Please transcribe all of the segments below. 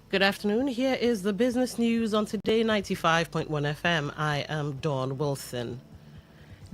Good afternoon. Here is the business news on Today 95.1 FM. I am Dawn Wilson.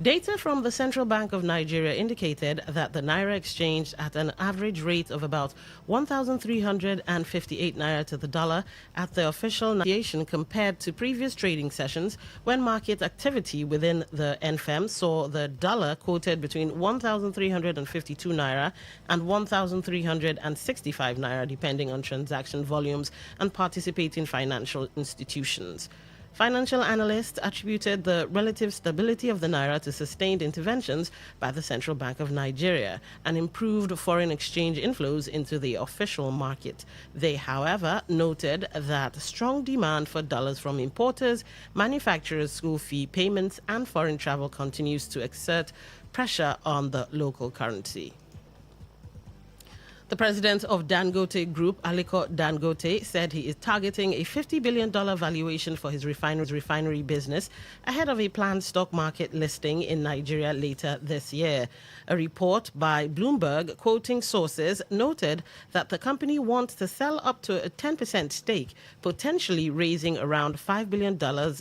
Data from the Central Bank of Nigeria indicated that the Naira exchanged at an average rate of about 1,358 Naira to the dollar at the official negotiation compared to previous trading sessions when market activity within the NFM saw the dollar quoted between 1,352 Naira and 1,365 Naira depending on transaction volumes and participating financial institutions. Financial analysts attributed the relative stability of the Naira to sustained interventions by the Central Bank of Nigeria and improved foreign exchange inflows into the official market. They, however, noted that strong demand for dollars from importers, manufacturers' school fee payments, and foreign travel continues to exert pressure on the local currency. The president of Dangote Group, Aliko Dangote, said he is targeting a $50 billion valuation for his refinery business ahead of a planned stock market listing in Nigeria later this year. A report by Bloomberg, quoting sources, noted that the company wants to sell up to a 10% stake, potentially raising around $5 billion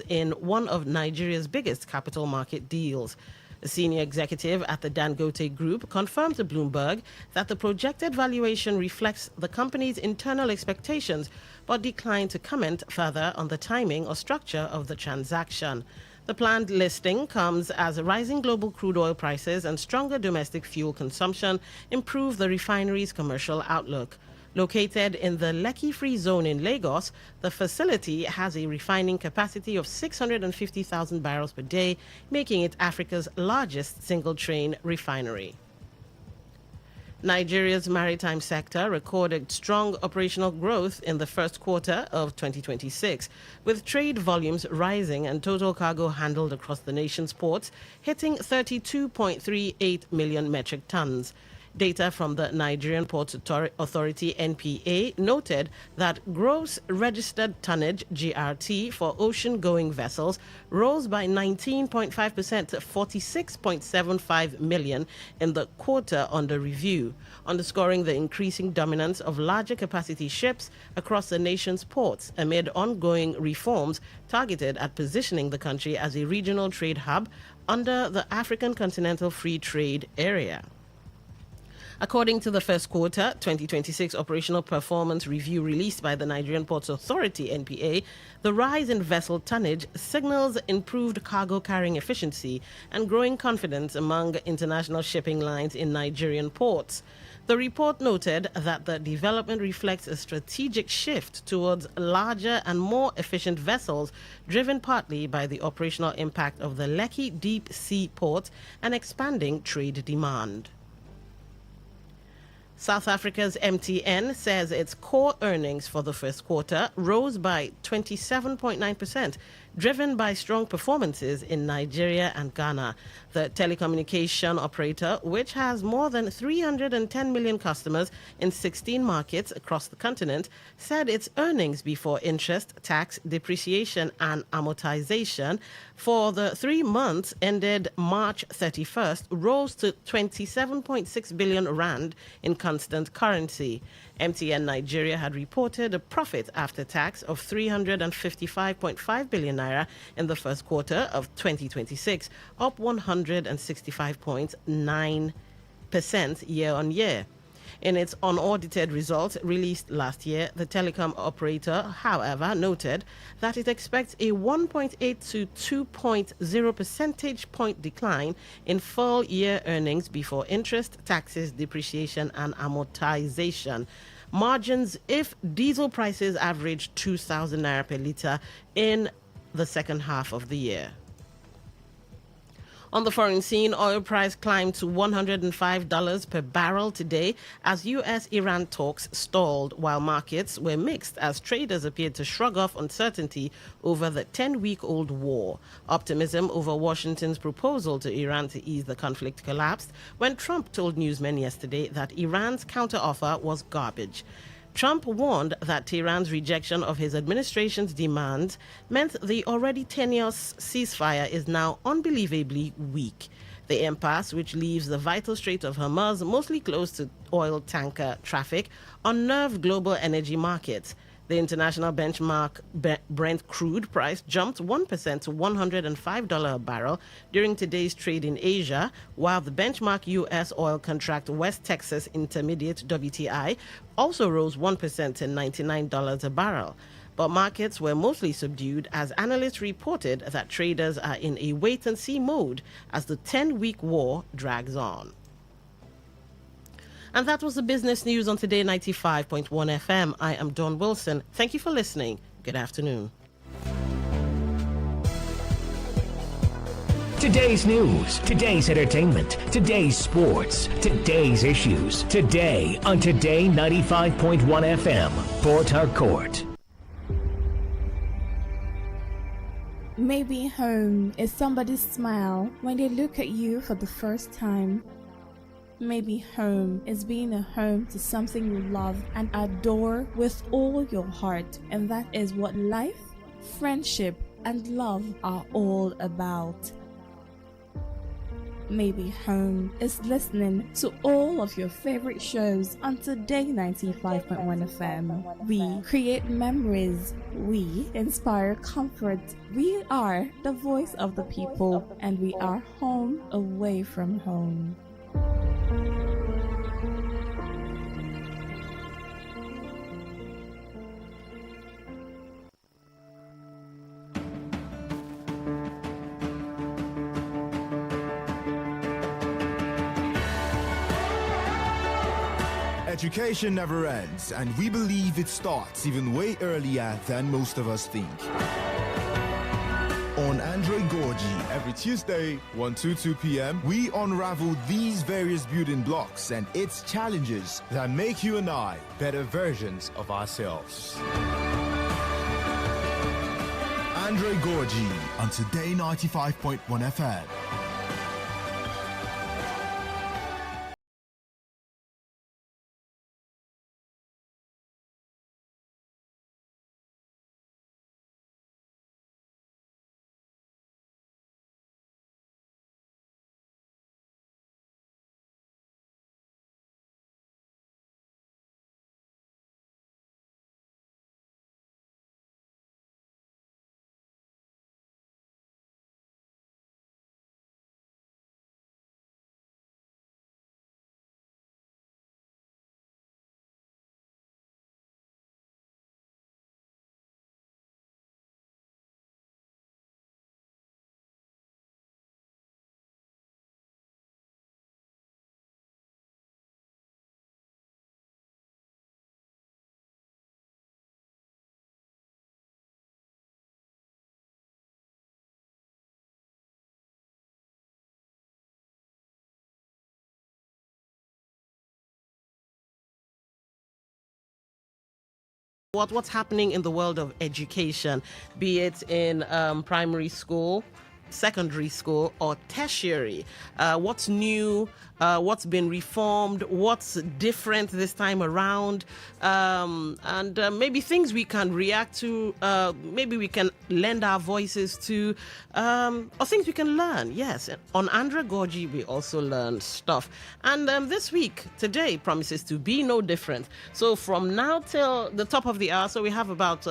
in one of Nigeria's biggest capital market deals. A senior executive at the Dangote Group confirmed to Bloomberg that the projected valuation reflects the company's internal expectations, but declined to comment further on the timing or structure of the transaction. The planned listing comes as rising global crude oil prices and stronger domestic fuel consumption improve the refinery's commercial outlook. Located in the Lekki Free Zone in Lagos, the facility has a refining capacity of 650,000 barrels per day, making it Africa's largest single-train refinery. Nigeria's maritime sector recorded strong operational growth in the first quarter of 2026, with trade volumes rising and total cargo handled across the nation's ports hitting 32.38 million metric tons. Data from the Nigerian Ports Authority (NPA) noted that gross registered tonnage (GRT) for ocean-going vessels rose by 19.5% to 46.75 million in the quarter under review, underscoring the increasing dominance of larger capacity ships across the nation's ports amid ongoing reforms targeted at positioning the country as a regional trade hub under the African Continental Free Trade Area. According to the first quarter 2026 operational performance review released by the Nigerian Ports Authority (NPA), the rise in vessel tonnage signals improved cargo carrying efficiency and growing confidence among international shipping lines in Nigerian ports. The report noted that the development reflects a strategic shift towards larger and more efficient vessels, driven partly by the operational impact of the Lekki Deep Sea Port and expanding trade demand. South Africa's MTN says its core earnings for the first quarter rose by 27.9%, driven by strong performances in Nigeria and Ghana. The telecommunication operator, which has more than 310 million customers in 16 markets across the continent, said its earnings before interest, tax, depreciation, and amortization for the 3 months ended March 31st rose to 27.6 billion rand in constant currency. MTN Nigeria had reported a profit after tax of 355.5 billion naira in the first quarter of 2026, up 165.9% year-on-year. In its unaudited results released last year, the telecom operator, however, noted that it expects a 1.8 to 2.0 percentage point decline in full year earnings before interest, taxes, depreciation, and amortization. Margins if diesel prices average 2,000 naira per litre in the second half of the year. On the foreign scene, oil price climbed to $105 per barrel today as U.S.-Iran talks stalled, while markets were mixed as traders appeared to shrug off uncertainty over the 10-week-old war. Optimism over Washington's proposal to Iran to ease the conflict collapsed when Trump told newsmen yesterday that Iran's counteroffer was garbage. Trump warned that Tehran's rejection of his administration's demands meant the already tenuous ceasefire is now unbelievably weak. The impasse, which leaves the vital Strait of Hormuz mostly closed to oil tanker traffic, unnerved global energy markets. The international benchmark Brent crude price jumped 1% to $105 a barrel during today's trade in Asia, while the benchmark U.S. oil contract West Texas Intermediate WTI also rose 1% to $99 a barrel. But markets were mostly subdued as analysts reported that traders are in a wait-and-see mode as the 10-week war drags on. And that was the business news on Today 95.1 FM. I am Dawn Wilson. Thank you for listening. Good afternoon. Today's news, today's entertainment, today's sports, today's issues. Today on Today 95.1 FM, Port Harcourt. Maybe home is somebody's smile when they look at you for the first time. Maybe home is being a home to something you love and adore with all your heart, and that is what life, friendship, and love are all about. Maybe home is listening to all of your favorite shows on Today 95.1 FM. We create memories. We inspire comfort. We are the voice of the people, and we are home away from home. Education never ends, and we believe it starts even way earlier than most of us think. On Andre Gorgie, every Tuesday, 1 to 2 p.m., we unravel these various building blocks and its challenges that make you and I better versions of ourselves. Andre Gorgie on Today 95.1 FM. What's happening in the world of education, be it in primary school, secondary school, or tertiary. What's new? What's been reformed? What's different this time around? And maybe things we can react to. Maybe we can lend our voices to, or things we can learn. Yes, on Andra Gorgie, we also learn stuff. And this week, today, promises to be no different. So from now till the top of the hour, so we have about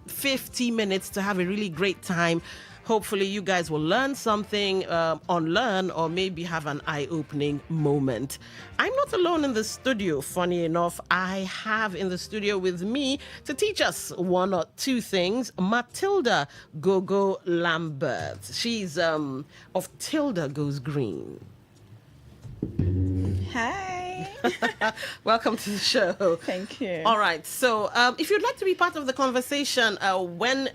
50 minutes to have a really great time. Hopefully you guys will learn something, unlearn, or maybe have an eye-opening moment. I'm not alone in the studio. Funny enough, I have in the studio with me to teach us one or two things, Matilda Gogo Lambert. She's of Tilda Goes Green. Hi. Welcome to the show. Thank you. All right. So if you'd like to be part of the conversation when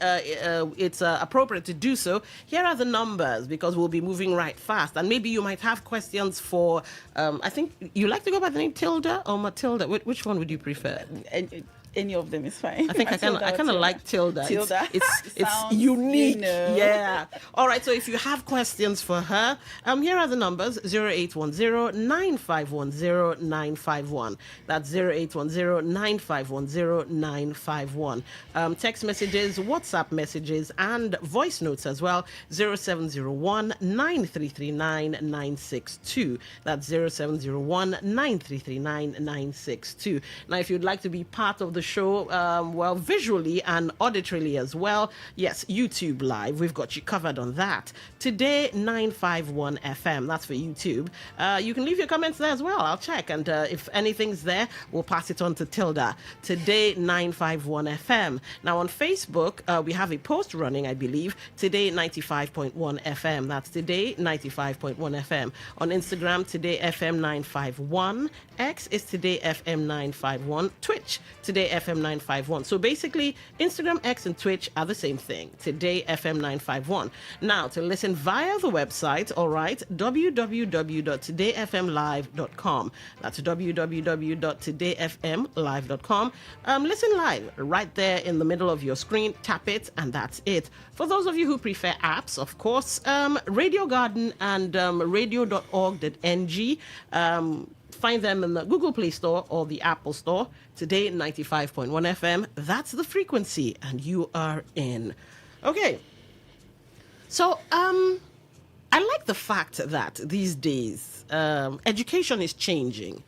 it's appropriate to do so, here are the numbers, because we'll be moving right fast. And maybe you might have questions for, I think you like to go by the name Tilda or Matilda. Which one would you prefer? Any of them is fine. I think I kind of like Tilda. Tilda. It's unique. You know. Yeah. All right. So if you have questions for her, here are the numbers: 0810-9510-951. That's 0810-9510-951. Text messages, WhatsApp messages, and voice notes as well. 0701-9339-962. That's 0701-9339-962. Now, if you'd like to be part of the the show, visually and auditorily as well. Yes, YouTube Live. We've got you covered on that. Today951 FM. That's for YouTube. You can leave your comments there as well. I'll check. And if anything's there, we'll pass it on to Tilda. Today951 FM. Now on Facebook, we have a post running, I believe. Today95.1 FM. That's Today95.1 FM. On Instagram, Today FM 951. X is Today FM 951. Twitch, Today FM 951. So basically, Instagram, X, and Twitch are the same thing. Today FM 951. Now, to listen via the website, all right, www.todayfmlive.com. That's www.todayfmlive.com. Listen live right there in the middle of your screen. Tap it, and that's it. For those of you who prefer apps, of course, Radio Garden and radio.org.ng. Find them in the Google Play Store or the Apple Store. Today, 95.1 FM. That's the frequency, and you are in. Okay. So, I like the fact that these days, education is changing.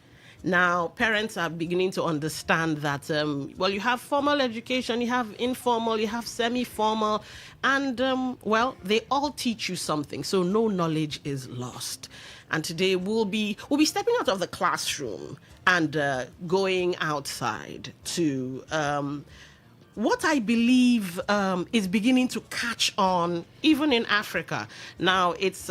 Now, parents are beginning to understand that, you have formal education, you have informal, you have semi-formal, and, they all teach you something, so no knowledge is lost. And today we'll be stepping out of the classroom and going outside to what I believe is beginning to catch on even in Africa. Now, it's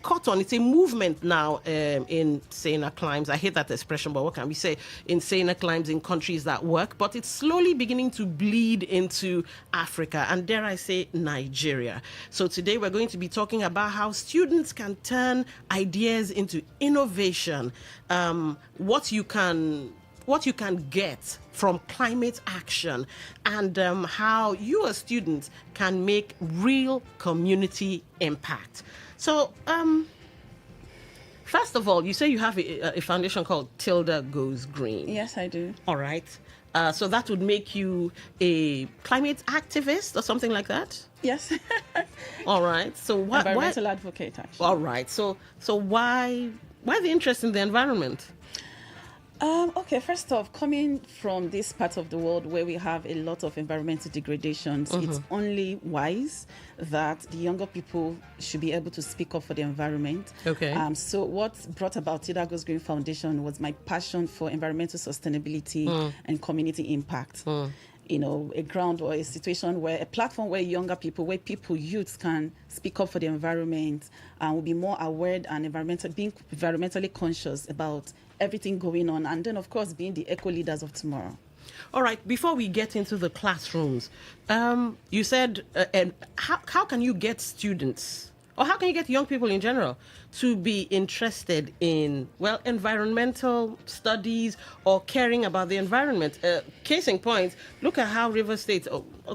caught on. It's a movement now in saner climes. I hate that expression, but what can we say? In saner climes in countries that work. But it's slowly beginning to bleed into Africa and, dare I say, Nigeria. So today we're going to be talking about how students can turn ideas into innovation, what you can get from climate action, and how you as students can make real community impact. So, first of all, you say you have a foundation called Tilda Goes Green. Yes, I do. All right. So that would make you a climate activist or something like that? Yes. All right. So environmental advocate, actually. All right. So why the interest in the environment? Okay, first off, coming from this part of the world where we have a lot of environmental degradations, it's only wise that the younger people should be able to speak up for the environment. Okay. So what brought about Tilda Goes Green Foundation was my passion for environmental sustainability and community impact. You know, a ground or a situation where a platform where younger people, youths can speak up for the environment and will be more aware and being environmentally conscious about everything going on, and then of course being the eco leaders of tomorrow. All right, before we get into the classrooms, you said, how can you get students, or how can you get young people in general to be interested in, environmental studies or caring about the environment? Case in point, look at how River State,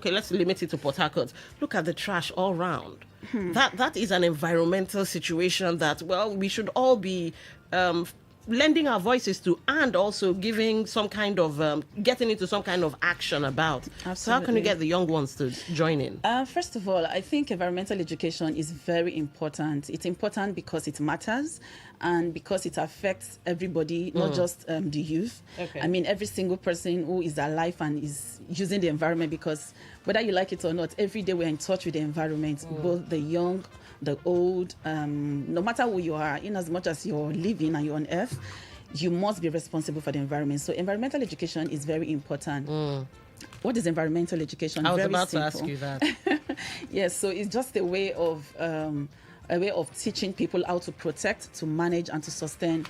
let's limit it to Port Harcourt. Look at the trash all around. That is an environmental situation that, we should all be lending our voices to, and also giving some kind of getting into some kind of action about. Absolutely. So how can you get the young ones to join in? First of all, I think environmental education is very important. It's important because it matters and because it affects everybody, not just the youth. Okay. I mean, every single person who is alive and is using the environment, because whether you like it or not, every day we're in touch with the environment, both the young, the old, no matter who you are, in as much as you're living and you're on earth, you must be responsible for the environment. So environmental education is very important. What is environmental education? I was very about simple. to ask you that. Yes, so it's just a way of teaching people how to protect, to manage, and to sustain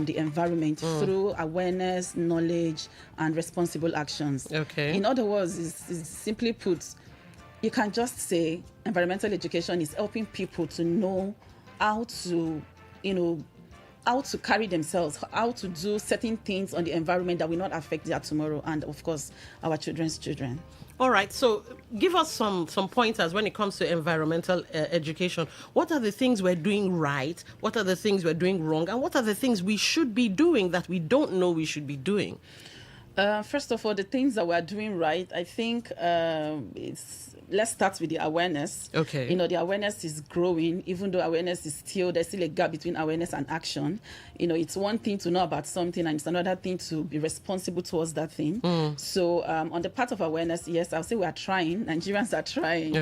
the environment through awareness, knowledge, and responsible actions. Okay. In other words, is simply put, you can just say environmental education is helping people to know how to carry themselves, how to do certain things on the environment that will not affect their tomorrow and, of course, our children's children. All right, so give us some pointers when it comes to environmental education. What are the things we're doing right? What are the things we're doing wrong? And what are the things we should be doing that we don't know we should be doing? First of all, the things that we're doing right, I think it's let's start with the awareness. Okay. The awareness is growing, even though awareness is there's still a gap between awareness and action. It's one thing to know about something, and it's another thing to be responsible towards that thing. So on the part of awareness, yes, I'll say we are trying. Nigerians are trying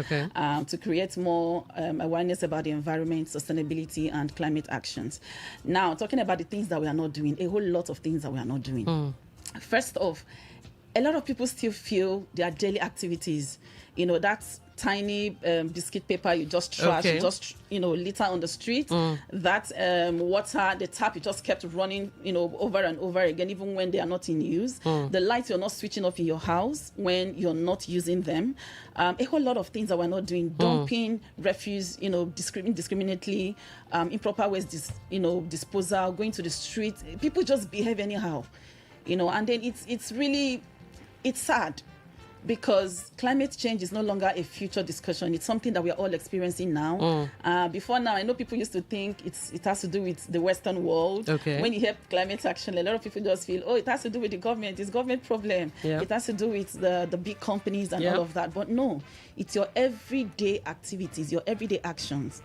to create more awareness about the environment, sustainability, and climate actions. Now, talking about the things that we are not doing, a whole lot of things that we are not doing. First off, a lot of people still feel their daily activities, that's tiny biscuit paper you just trash, you just litter on the street, that water, the tap, you just kept running over and over again, even when they are not in use, the lights you're not switching off in your house when you're not using them, a whole lot of things that we're not doing, dumping refuse indiscriminately, improper waste disposal, going to the street, people just behave anyhow, and then it's sad, because climate change is no longer a future discussion. It's something that we are all experiencing now. Before now, I know people used to think it has to do with the Western world. When you hear climate action, a lot of people just feel, it has to do with the government. It's government problem. It has to do with the big companies and all of that. But no, it's your everyday activities, your everyday actions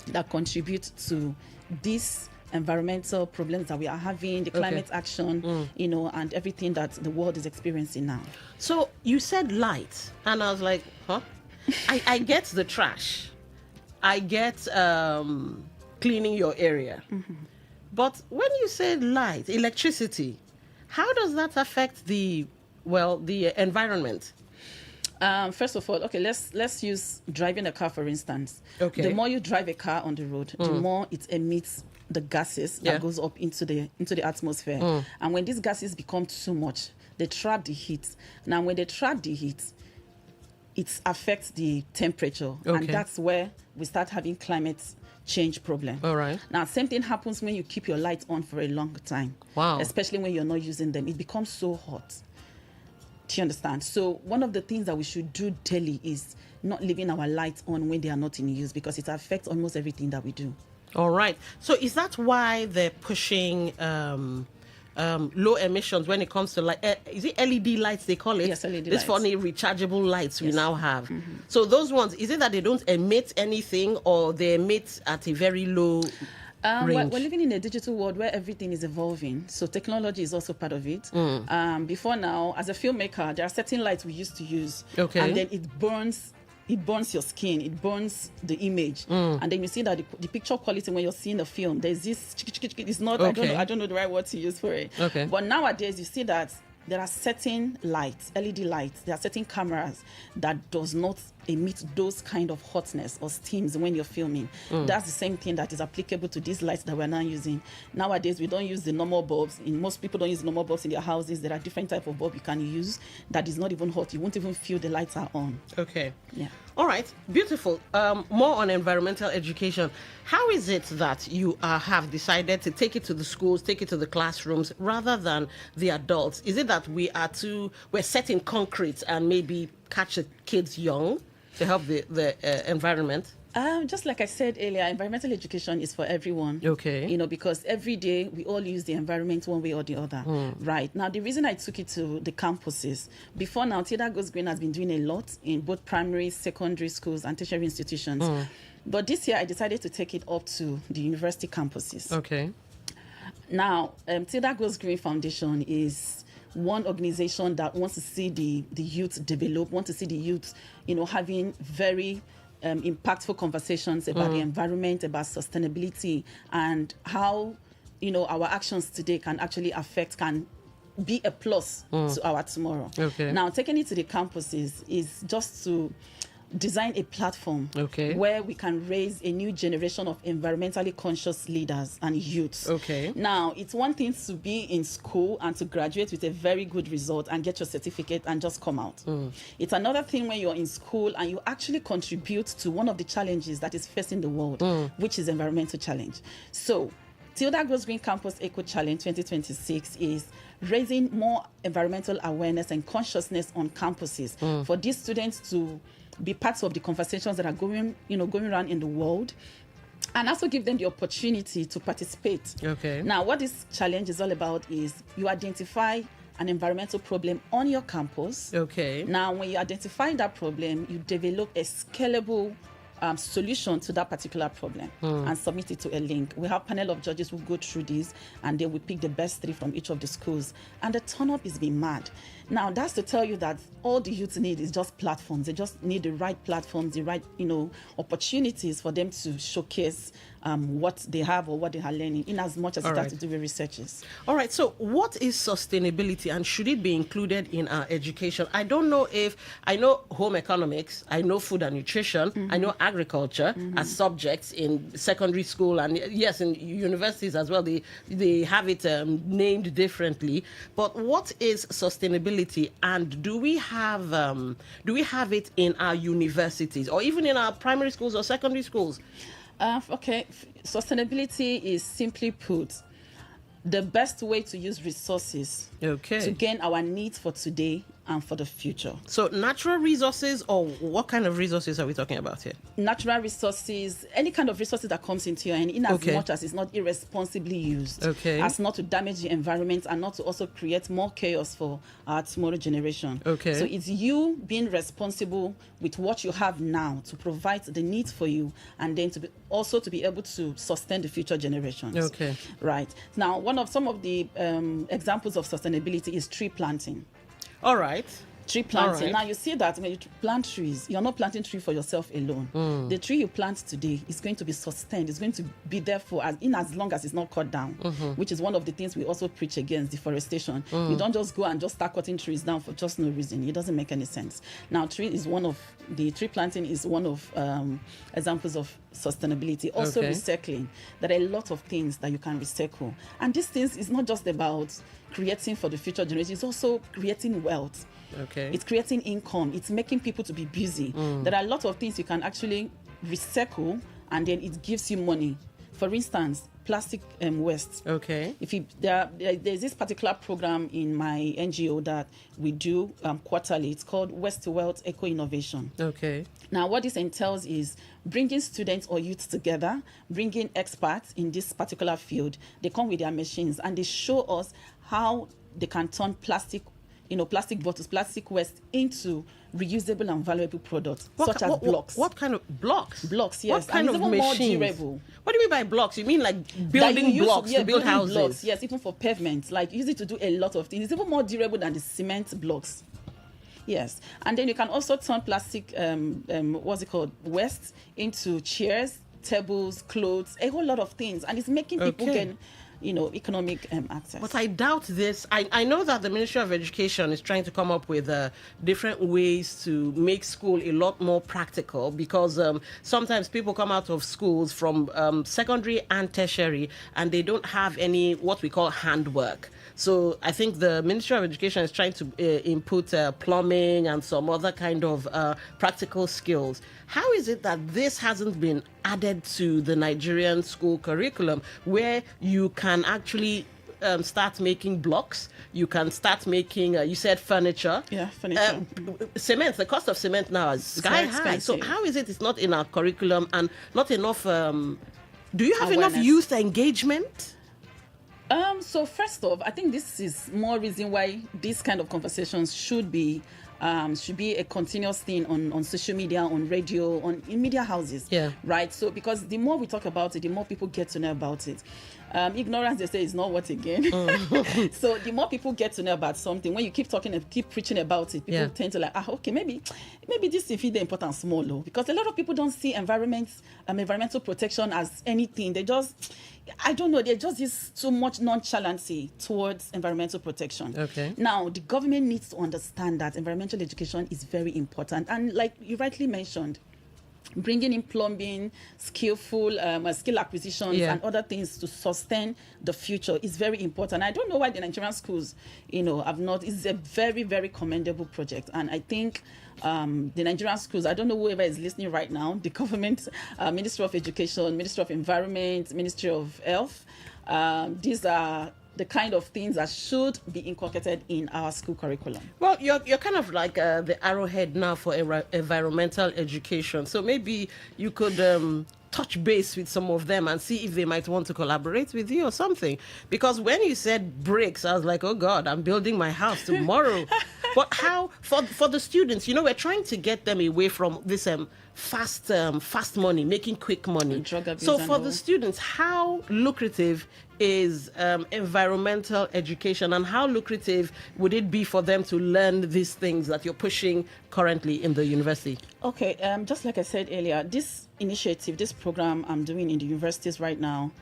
that contribute to this environmental problems that we are having, the climate action, and everything that the world is experiencing now. So you said light, and I was like, I get the trash. I get cleaning your area. But when you say light, electricity, how does that affect the environment? First of all, let's use driving a car, for instance. The more you drive a car on the road, the more it emits the gases that goes up into the atmosphere. And when these gases become too much, they trap the heat. Now, when they trap the heat, it affects the temperature. And that's where we start having climate change problem. All right. Now, same thing happens when you keep your lights on for a long time. Wow. Especially when you're not using them. It becomes so hot. Do you understand? So one of the things that we should do daily is not leaving our lights on when they are not in use, because it affects almost everything that we do. All right. So is that why they're pushing low emissions when it comes to is it LED lights they call it? Yes, LED These lights. funny rechargeable lights we now have. So those ones, is it that they don't emit anything, or they emit at a very low we're living in a digital world where everything is evolving, so technology is also part of it. Before now, as a filmmaker, there are certain lights we used to use, and then it burns your skin, it burns the image, and then you see that the picture quality when you're seeing the film, there's this, it's not, I don't know the right word to use for it. But nowadays you see that there are certain lights, LED lights, there are certain cameras that does not emit those kind of hotness or steams when you're filming. That's the same thing that is applicable to these lights that we're now using. Nowadays, we don't use the normal bulbs. Most people don't use normal bulbs in their houses. There are different type of bulb you can use that is not even hot. You won't even feel the lights are on. Yeah. All right. Beautiful. More on environmental education. How is it that you have decided to take it to the schools, take it to the classrooms, rather than the adults? Is it that we're set in concrete and maybe catch the kids young to help the environment? Just like I said earlier, environmental education is for everyone. Because every day we all use the environment one way or the other. Right. Now, the reason I took it to the campuses, before now, Today Goes Green has been doing a lot in both primary, secondary schools and tertiary institutions. But this year, I decided to take it up to the university campuses. Now, Today Goes Green Foundation is one organization that wants to see the youth develop, wants to see the youth, having very impactful conversations about the environment, about sustainability, and how, our actions today can actually can be a plus to our tomorrow. Now, taking it to the campuses is just to design a platform where we can raise a new generation of environmentally conscious leaders and youths. Now, it's one thing to be in school and to graduate with a very good result and get your certificate and just come out. It's another thing when you're in school and you actually contribute to one of the challenges that is facing the world, which is environmental challenge. So, Today Goes Green Campus Eco Challenge 2026 is raising more environmental awareness and consciousness on campuses for these students to be parts of the conversations that are going around in the world, and also give them the opportunity to participate. Now, what this challenge is all about is you identify an environmental problem on your campus. Okay. Now, when you identify that problem, you develop a scalable solution to that particular problem and submit it to a link. We have a panel of judges who go through this, and they will pick the best 3 from each of the schools. And the turn-up is being mad. Now, that's to tell you that all the youth need is just platforms. They just need the right platforms, the right, opportunities for them to showcase what they have or what they are learning, in as much as it has to do with researches. All right. So what is sustainability, and should it be included in our education? I don't know if I know home economics, I know food and nutrition, I know agriculture as subjects in secondary school, and yes, in universities as well. They have it named differently. But what is sustainability, and do we have it in our universities or even in our primary schools or secondary schools? Okay, sustainability is, simply put, the best way to use resources to gain our needs for today and for the future. So natural resources, or what kind of resources are we talking about here? Natural resources, any kind of resources that comes into your hand, in as much as it's not irresponsibly used, as not to damage the environment and not to also create more chaos for our tomorrow generation. So it's you being responsible with what you have now to provide the needs for you, and then to be able to sustain the future generations. Right. Now, some of the examples of sustainability is tree planting. All right. Tree planting. Now, you see that when you plant trees, you're not planting tree for yourself alone. The tree you plant today is going to be sustained. It's going to be there for as long as it's not cut down, which is one of the things we also preach against, deforestation. You don't just go and just start cutting trees down for just no reason. It doesn't make any sense. Now, tree planting is one of examples of sustainability. Also recycling. There are a lot of things that you can recycle. And these things is not just about creating for the future generation, it's also creating wealth. It's creating income. It's making people to be busy. There are a lot of things you can actually recycle, and then it gives you money. For instance, plastic waste. There's this particular program in my NGO that we do quarterly. It's called Waste to Wealth Eco Innovation. Now, what this entails is bringing students or youth together, bringing experts in this particular field. They come with their machines and they show us how they can turn plastic bottles, plastic waste into reusable and valuable products, such as blocks. What kind of blocks? Blocks, yes. What kind of machines? More durable. What do you mean by blocks? You mean like building blocks to build houses? Blocks, yes, even for pavement. Like, use it to do a lot of things. It's even more durable than the cement blocks. Yes. And then you can also turn plastic, waste into chairs, tables, clothes, a whole lot of things. And it's making people get economic access. But I doubt this. I know that the Ministry of Education is trying to come up with different ways to make school a lot more practical, because sometimes people come out of schools from secondary and tertiary, and they don't have any what we call handwork. So I think the Ministry of Education is trying to input plumbing and some other kind of practical skills. How is it that this hasn't been added to the Nigerian school curriculum, where you can actually start making blocks, you can start making, you said furniture. Yeah, furniture. Cement, the cost of cement now is sky high. So how is it's not in our curriculum, and not enough, do you have awareness. Enough youth engagement? So first off, I think this is more reason why these kind of conversations should be a continuous thing on social media, on radio, in media houses. Right? So because the more we talk about it, the more people get to know about it. Ignorance, they say, is not what again. So the more people get to know about something, when you keep talking and keep preaching about it, people tend to like, maybe this is the important small law. Because a lot of people don't see environmental protection as anything. They just, I don't know, they just use too much nonchalancy towards environmental protection. Now, the government needs to understand that environmental education is very important. And like you rightly mentioned, bringing in plumbing, skill acquisitions, and other things to sustain the future is very important. I don't know why the Nigerian schools, have not. It's a very, very commendable project, and I think the Nigerian schools, I don't know whoever is listening right now, the government, Ministry of Education, Ministry of Environment, Ministry of Health, these are the kind of things that should be inculcated in our school curriculum. Well, you're kind of like the arrowhead now for environmental education. So maybe you could touch base with some of them and see if they might want to collaborate with you or something. Because when you said bricks, I was like, oh God, I'm building my house tomorrow. But how, for the students, we're trying to get them away from this fast money, making quick money. Drug abuse. So for the students, how lucrative is environmental education, and how lucrative would it be for them to learn these things that you're pushing currently in the university? Okay, just like I said earlier, this initiative, this program I'm doing in the universities right now,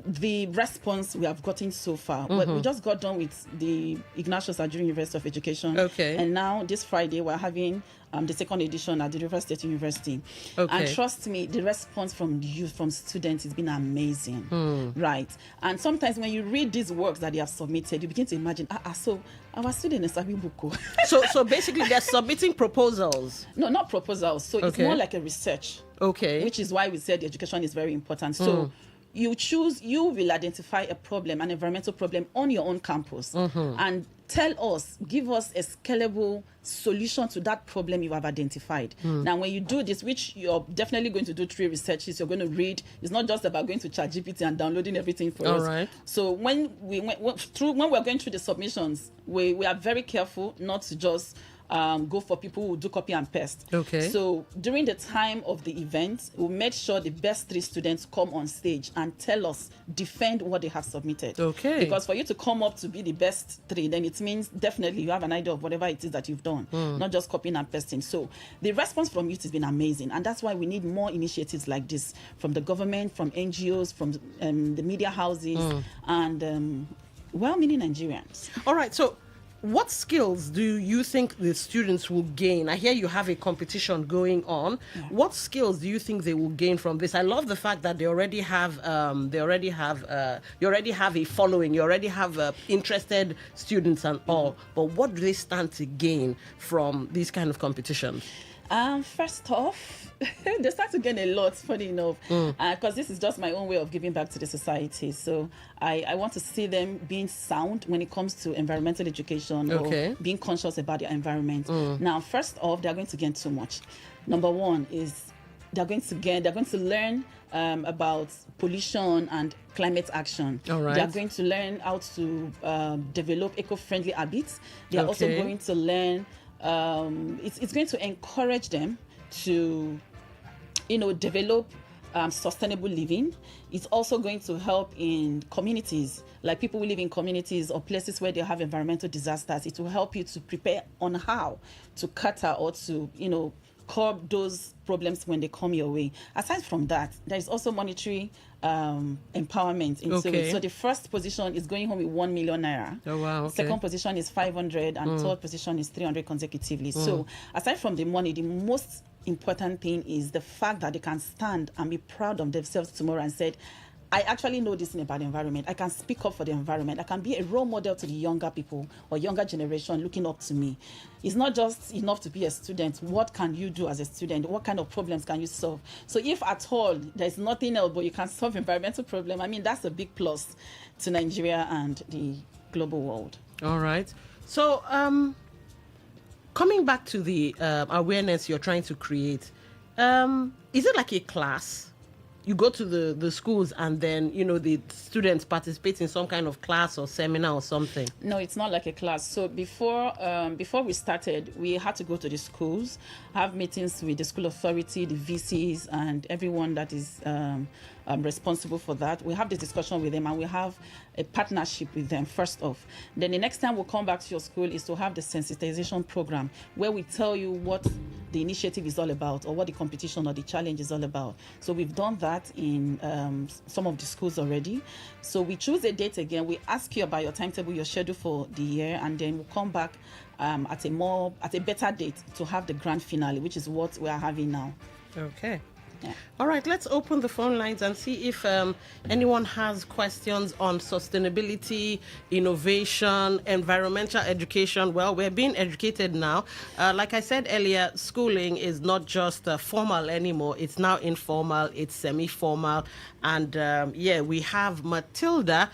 the response we have gotten so far. We just got done with the Ignatius Ajuri University of Education. Okay. And now this Friday we're having the second edition at the River State University. Okay. And trust me, the response from the youth, from students, has been amazing. Right. And sometimes when you read these works that they have submitted, you begin to imagine, so our students are being buko. So basically they're submitting proposals. No, not proposals. So it's more like a research. Okay. Which is why we said education is very important. So you will identify a problem, an environmental problem on your own campus, and give us a scalable solution to that problem you have identified. Now, when you do this, which you're definitely going to do 3 researches, you're going to read. It's not just about going to ChatGPT and downloading everything for us. Right. So when we're going through the submissions, we are very careful not to just go for people who do copy and paste. Okay. So during the time of the event, we made sure the best 3 students come on stage and defend what they have submitted. Okay. Because for you to come up to be the best 3, then it means definitely you have an idea of whatever it is that you've done, not just copying and pasting. So the response from youth has been amazing, and that's why we need more initiatives like this from the government, from NGOs, from the media houses, and well-meaning Nigerians. All right. So what skills do you think the students will gain? I hear you have a competition going on. Yeah. What skills do you think they will gain from this? I love the fact that you already have a following, you already have interested students and all. But what do they stand to gain from these kind of competitions? First off, they start to gain a lot, funny enough, because this is just my own way of giving back to the society. So I want to see them being sound when it comes to environmental education, or being conscious about their environment. Now, first off, they're going to gain too much. Number one is they're going to learn about pollution and climate action. All right. They're going to learn how to develop eco-friendly habits. They're also going to learn. It's going to encourage them to, develop sustainable living. It's also going to help in communities, like people who live in communities or places where they have environmental disasters. It will help you to prepare on how to cater or to, curb those problems when they come your way. Aside from that, there is also monetary empowerment into it. So the first position is going home with 1 million naira. Oh wow! Okay. Second position is 500, and third position is 300 consecutively. So aside from the money, the most important thing is the fact that they can stand and be proud of themselves tomorrow and said, I actually know this thing about the environment. I can speak up for the environment. I can be a role model to the younger people or younger generation looking up to me. It's not just enough to be a student. What can you do as a student? What kind of problems can you solve? So if at all there's nothing else but you can solve environmental problem, I mean, that's a big plus to Nigeria and the global world. All right. So coming back to the awareness you're trying to create, is it like a class? You go to the schools and then, the students participate in some kind of class or seminar or something? No, it's not like a class. So before we started, we had to go to the schools, have meetings with the school authority, the VCs, and everyone that is responsible for that. We have this discussion with them, and we have a partnership with them first off. Then the next time we'll come back to your school is to have the sensitization program, where we tell you what the initiative is all about, or what the competition or the challenge is all about. So we've done that in some of the schools already. So we choose a date again. We ask you about your timetable, your schedule for the year, and then we'll come back at a better date to have the grand finale, which is what we are having now. Okay. Yeah. All right, let's open the phone lines and see if anyone has questions on sustainability, innovation, environmental education. Well, we're being educated now. Like I said earlier, schooling is not just formal anymore. It's now informal, it's semi-formal. And we have Matilda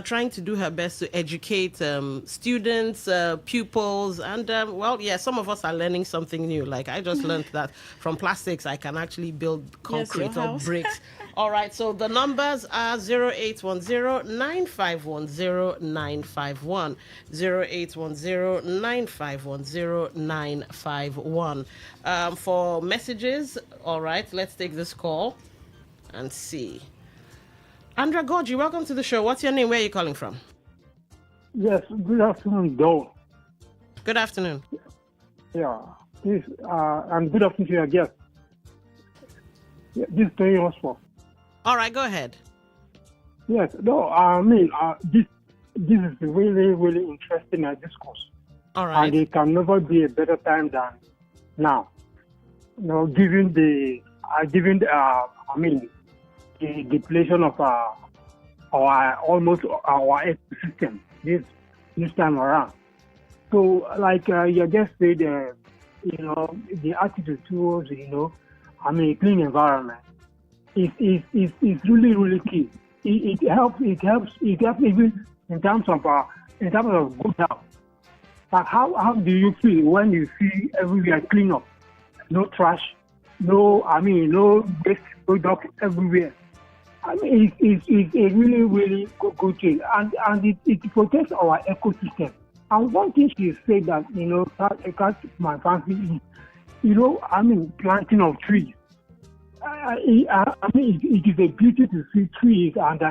trying to do her best to educate students, pupils. And some of us are learning something new. Like I just learned that from plastics, I can actually build concrete your or house. bricks. All right, so the numbers are 0810-951-0951, 0810-951-0951. For messages, all right, let's take this call and see. Andra Gorgie, welcome to the show. What's your name? Where are you calling from? Yes, good afternoon, Dawn. Good afternoon. Yeah, this and good afternoon to your guest. Yeah, this is Tony Oswald. All right, go ahead. Yes, no, I mean, this is really, really interesting discourse. All right. And it can never be a better time than now. You know, given the depletion of our ecosystem this time around. So, like you just said, the attitude towards clean environment is really, really key. It helps even in terms of good health. But how do you feel when you see everywhere clean up, no trash, no waste product everywhere? I mean, it's a really, really good thing, and it protects our ecosystem. And one thing she said that it catch my fancy is, planting of trees. It is a beauty to see trees, and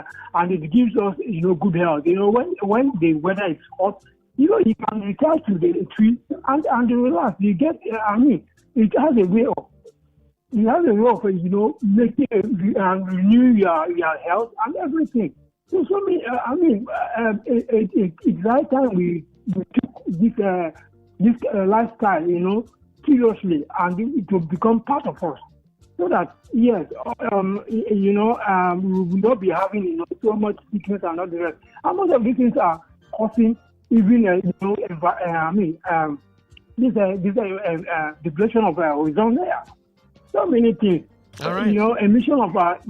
it gives us good health. When the weather is hot, you can retire to the tree and relax. You get, it has a way of. You have a way of, making renew your health and everything. So it's right time we took this lifestyle, seriously, and it will become part of us. So that yes, we will not be having so much sickness and all the rest. And most of these things are causing even depletion of ozone layer. So many things. All right. Emission of waste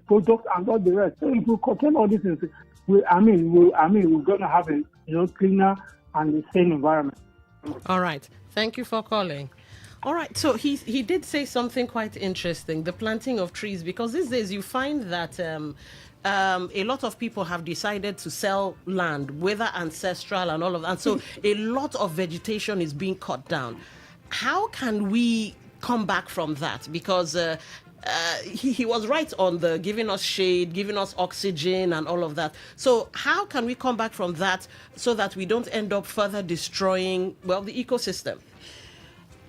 products and all the rest. So if we contain all these things, we're going to have a cleaner and sane environment. All right. Thank you for calling. All right. So he did say something quite interesting, the planting of trees, because these days you find that a lot of people have decided to sell land, whether ancestral and all of that. And so a lot of vegetation is being cut down. How can we come back from that? Because he was right on the giving us shade, giving us oxygen and all of that. So how can we come back from that so that we don't end up further destroying, the ecosystem?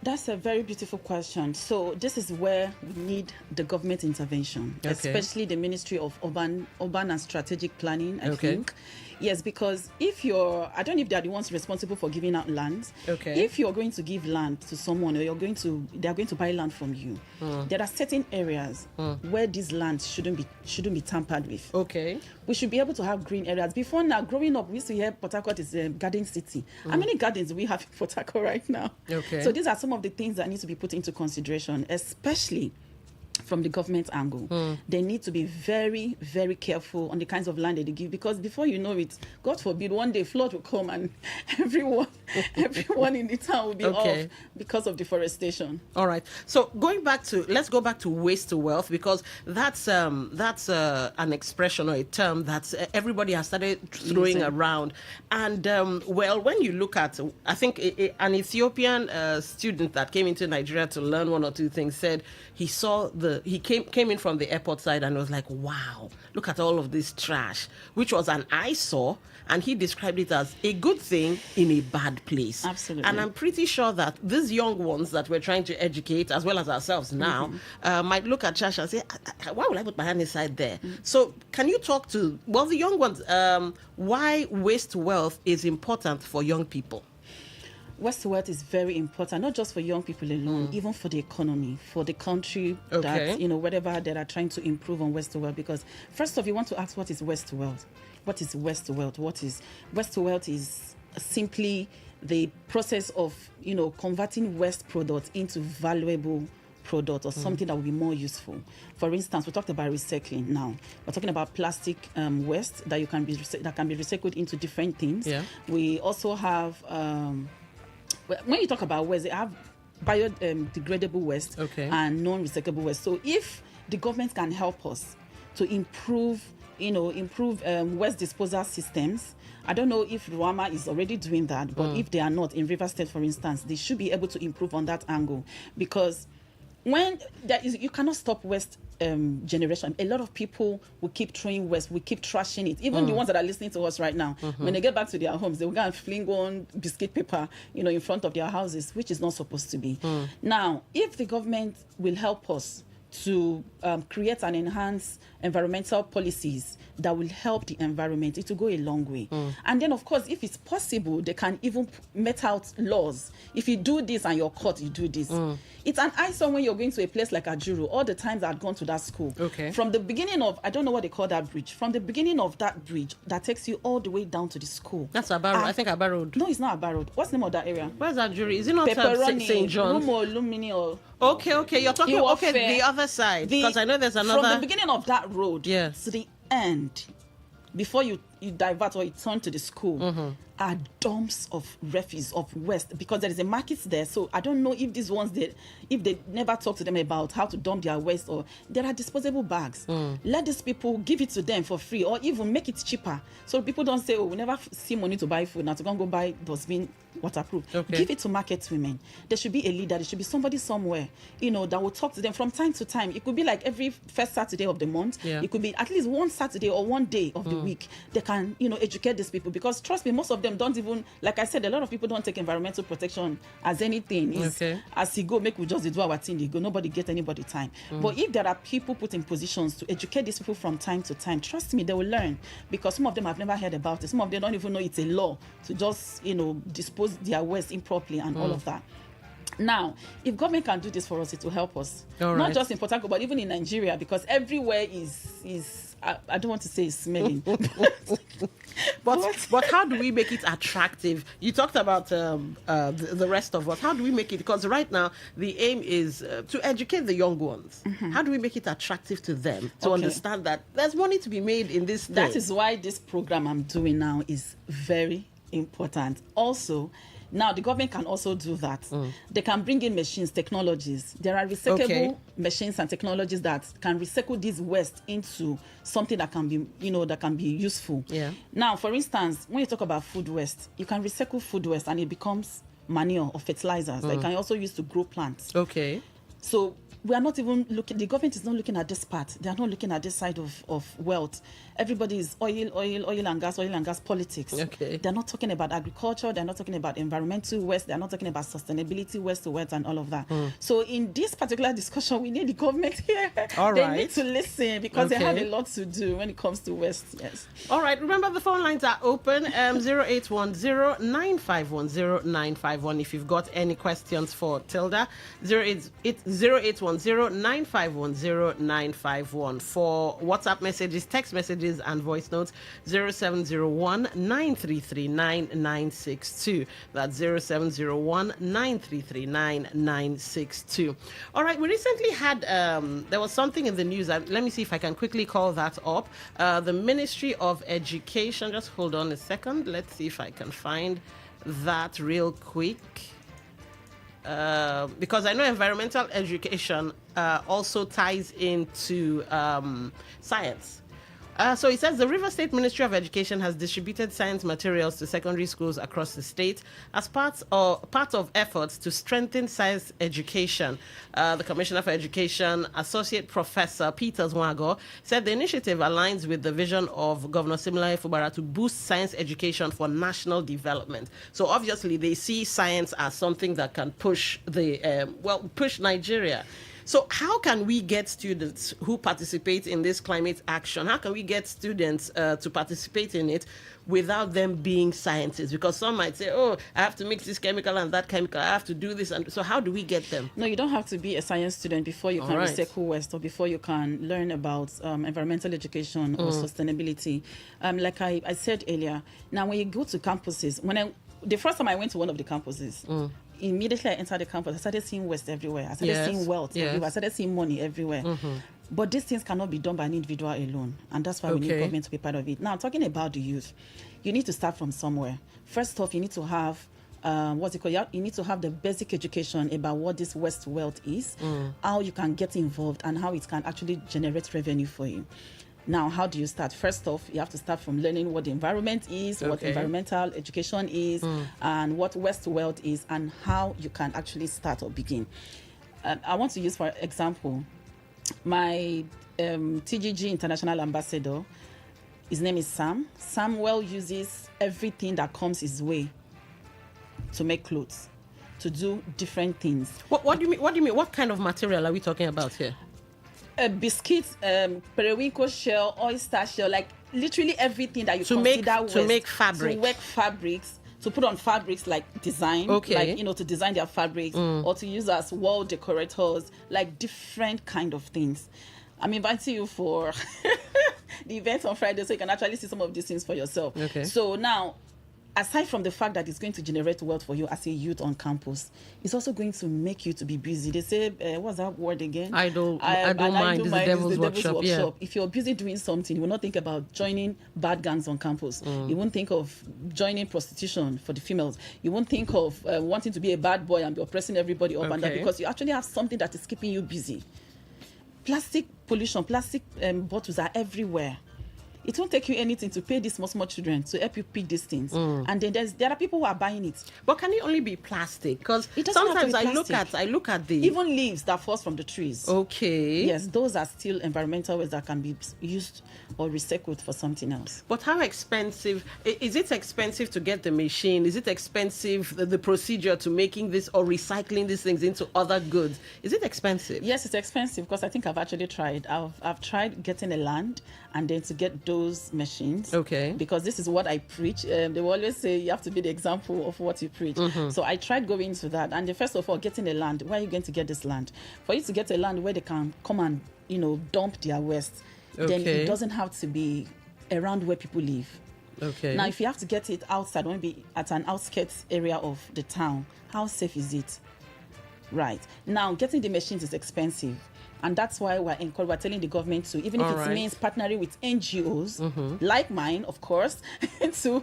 That's a very beautiful question. So this is where we need the government intervention, especially the Ministry of Urban and Strategic Planning, I think. Yes, because I don't know if they are the ones responsible for giving out land. If you're going to give land to someone, or they are going to buy land from you, there are certain areas where this land shouldn't be tampered with. We should be able to have green areas. Before now, growing up, we used to hear Port Harcourt is a garden city. How many gardens do we have in Port Harcourt right now? So these are some of the things that need to be put into consideration, especially from the government angle. They need to be very, very careful on the kinds of land that they give, because before you know it, God forbid, one day flood will come and everyone in the town will be off because of deforestation. All right. So let's go back to waste to wealth, because that's an expression or a term that everybody has started throwing around. And when you look at, I think an Ethiopian student that came into Nigeria to learn one or two things said he came in from the airport side and was like, wow, look at all of this trash, which was an eyesore, and he described it as a good thing in a bad place. Absolutely. And I'm pretty sure that these young ones that we're trying to educate, as well as ourselves now, might look at trash and say, why would I put my hand inside there? So can you talk to, the young ones, why waste wealth is important for young people? Waste to wealth is very important, not just for young people alone, even for the economy, for the country, that, whatever they are trying to improve on waste to wealth. Because first off, you want to ask, what is waste to wealth? What is waste to wealth? Waste to wealth is simply the process of, converting waste products into valuable product or something that will be more useful. For instance, we talked about recycling now. We're talking about plastic waste that can be recycled into different things. We also have when you talk about waste, they have biodegradable waste and non-recyclable waste. So if the government can help us to improve waste disposal systems. I don't know if Ruama is already doing that, but if they are not, in River State, for instance, they should be able to improve on that angle, because when there is, you cannot stop waste generation. A lot of people will keep throwing waste, we keep trashing it. Even the ones that are listening to us right now, when they get back to their homes, they will go and fling on biscuit paper, in front of their houses, which is not supposed to be. Now, if the government will help us to create and enhance environmental policies that will help the environment, it will go a long way. And then, of course, if it's possible, they can even met out laws. If you do this and you're caught, you do this. It's an eyesore when you're going to a place like Ajuru. All the times I'd gone to that school. From the beginning of, I don't know what they call that bridge, from the beginning of that bridge that takes you all the way down to the school. That's Aba Road. I think Aba Road. No, it's not Aba Road. What's the name of that area? Where's Ajuru? Is it not St. John's? Okay. You're talking the other side. Because I know there's another. From the beginning of that road to the end, before you divert or you turn to the school, are dumps of refuse, of waste, because there is a market there. So I don't know if these ones, if they never talk to them about how to dump their waste, or there are disposable bags. Let these people give it to them for free, or even make it cheaper, so people don't say, oh, we never see money to buy food, now to go buy dustbin waterproof. Give it to market women. There should be a leader, there should be somebody somewhere, that will talk to them from time to time. It could be like every first Saturday of the month. It could be at least one Saturday or one day of the week. They can, educate these people, because trust me, most of them don't even, like I said, a lot of people don't take environmental protection as anything. As you go, make we just do our thing, you go, nobody get anybody time. But if there are people put in positions to educate these people from time to time, trust me, they will learn, because some of them have never heard about it. Some of them don't even know it's a law to just, dispose their waste improperly and all of that. Now, if government can do this for us, it will help us. Not just in Port Harcourt, but even in Nigeria, because everywhere is I don't want to say it's smelling. but how do we make it attractive? You talked about the rest of us. How do we make it? Because right now, the aim is to educate the young ones. How do we make it attractive to them to understand that there's money to be made in this thing? That is why this program I'm doing now is very important. Also, now, the government can also do that. They can bring in machines, technologies. There are recyclable machines and technologies that can recycle this waste into something that can be, that can be useful. Now, for instance, when you talk about food waste, you can recycle food waste and it becomes manure or fertilizers that you can also use to grow plants. So we are not even looking, the government is not looking at this part. They are not looking at this side of wealth. Everybody is oil and gas politics. They're not talking about agriculture. They're not talking about environmental waste. They're not talking about sustainability, waste to wealth and all of that. So in this particular discussion, we need the government here. They need to listen, because they have a lot to do when it comes to waste. Yes. All right. Remember, the phone lines are open. 0810-951-0951 if you've got any questions for Tilda. 0810-951-0951 for WhatsApp messages, text messages, and voice notes. 0701-933-9962. That's 0701-933-9962. All right, we recently had there was something in the news. Let me see if I can quickly call that up. The Ministry of Education, just hold on a second, let's see if I can find that real quick. Because I know environmental education also ties into science. So it says the River State Ministry of Education has distributed science materials to secondary schools across the state as part of efforts to strengthen science education. The Commissioner for Education, Associate Professor Peter Zwago, said the initiative aligns with the vision of Governor Similaye Fubara to boost science education for national development. So obviously they see science as something that can push push Nigeria. So how can we get students who participate in this climate action? How can we get students to participate in it without them being scientists? Because some might say, oh, I have to mix this chemical and that chemical. I have to do this. And so how do we get them? No, you don't have to be a science student before you can recycle waste, or before you can learn about environmental education or sustainability. Like I said earlier, now when you go to campuses, the first time I went to one of the campuses, immediately I entered the campus, I started seeing waste everywhere. I started seeing wealth everywhere. I started seeing money everywhere. But these things cannot be done by an individual alone. And that's why we need government to be part of it. Now, talking about the youth, you need to start from somewhere. First off, you need to have what's it called? You need to have the basic education about what this West wealth is, how you can get involved, and how it can actually generate revenue for you. Now, how do you start? First off, you have to start from learning what the environment is, what environmental education is, and what West wealth is, and how you can actually start or begin. I want to use, for example, my TGG International Ambassador. His name is Sam. Samuel uses everything that comes his way to make clothes, to do different things. What do you mean? What do you mean? What kind of material are we talking about here? Biscuits, periwinkle shell, oyster shell, like literally everything that you consider to make fabric, to work fabrics, to put on fabrics like design, like to design their fabrics, or to use as wall decorators, like different kind of things. I'm inviting you for the event on Friday, so you can actually see some of these things for yourself. Okay. So now, aside from the fact that it's going to generate wealth for you as a youth on campus, it's also going to make you to be busy. They say, what's that word again? I don't mind. It's the devil's workshop. Yeah. If you're busy doing something, you will not think about joining bad gangs on campus. You won't think of joining prostitution for the females. You won't think of wanting to be a bad boy and be oppressing everybody up and down, because you actually have something that is keeping you busy. Plastic pollution, plastic bottles are everywhere. It won't take you anything to pay these small children to help you pick these things. And then there are people who are buying it. But can it only be plastic? Because sometimes I look at the even leaves that falls from the trees. Okay. Yes, those are still environmental waste that can be used or recycled for something else. But how expensive is it? Expensive to get the machine? Is it expensive the procedure to making this or recycling these things into other goods? Is it expensive? Yes, it's expensive, because I think I've actually tried. I've tried getting a land and then to get those machines. Okay. Because this is what I preach. They will always say you have to be the example of what you preach. So I tried going into that. And first of all, getting a land. Where are you going to get this land? For you to get a land where they can come and, dump their waste, then it doesn't have to be around where people live. Okay. Now, if you have to get it outside, maybe at an outskirts area of the town, how safe is it? Right. Now, getting the machines is expensive. And that's why we're telling the government to, even if it means partnering with NGOs, like mine, of course, to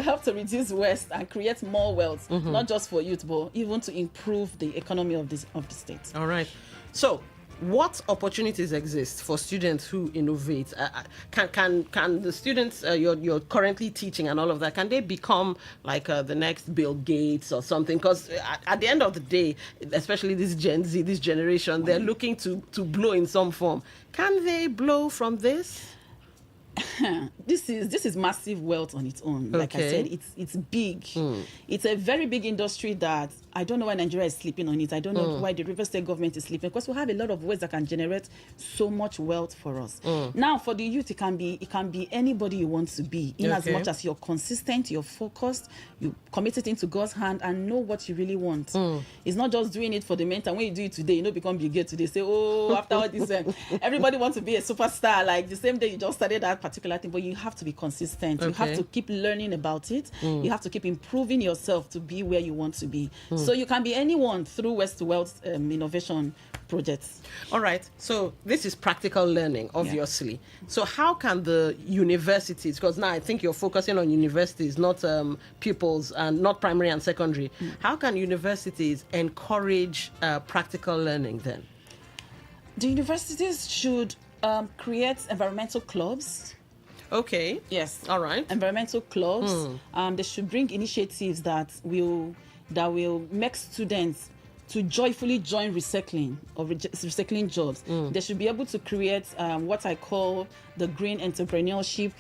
help to reduce waste and create more wealth, not just for youth, but even to improve the economy of the state. All right. So, what opportunities exist for students who innovate? Can the students you're currently teaching and all of that, can they become like the next Bill Gates or something? Because at the end of the day, especially this Gen Z, this generation, they're looking to blow in some form. Can they blow from this? This is massive wealth on its own. Like I said, it's big. It's a very big industry that I don't know why Nigeria is sleeping on it. I don't know why the River State government is sleeping, because we have a lot of ways that can generate so much wealth for us. Now, for the youth, it can be anybody you want to be, in as much as you're consistent, you're focused, you commit it into God's hand, and know what you really want. It's not just doing it for the meantime. When you do it today, you become Bill Gates today. Say, after all this, everybody wants to be a superstar. Like the same day you just started that particular thing, but you have to be consistent. You have to keep learning about it. You have to keep improving yourself to be where you want to be. So you can be anyone through West Wealth innovation projects. All right. So this is practical learning, obviously. So how can the universities, because now I think you're focusing on universities, not pupils, and not primary and secondary. How can universities encourage practical learning then? The universities should create environmental clubs. Okay. Yes. All right. Environmental clubs. They should bring initiatives that will make students to joyfully join recycling or recycling jobs. They should be able to create what I call the green entrepreneurship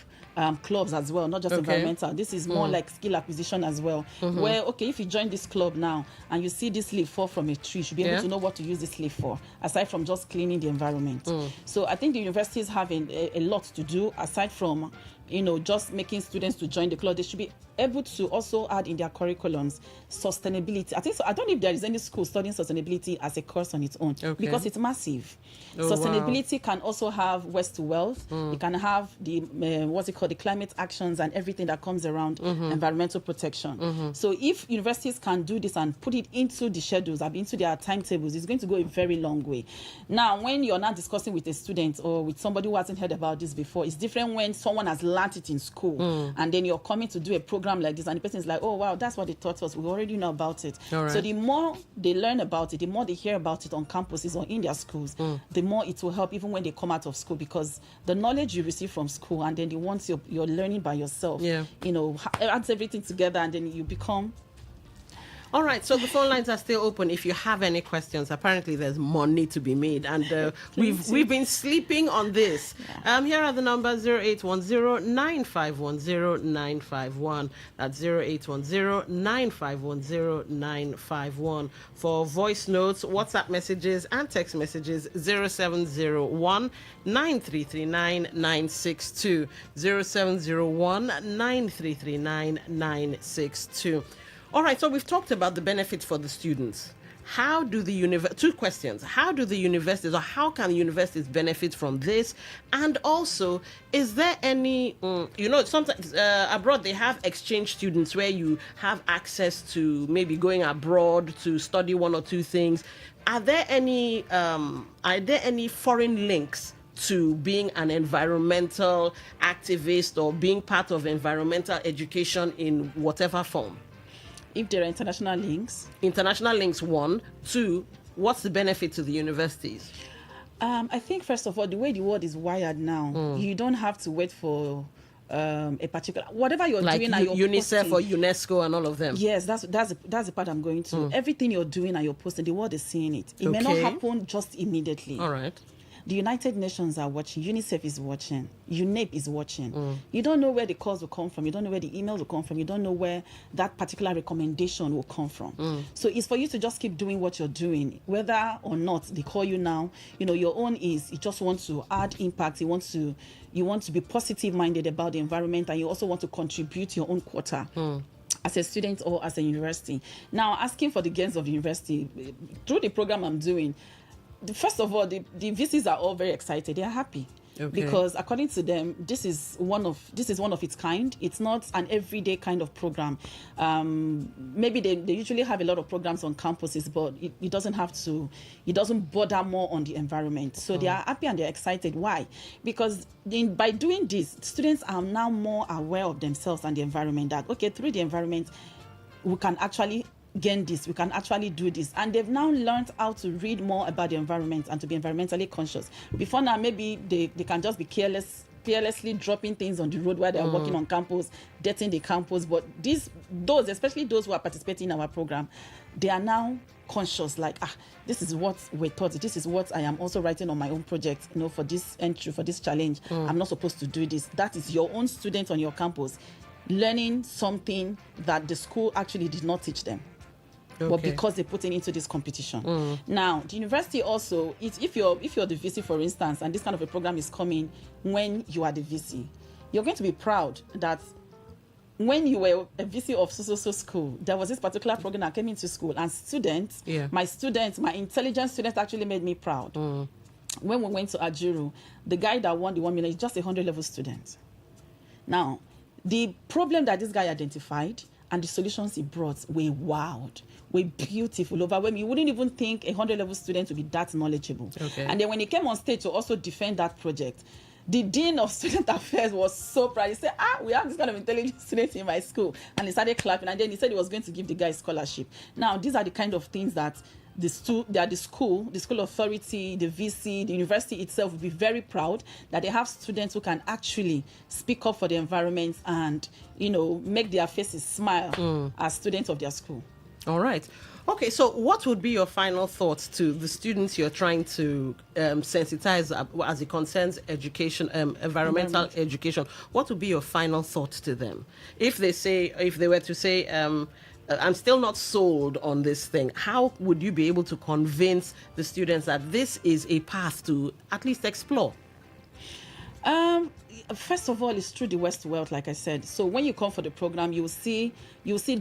clubs as well, not just environmental. This is more like skill acquisition as well, where, if you join this club now and you see this leaf fall from a tree, you should be able to know what to use this leaf for, aside from just cleaning the environment. So I think the universities have a lot to do, aside from just making students to join the club. They should be able to also add in their curriculums sustainability. I think so. I don't know if there is any school studying sustainability as a course on its own, because it's massive. Sustainability can also have waste to wealth. It can have the the climate actions and everything that comes around environmental protection. So if universities can do this and put it into the schedules, into their timetables, it's going to go a very long way. Now, when you're not discussing with a student or with somebody who hasn't heard about this before, it's different when someone has learned it in school and then you're coming to do a program program like this, and the person is like, oh wow, that's what they taught us, we already know about it. All right. So the more they learn about it, the more they hear about it on campuses or in their schools, the more it will help even when they come out of school, because the knowledge you receive from school and then the ones you're learning by yourself, adds everything together, and then you become. All right, so the phone lines are still open. If you have any questions, apparently there's money to be made, and we've been sleeping on this. Here are the numbers: 0810-9510-951. That's 0810-9510-951. For voice notes, WhatsApp messages, and text messages, 0701-9339-962. 0701-9339-962. All right, so we've talked about the benefits for the students. How do the two questions. How do the universities, or how can the universities benefit from this? And also, is there any, sometimes abroad they have exchange students where you have access to maybe going abroad to study one or two things. Are there any foreign links to being an environmental activist or being part of environmental education in whatever form? If there are international links. International links, 1. 2, what's the benefit to the universities? I think, first of all, the way the world is wired now, you don't have to wait for a particular, whatever you're doing and you're UNICEF posting, or UNESCO and all of them. Yes, that's the part I'm going to. Everything you're doing and you're posting, the world is seeing it. It may not happen just immediately. All right. The United Nations are watching. UNICEF is watching. UNEP is watching. You don't know where the calls will come from. You don't know where the emails will come from. You don't know where that particular recommendation will come from. So it's for you to just keep doing what you're doing, whether or not they call you now. Your own is you just want to add impact. You want to be positive-minded about the environment, and you also want to contribute your own quota. As a student or as a university. Now, asking for the gains of the university through the program I'm doing. First of all, the VCs are all very excited. They are happy because, according to them, this is one of its kind. It's not an everyday kind of program. Maybe they usually have a lot of programs on campuses, but it doesn't bother more on the environment. So they are happy and they're excited. Why? Because by doing this, students are now more aware of themselves and the environment. That through the environment, we can actually gain this, we can actually do this, and they've now learned how to read more about the environment and to be environmentally conscious. Before now, maybe they can just be carelessly dropping things on the road while they're working on campus, dirtying the campus. But especially those who are participating in our program, they are now conscious, like, this is what we're taught, this is what I am also writing on my own project, for this entry, for this challenge. I'm not supposed to do this. That is your own student on your campus learning something that the school actually did not teach them. But because they put it into this competition. Now, the university also, if you're the VC, for instance, and this kind of a program is coming when you are the VC, you're going to be proud that when you were a VC of so school, there was this particular program that came into school, and my intelligent students actually made me proud. When we went to Ajuru, the guy that won the 1 million is just a 100-level student. Now, the problem that this guy identified and the solutions he brought were wild, were beautiful, overwhelming. You wouldn't even think a 100-level student would be that knowledgeable. And then when he came on stage to also defend that project, the Dean of Student Affairs was so proud. He said, we have this kind of intelligent student in my school. And he started clapping. And then he said he was going to give the guy a scholarship. Now, these are the kind of things that the school authority, the VC, the university itself will be very proud that they have students who can actually speak up for the environment and, make their faces smile as students of their school. All right. Okay, so what would be your final thoughts to the students you're trying to sensitize as it concerns education, environmental education? What would be your final thoughts to them? If they were to say, I'm still not sold on this thing, how would you be able to convince the students that this is a path to at least explore? First of all, it's through the West World, like I said. So when you come for the program, you'll see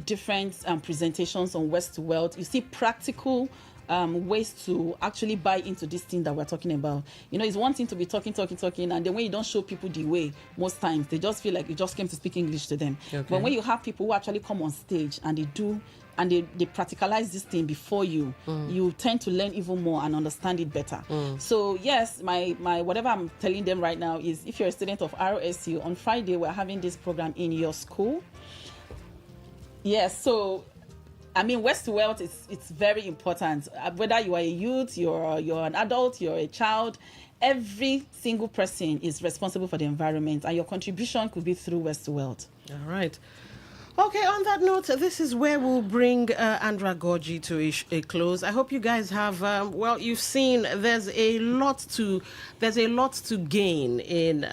different presentations on West World. You see practical ways to actually buy into this thing that we're talking about. It's one thing to be talking, and then when you don't show people the way, most times they just feel like you just came to speak English to them. But when you have people who actually come on stage and they do, and they practicalize this thing before you, you tend to learn even more and understand it better. So yes, my whatever I'm telling them right now is, if you're a student of RSU, on Friday we're having this program in your school. Yes, so I mean, West to Wealth it's very important. Whether you are a youth, you're an adult, you're a child, every single person is responsible for the environment, and your contribution could be through West to Wealth. All right. Okay, on that note, this is where we'll bring Andra Gorgi to a close. I hope you guys have, well, you've seen there's a lot to gain in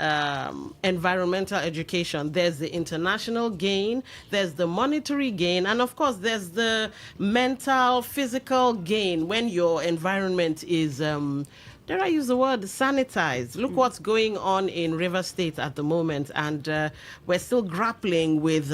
environmental education. There's the international gain, there's the monetary gain, and of course, there's the mental, physical gain when your environment is dare I use the word sanitized? Look what's going on in River State at the moment, and we're still grappling with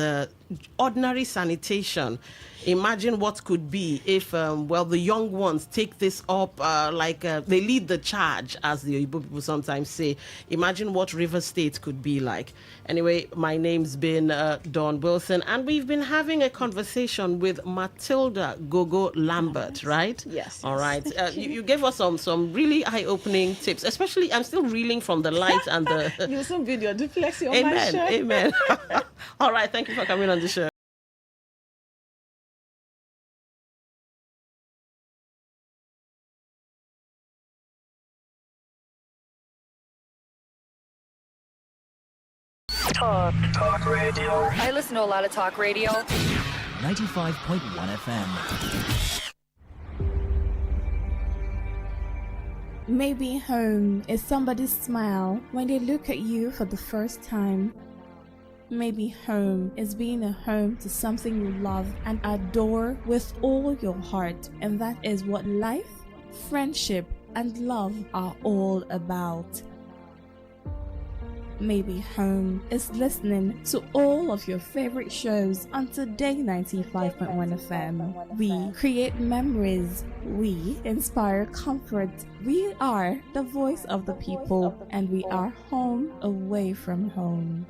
ordinary sanitation. Imagine what could be if, well, the young ones take this up, they lead the charge, as the Igbo people sometimes say. Imagine what River State could be like. Anyway, my name's been Dawn Wilson, and we've been having a conversation with Matilda Gogo Lambert, right? Yes. All right. You gave us some really eye-opening tips, especially I'm still reeling from the light and the... You'll soon build your duplex, your mansion. Amen. All right. Thank you for coming on the show. Talk radio. I listen to a lot of talk radio. 95.1 FM. Maybe home is somebody's smile when they look at you for the first time. Maybe home is being a home to something you love and adore with all your heart, and that is what life, friendship, and love are all about. Maybe home is listening to all of your favorite shows on Today 95.1 FM. We create memories. We inspire comfort. We are the voice of the people, and we are home away from home.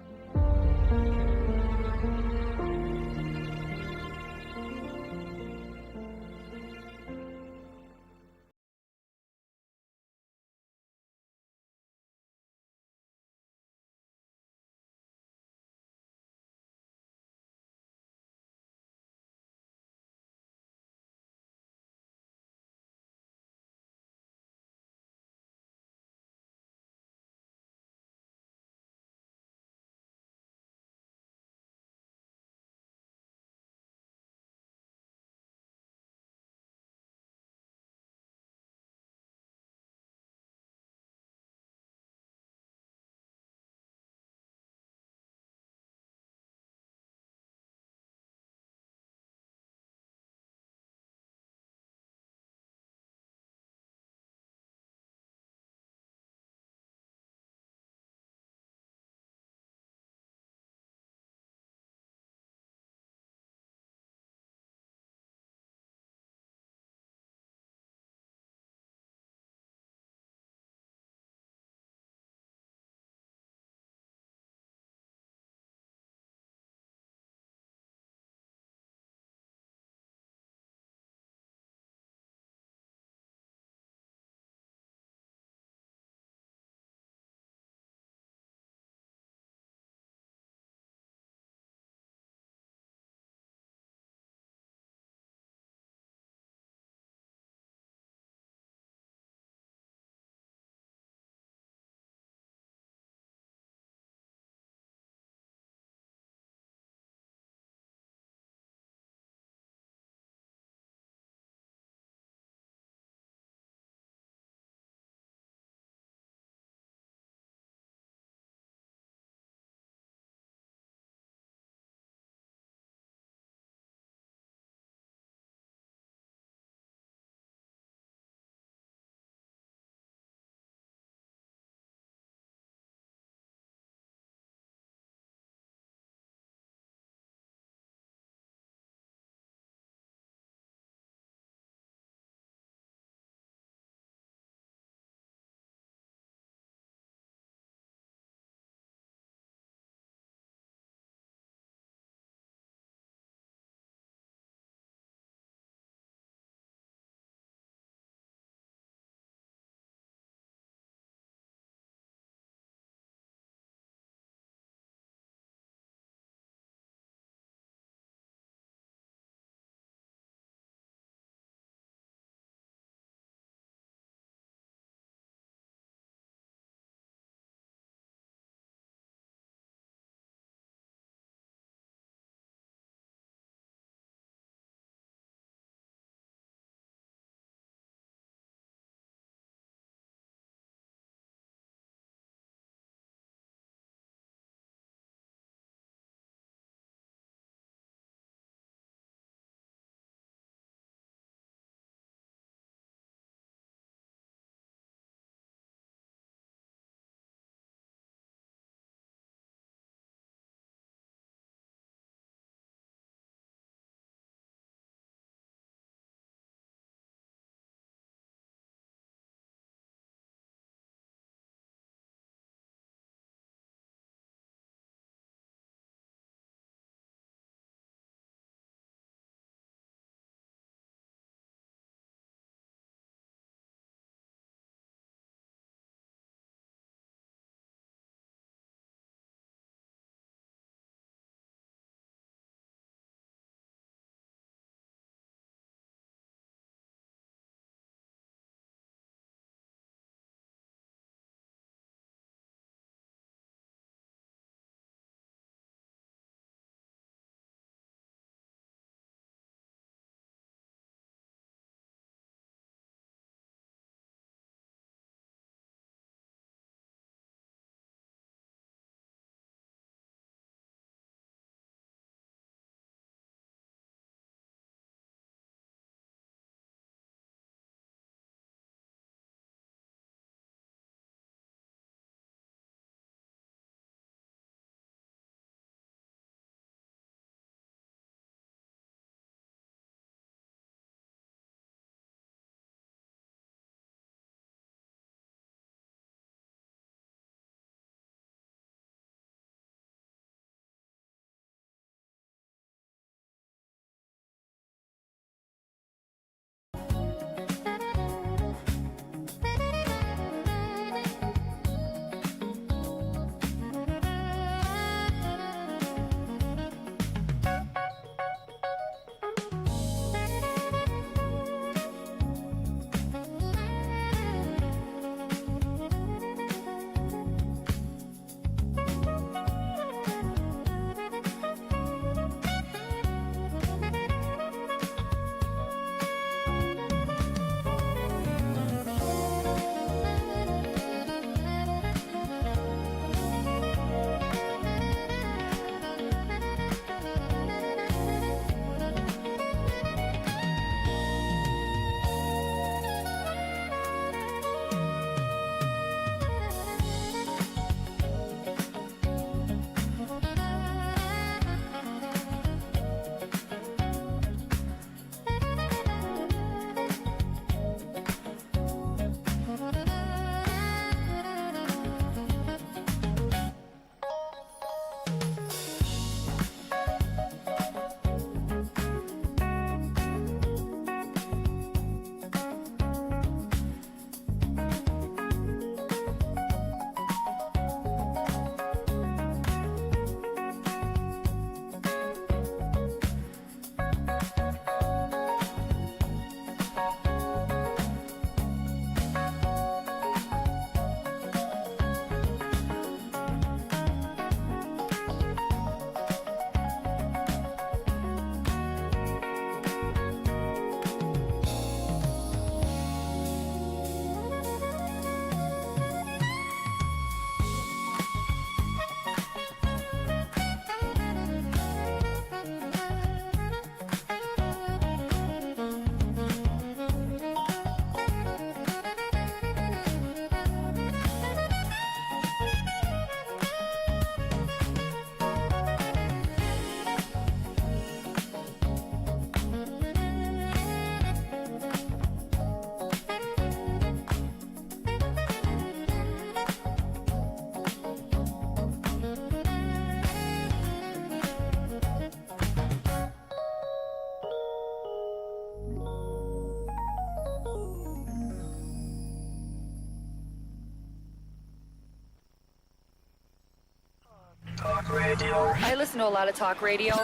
I listen to a lot of talk radio.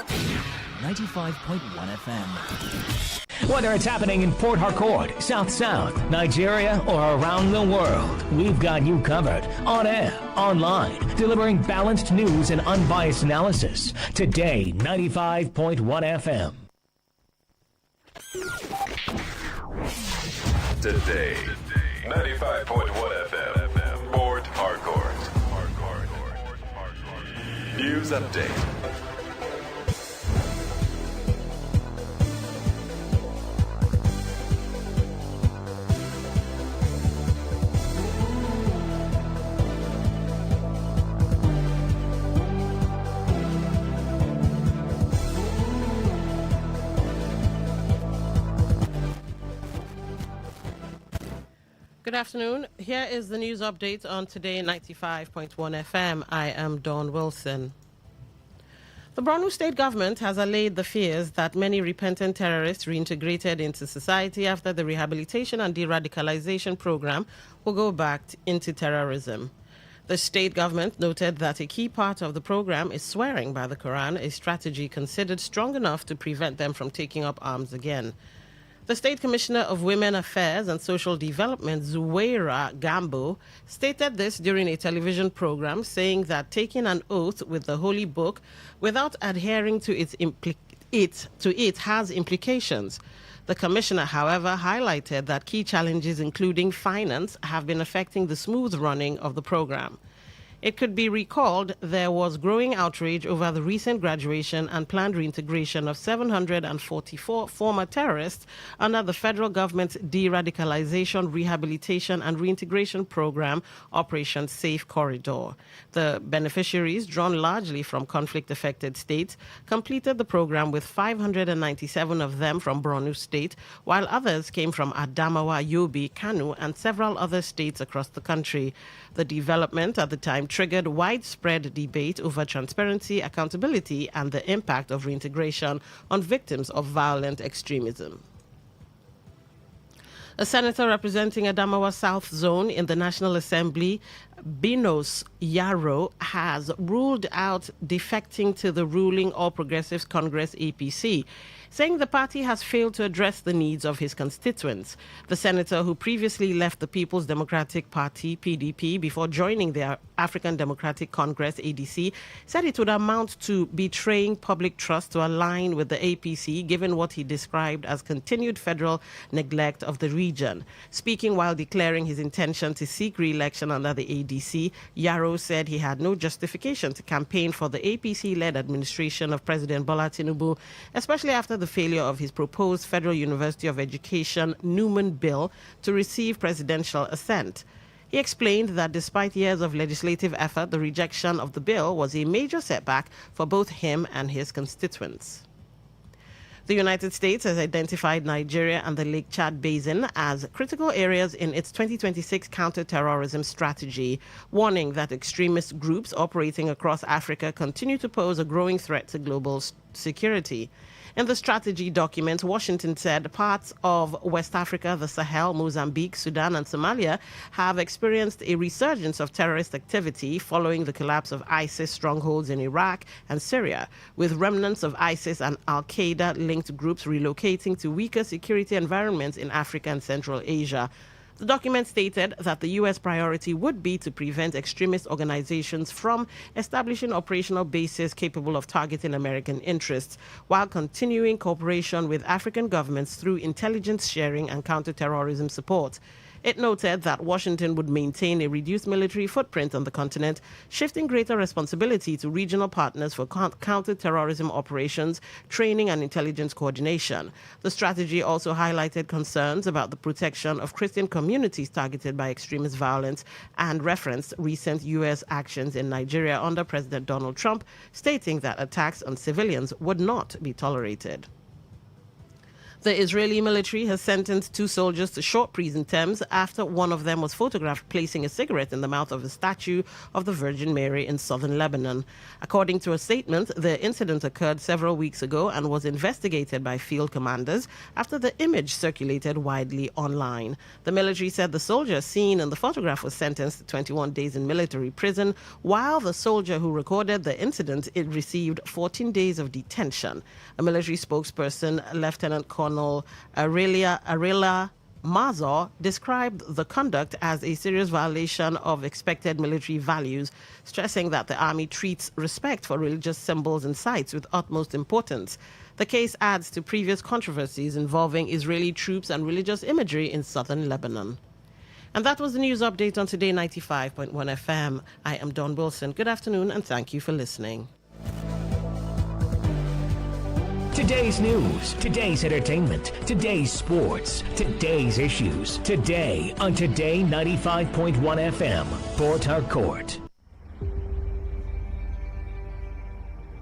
95.1 FM. Whether it's happening in Port Harcourt, South, Nigeria, or around the world, we've got you covered. On air, online, delivering balanced news and unbiased analysis. Today, 95.1 FM. Today, 95.1 FM, Port Harcourt. News update. Good afternoon. Here is the news update on Today 95.1 FM. I am Dawn Wilson. The Borno state government has allayed the fears that many repentant terrorists reintegrated into society after the rehabilitation and de-radicalization program will go back into terrorism. The state government noted that a key part of the program is swearing by the Quran, a strategy considered strong enough to prevent them from taking up arms again. The State Commissioner of Women Affairs and Social Development, Zuwaira Gambo, stated this during a television program, saying that taking an oath with the Holy Book without adhering to it has implications. The Commissioner, however, highlighted that key challenges, including finance, have been affecting the smooth running of the program. It could be recalled there was growing outrage over the recent graduation and planned reintegration of 744 former terrorists under the federal government's de-radicalization, rehabilitation and reintegration program, Operation Safe Corridor. The beneficiaries, drawn largely from conflict-affected states, completed the program with 597 of them from Borno State, while others came from Adamawa, Yobe, Kano and several other states across the country. The development at the time triggered widespread debate over transparency, accountability, and the impact of reintegration on victims of violent extremism. A senator representing Adamawa South Zone in the National Assembly, Binos Yaro, has ruled out defecting to the ruling All Progressives Congress APC, saying the party has failed to address the needs of his constituents. The senator, who previously left the People's Democratic Party, PDP, before joining the African Democratic Congress, ADC, said it would amount to betraying public trust to align with the APC, given what he described as continued federal neglect of the region. Speaking while declaring his intention to seek re-election under the ADC, Yaro said he had no justification to campaign for the APC-led administration of President Bola Tinubu, especially after the failure of his proposed Federal University of Education Newman bill to receive presidential assent. He explained that despite years of legislative effort, the rejection of the bill was a major setback for both him and his constituents. The United States has identified Nigeria and the Lake Chad Basin as critical areas in its 2026 counter-terrorism strategy, warning that extremist groups operating across Africa continue to pose a growing threat to global security. In the strategy document, Washington said parts of West Africa, the Sahel, Mozambique, Sudan, and Somalia have experienced a resurgence of terrorist activity following the collapse of ISIS strongholds in Iraq and Syria, with remnants of ISIS and Al-Qaeda-linked groups relocating to weaker security environments in Africa and Central Asia. The document stated that the U.S. priority would be to prevent extremist organizations from establishing operational bases capable of targeting American interests, while continuing cooperation with African governments through intelligence sharing and counterterrorism support. It noted that Washington would maintain a reduced military footprint on the continent, shifting greater responsibility to regional partners for counter-terrorism operations, training, and intelligence coordination. The strategy also highlighted concerns about the protection of Christian communities targeted by extremist violence and referenced recent U.S. actions in Nigeria under President Donald Trump, stating that attacks on civilians would not be tolerated. The Israeli military has sentenced 2 soldiers to short prison terms after one of them was photographed placing a cigarette in the mouth of a statue of the Virgin Mary in southern Lebanon. According to a statement, the incident occurred several weeks ago and was investigated by field commanders after the image circulated widely online. The military said the soldier seen in the photograph was sentenced to 21 days in military prison, while the soldier who recorded the incident received 14 days of detention. A military spokesperson, Lieutenant Colonel Arela Mazor, described the conduct as a serious violation of expected military values, stressing that the army treats respect for religious symbols and sites with utmost importance. The case adds to previous controversies involving Israeli troops and religious imagery in southern Lebanon. And that was the news update on Today 95.1 FM. I am Dawn Wilson. Good afternoon and thank you for listening. Today's news, today's entertainment, today's sports, today's issues. Today on Today 95.1 FM, Port Harcourt.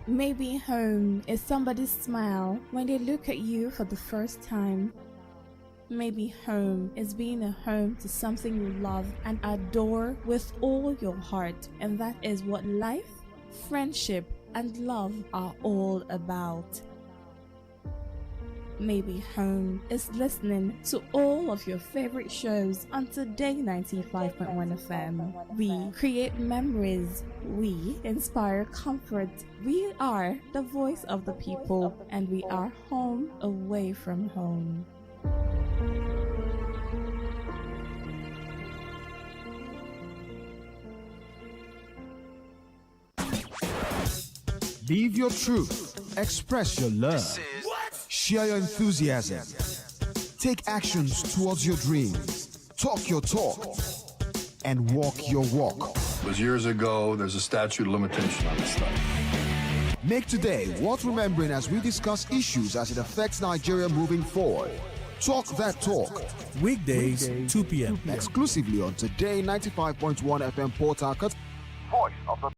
Maybe home is somebody's smile when they look at you for the first time. Maybe home is being a home to something you love and adore with all your heart. And that is what life, friendship, and love are all about. Maybe home is listening to all of your favorite shows on Today 95.1 FM. We create memories. We inspire comfort. We are the voice of the people, and we are home away from home. Live your truth. Express your love. Share your enthusiasm. Take actions towards your dreams. Talk your talk. And walk your walk. It was years ago. There's a statute of limitation on this stuff. Make today worth remembering as we discuss issues as it affects Nigeria moving forward. Talk that talk. Weekdays, 2 p.m. Exclusively on Today 95.1 FM Port Harcourt. Voice of the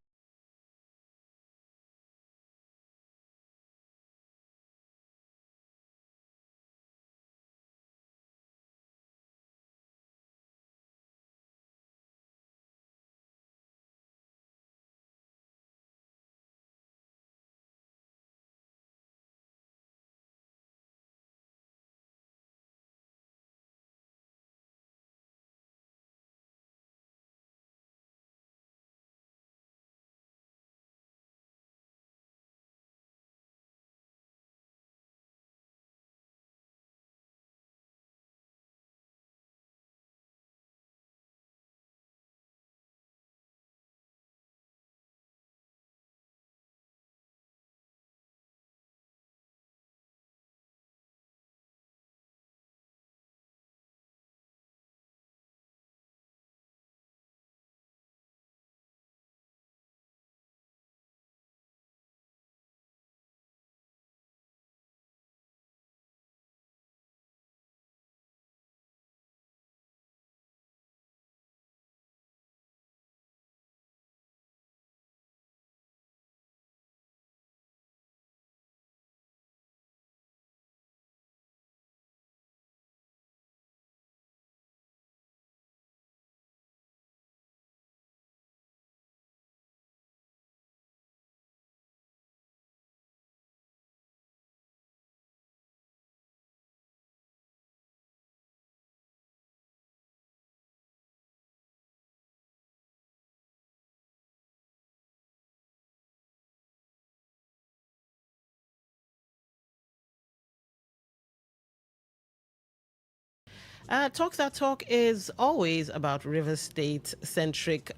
Talk That Talk is always about River State-centric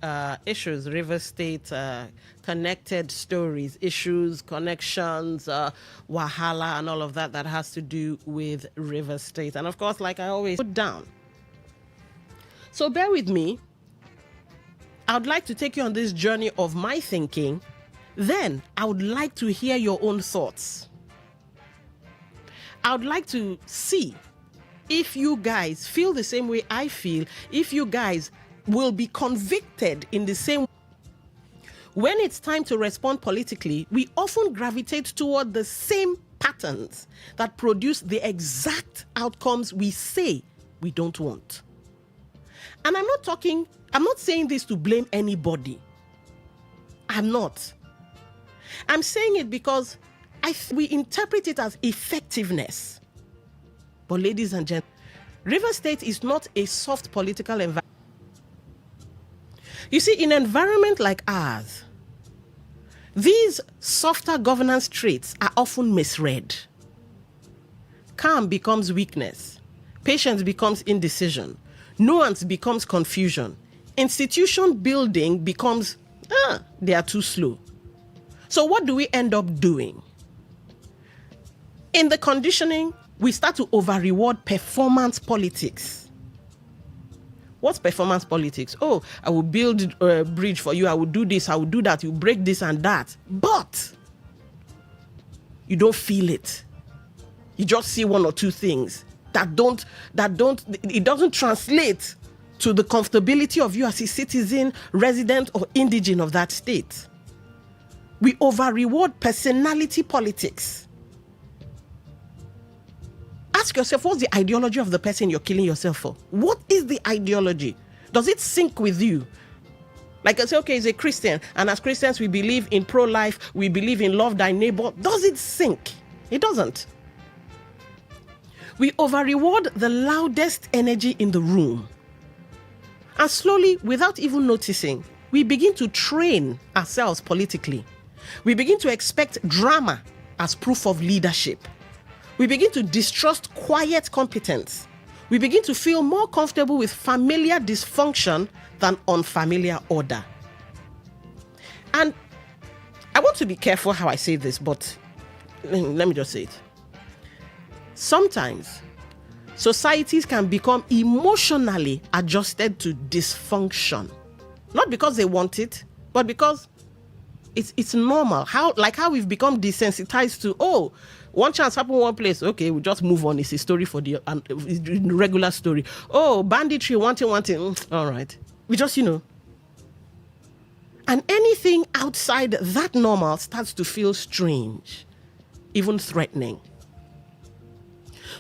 issues, River State connected stories, issues, connections, wahala, and all of that that has to do with River State. And of course, like I always put down. So bear with me. I would like to take you on this journey of my thinking. Then I would like to hear your own thoughts. I would like to see if you guys feel the same way I feel, if you guys will be convicted in the same way. When it's time to respond politically, we often gravitate toward the same pattern patterns that produce the exact outcomes we say we don't want. And I'm not saying this to blame anybody. I'm not. I'm saying it because we interpret it as effectiveness. But ladies and gentlemen, River State is not a soft political environment. You see, in an environment like ours, these softer governance traits are often misread. Calm becomes weakness. Patience becomes indecision. Nuance becomes confusion. Institution building becomes, they are too slow. So what do we end up doing? In the conditioning, we start to over-reward performance politics. What's performance politics? Oh, I will build a bridge for you. I will do this. I will do that. You break this and that. But you don't feel it. You just see one or two things it doesn't translate to the comfortability of you as a citizen, resident, or indigene of that state. We over-reward personality politics. Ask yourself, what's the ideology of the person you're killing yourself for? What is the ideology? Does it sync with you? Like I say, okay, he's a Christian, and as Christians, we believe in pro-life, we believe in love thy neighbor. Does it sync? It doesn't. We over-reward the loudest energy in the room. And slowly, without even noticing, we begin to train ourselves politically. We begin to expect drama as proof of leadership. We begin to distrust quiet competence. We begin to feel more comfortable with familiar dysfunction than unfamiliar order. And I want to be careful how I say this, but let me just say it. Sometimes societies can become emotionally adjusted to dysfunction. Not because they want it, but because it's normal. How we've become desensitized to, one chance happened one place. Okay, we just move on. It's a story for the regular story. Oh, banditry, wanting. All right. We just, And anything outside that normal starts to feel strange, even threatening.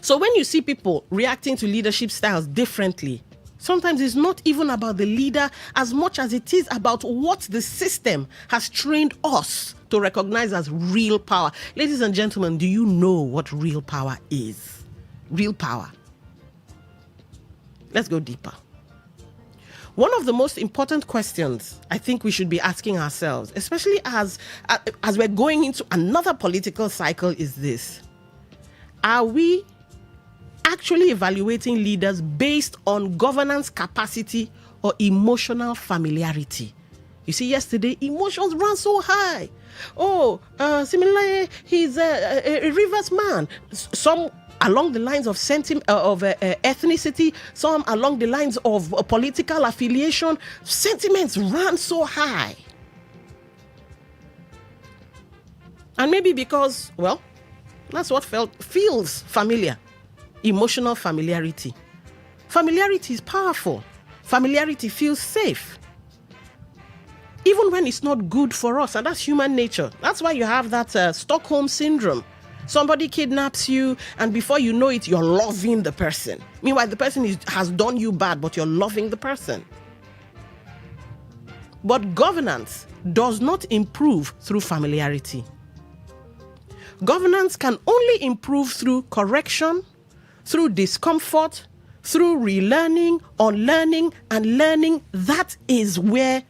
So when you see people reacting to leadership styles differently, sometimes it's not even about the leader as much as it is about what the system has trained us to recognize as real power. Ladies and gentlemen, do you know what real power is? Real power. Let's go deeper. One of the most important questions I think we should be asking ourselves, especially as we're going into another political cycle, is this. Are we actually evaluating leaders based on governance capacity or emotional familiarity? You see, yesterday, emotions ran so high. Similarly, he's a Rivers man. Some along the lines of ethnicity, some along the lines of political affiliation. Sentiments ran so high. And maybe because, that's what feels familiar. Emotional familiarity. Familiarity is powerful. Familiarity feels safe. Even when it's not good for us, and that's human nature. That's why you have that Stockholm syndrome. Somebody kidnaps you, and before you know it, you're loving the person. Meanwhile, the person has done you bad, but you're loving the person. But governance does not improve through familiarity. Governance can only improve through correction, through discomfort, through relearning, unlearning, and learning. That is where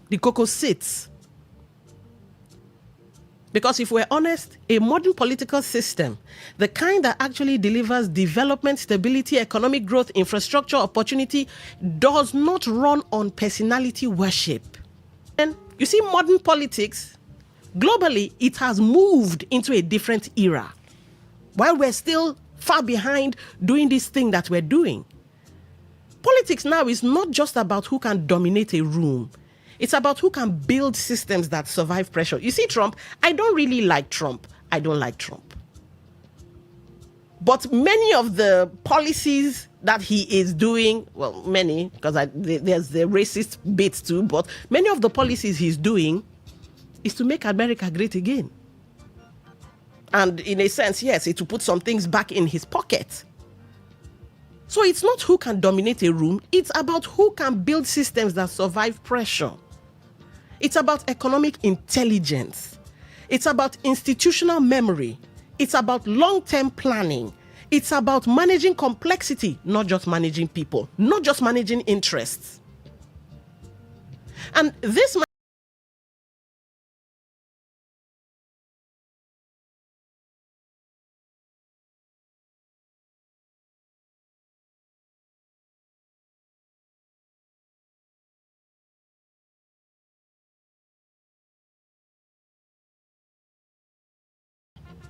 the cocoa sits. Because if we're honest, a modern political system, the kind that actually delivers development, stability, economic growth, infrastructure, opportunity, does not run on personality worship. And you see, modern politics, globally, it has moved into a different era. While we're still far behind doing this thing that we're doing. Politics now is not just about who can dominate a room. It's about who can build systems that survive pressure. You see, Trump, I don't really like Trump. I don't like Trump. But many of the policies that he is doing, many, because there's the racist bits too, but many of the policies he's doing is to make America great again. And in a sense, yes, it will put some things back in his pocket. So it's not who can dominate a room. It's about who can build systems that survive pressure. It's about economic intelligence. It's about institutional memory. It's about long-term planning. It's about managing complexity, not just managing people, not just managing interests. And this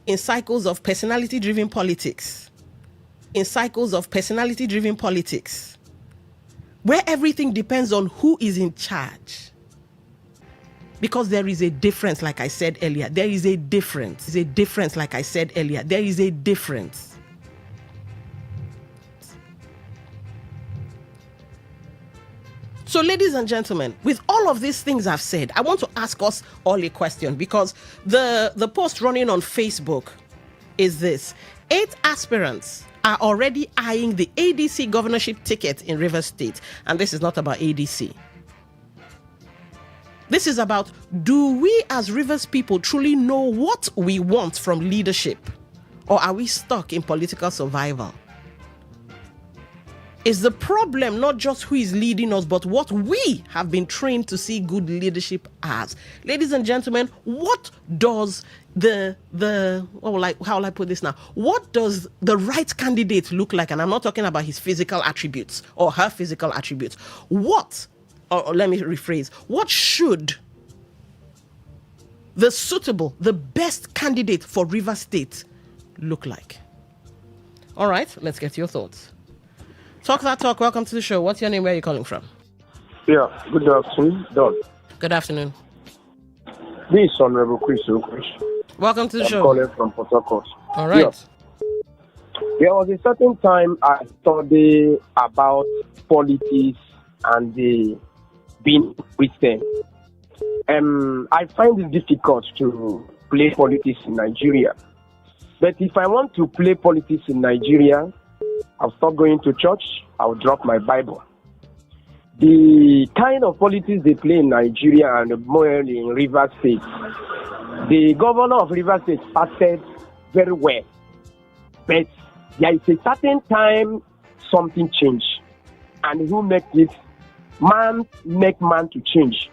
in cycles of personality-driven politics. Where everything depends on who is in charge. Because there is a difference, like I said earlier. There is a difference. So, ladies and gentlemen, with all of these things I've said, I want to ask us all a question, because the post running on Facebook is this: 8 aspirants are already eyeing the ADC governorship ticket in Rivers State. And this is not about ADC. This is about, do we as Rivers people truly know what we want from leadership? Or are we stuck in political survival? Is the problem not just who is leading us, but what we have been trained to see good leadership as? Ladies and gentlemen, what does how will I put this now? What does the right candidate look like? And I'm not talking about his physical attributes or her physical attributes. What, or let me rephrase, what should the best candidate for Rivers State look like? All right, let's get your thoughts. Talk that talk. Welcome to the show. What's your name? Where are you calling from? Yeah, good afternoon, Don. Good afternoon. This is Honorable Chris Okrish. Welcome to the show. I'm calling from Port Harcourt. All right. Yeah. There was a certain time I studied about politics and being Christian. I find it difficult to play politics in Nigeria. But if I want to play politics in Nigeria, I'll stop going to church, I'll drop my Bible. The kind of politics they play in Nigeria and more in Rivers State, the governor of Rivers State started very well. But there is a certain time something changed. And who makes it? Man make man to change.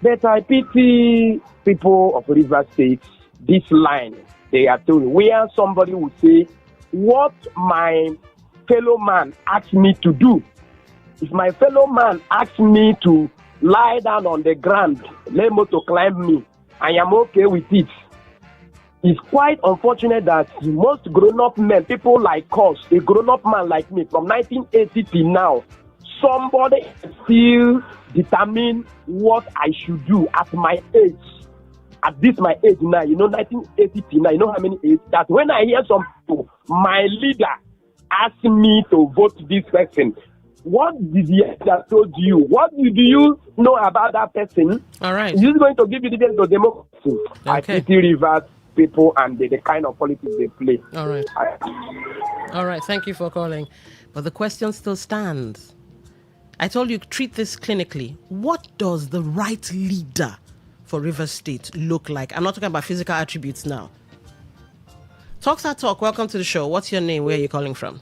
But I pity people of Rivers State, this line they are told, where somebody would say, what my fellow man asks me to do. If my fellow man asks me to lie down on the ground, let him to climb me, I am okay with it. It's quite unfortunate that most grown-up men, people like us, a grown-up man like me, from 1980 till now, somebody still determine what I should do at my age. At this my age now, 1980 till now, you know how many age? That when I hear some people, my leader asked me to vote this person. What did the elder told you? What do you know about that person? All right. Is going to give you the democracy? Okay. I pity Rivers people and the kind of politics they play. All right. All right. Thank you for calling. But the question still stands. I told you, treat this clinically. What does the right leader for Rivers State look like? I'm not talking about physical attributes now. Talk that talk. Welcome to the show. What's your name? Where are you calling from?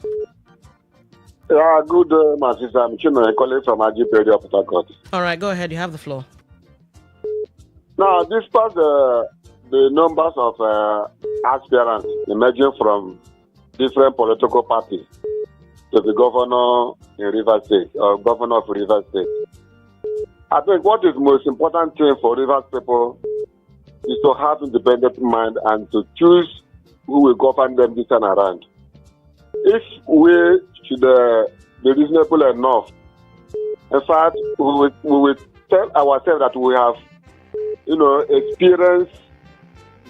Good, my sister. I'm calling from Ajip area of Port Harcourt. All right, go ahead. You have the floor. Now, despite the numbers of aspirants emerging from different political parties to the governor in Rivers State, or governor of Rivers State, I think what is the most important thing for Rivers people is to have independent mind and to choose who will govern them this time around. If we should be reasonable enough, in fact, we will tell ourselves that we have, experienced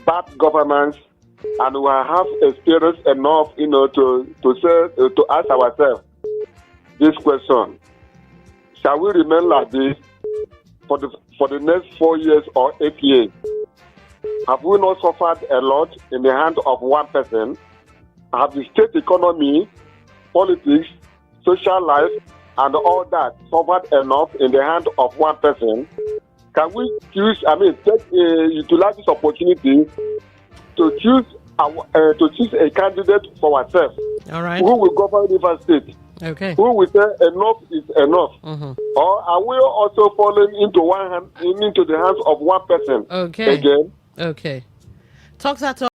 bad governance, and we have experience enough, to ask ourselves this question: shall we remain like this for the next 4 years or 8 years? Have we not suffered a lot in the hand of one person? Have the state economy, politics, social life, and all that suffered enough in the hand of one person? Can we utilize this opportunity to choose a candidate for ourselves? All right. Who will govern River State? Okay. Who will say enough is enough? Or are we also falling into the hands of one person? Okay. Again? Okay. Talk that talk.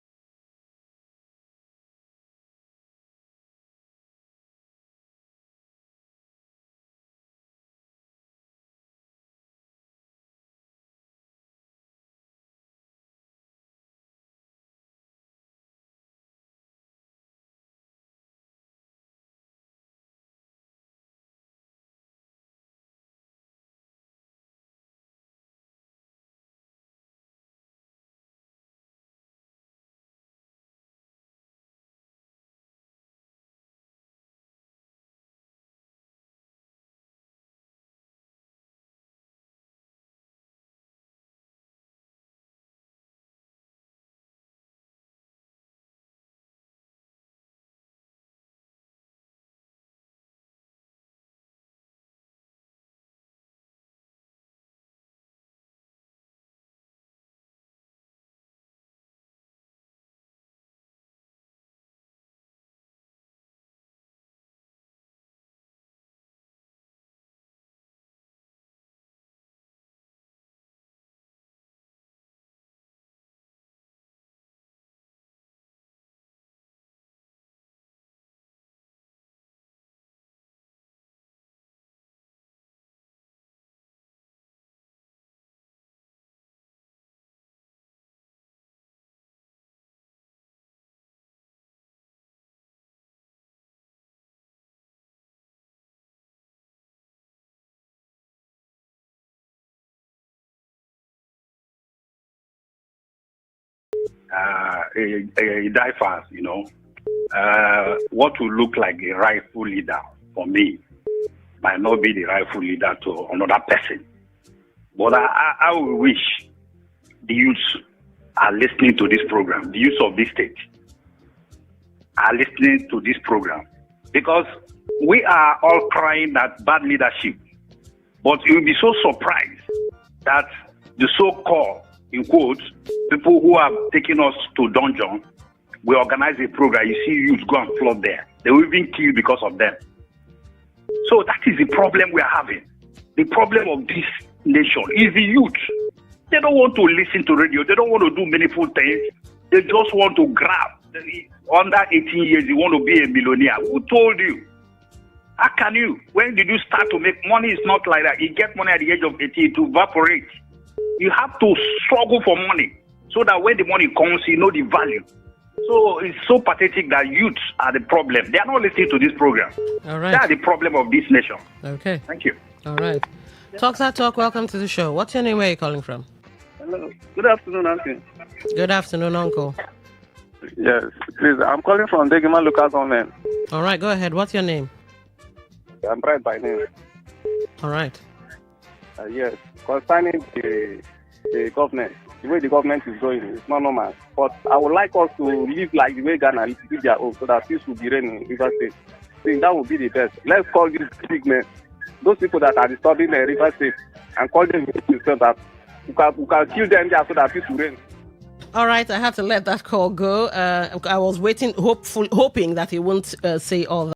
A die fast, what will look like a rightful leader for me might not be the rightful leader to another person. But I will wish the youths are listening to this program, the youths of this state are listening to this program, because we are all crying at bad leadership. But you'll be so surprised that the so-called, in quotes, people who have taken us to dungeon, we organize a program, you see youth go and flood there. They will even kill because of them. So that is the problem we are having. The problem of this nation is the youth. They don't want to listen to radio. They don't want to do meaningful things. They just want to grab. Under 18 years, you want to be a millionaire. Who told you? How can you? When did you start to make money? Is not like that. You get money at the age of 18 to evaporate. You have to struggle for money so that when the money comes, you know the value. So it's so pathetic that youths are the problem. They are not listening to this program. All right. They are the problem of this nation. Okay. Thank you. All right. Talk that talk. Welcome to the show. What's your name? Where are you calling from? Hello. Good afternoon, Uncle. Good afternoon, Uncle. Yes, please. I'm calling from Degima Local Government. All right. Go ahead. What's your name? I'm Bright by name. All right. Yes. Concerning the government, the way the government is going, it's not normal. But I would like us to live like the way Ghana live their own, so that peace will be reigning in River State. I think that would be the best. Let's call these big men, those people that are disturbing the River State, and call them so that we can kill them there so that peace will reign. All right, I have to let that call go. I was waiting, hoping that he won't say all that.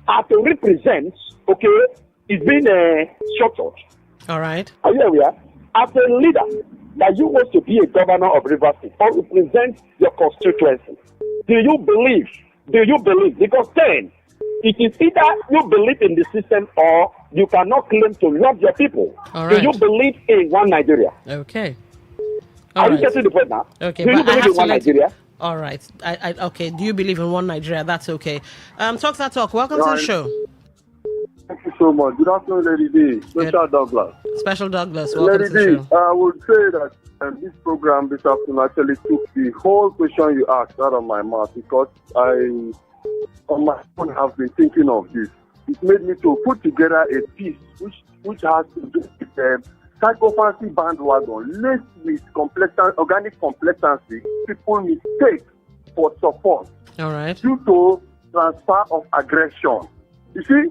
are to represent, okay, is being structured. All right. Are you aware? As a leader, that you want to be a governor of Rivers State or represent your constituency, do you believe? Because then, it is either you believe in the system or you cannot claim to love your people. All right. Do you believe in one Nigeria? Okay. Are you getting the point now? Okay, do you but I believe have in one to Nigeria? All right. Okay. Do you believe in one Nigeria? That's okay. Talk that talk. Welcome to the show. Thank you so much. Good afternoon, Lady D. Special Douglas. Special Douglas, welcome to the Lady show. D, I would say that this program this afternoon actually took the whole question you asked out of my mouth because I, on my own, have been thinking of this. It made me to put together a piece which has to do with psychopathy bandwagon laced with organic complacency people mistake for support. All right. Due to transfer of aggression. You see,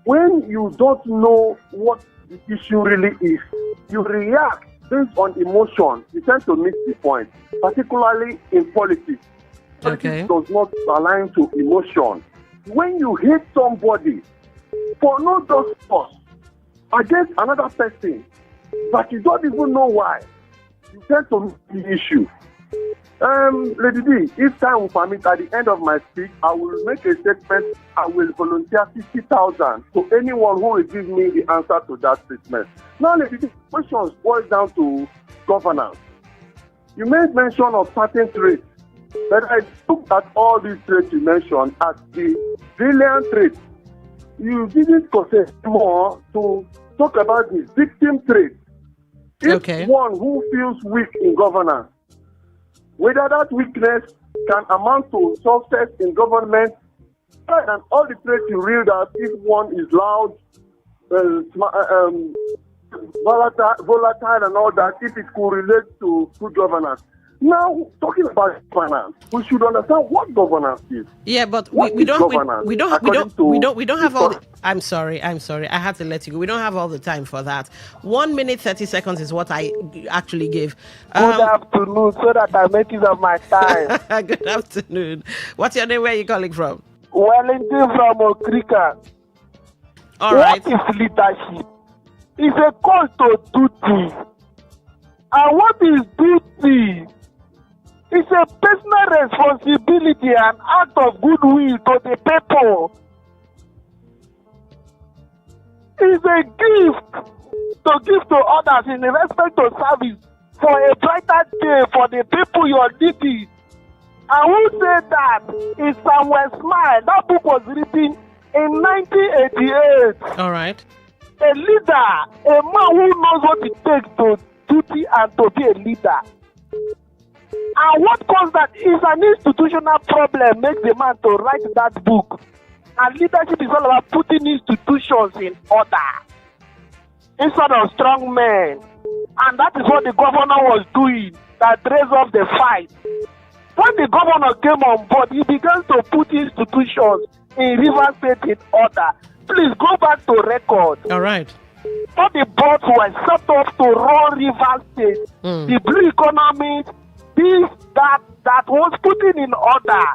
when you don't know what the issue really is, you react based on emotion. You tend to miss the point, particularly in politics. Okay. Politics does not align to emotion. When you hate somebody for no just cause against another person, but you don't even know why, you tend to miss the issue. Lady D, if time will permit, at the end of my speech, I will make a statement. I will volunteer 50,000 to anyone who will give me the answer to that statement. Now, Lady D, the question boils down to governance. You made mention of certain traits, but I looked at all these traits you mentioned as the brilliant traits. You didn't consider more to talk about the victim traits. If one who feels weak in governance, whether that weakness can amount to success in government, and all the traits you read out, if one is loud, volatile and all that, if it could relate to good governance. Now, talking about governance, we should understand what governance is. Yeah, but we don't have all the, I'm sorry. I have to let you go. We don't have all the time for that. 1 minute 30 seconds is what I actually give. Good afternoon, so that I make use of my time. Good afternoon. What's your name? Where are you calling from? Wellington from Okrika. All right. What is leadership? It's a call to duty. And what is duty? It's a personal responsibility and act of goodwill to the people. It's a gift to give to others in respect to service for a brighter day for the people you're leading. And who said that is Samuel Smile. That book was written in 1988. All right. A leader, a man who knows what it takes to duty and to be a leader. And what caused that is an institutional problem makes the man to write that book. And leadership is all about putting institutions in order instead of strong men. And that is what the governor was doing that raised up the fight. When the governor came on board, he began to put institutions in Rivers State in order. Please go back to record. All right. All the boards were set up to run Rivers State. The blue economy, this, that was put in order.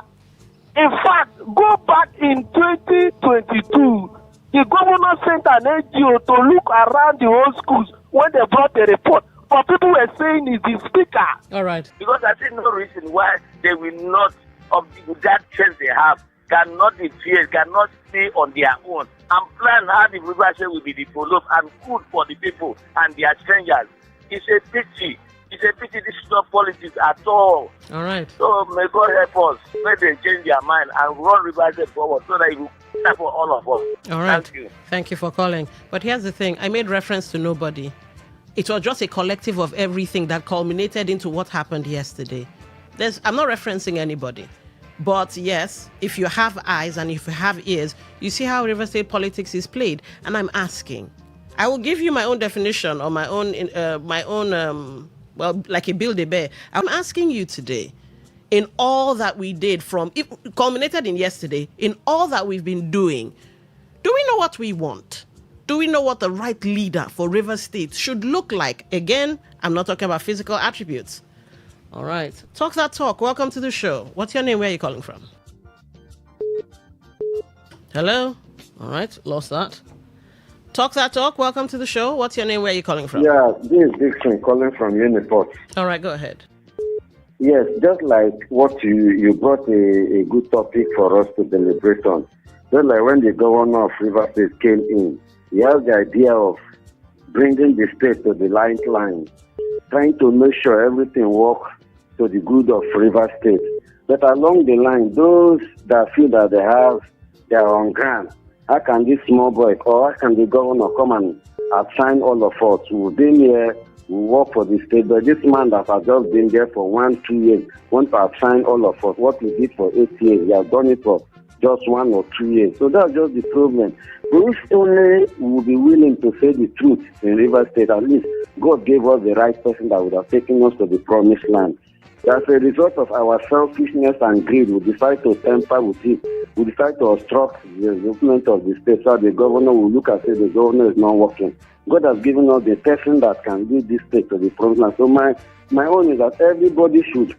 In fact, go back in 2022, the governor sent an NGO to look around the old schools when they brought the report. But people were saying it's the speaker. All right. Because I see no reason why they will not, of that chance they have, cannot be feared, cannot stay on their own and plan how the rivership will be developed and good for the people and their strangers. It's a pity. It's a pity this is not politics at all. All right. So may God help us. Let them change their mind and run rivership forward so that it will be better for all of us. All right. Thank you. Thank you for calling. But here's the thing. I made reference to nobody. It was just a collective of everything that culminated into what happened yesterday. I'm not referencing anybody. But yes, if you have eyes and if you have ears, you see how River State politics is played. And I'm asking, I will give you my own definition or my own, like a Build-A-Bear. I'm asking you today, in all that we did it culminated in yesterday, in all that we've been doing, do we know what we want? Do we know what the right leader for River State should look like? Again, I'm not talking about physical attributes. All right. Talk that talk. Welcome to the show. What's your name? Where are you calling from? Hello? All right, lost that. Talk that talk. Welcome to the show. What's your name? Where are you calling from? Yeah, this is Dixon calling from Uniport. All right, go ahead. Yes, just like what you brought a good topic for us to deliberate on. Just like when the governor of River State came in, he has the idea of bringing the state to the line, trying to make sure everything works to the good of River State. But along the line, those that feel that they are on ground, how can this small boy or how can the governor come and assign all of us who been here, who work for the state? But this man that has just been there for 1-2 years want to assign all of us what he did for 8 years. He has done it for just 1 or 2 years. So that's just the problem. But if only we will be willing to say the truth in River State, at least God gave us the right person that would have taken us to the promised land. As a result of our selfishness and greed, we decide to tamper with it. We decide to obstruct the development of the state so the governor will look and say the governor is not working. God has given us the person that can lead this state to the promised land. So my own is that everybody should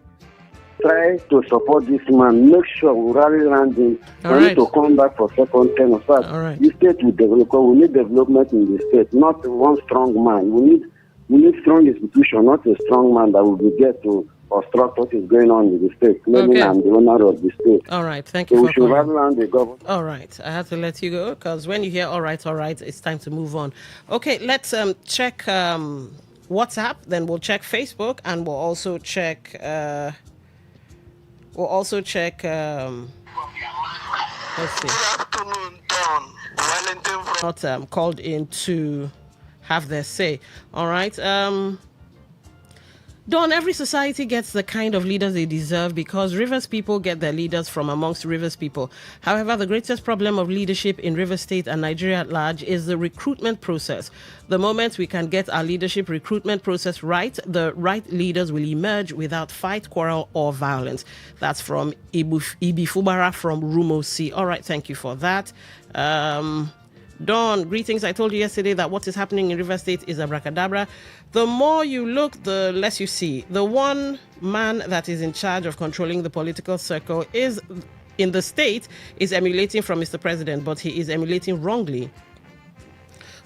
try to support this man. Make sure we rally around him for him to come back for second term. So the state will develop. We need development in the state, not one strong man. We need strong institution, not a strong man that will be there to obstruct what is going on in the state. Claiming I'm the owner of the state. All right, thank you so for we should rally around the government. All right, I have to let you go because when you hear all right, it's time to move on. Okay, let's check WhatsApp, then we'll check Facebook, and we'll also check let's see. Good afternoon, Don. Wellington from Not called in to have their say. All right. Don, every society gets the kind of leaders they deserve because Rivers people get their leaders from amongst Rivers people. However, the greatest problem of leadership in Rivers State and Nigeria at large is the recruitment process. The moment we can get our leadership recruitment process right, the right leaders will emerge without fight, quarrel, or violence. That's from Ibi Fubara from Rumosi. All right, thank you for that. Dawn, greetings. I told you yesterday that what is happening in River State is abracadabra. The more you look, the less you see. The one man that is in charge of controlling the political circle is in the state is emulating from Mr. President, but he is emulating wrongly.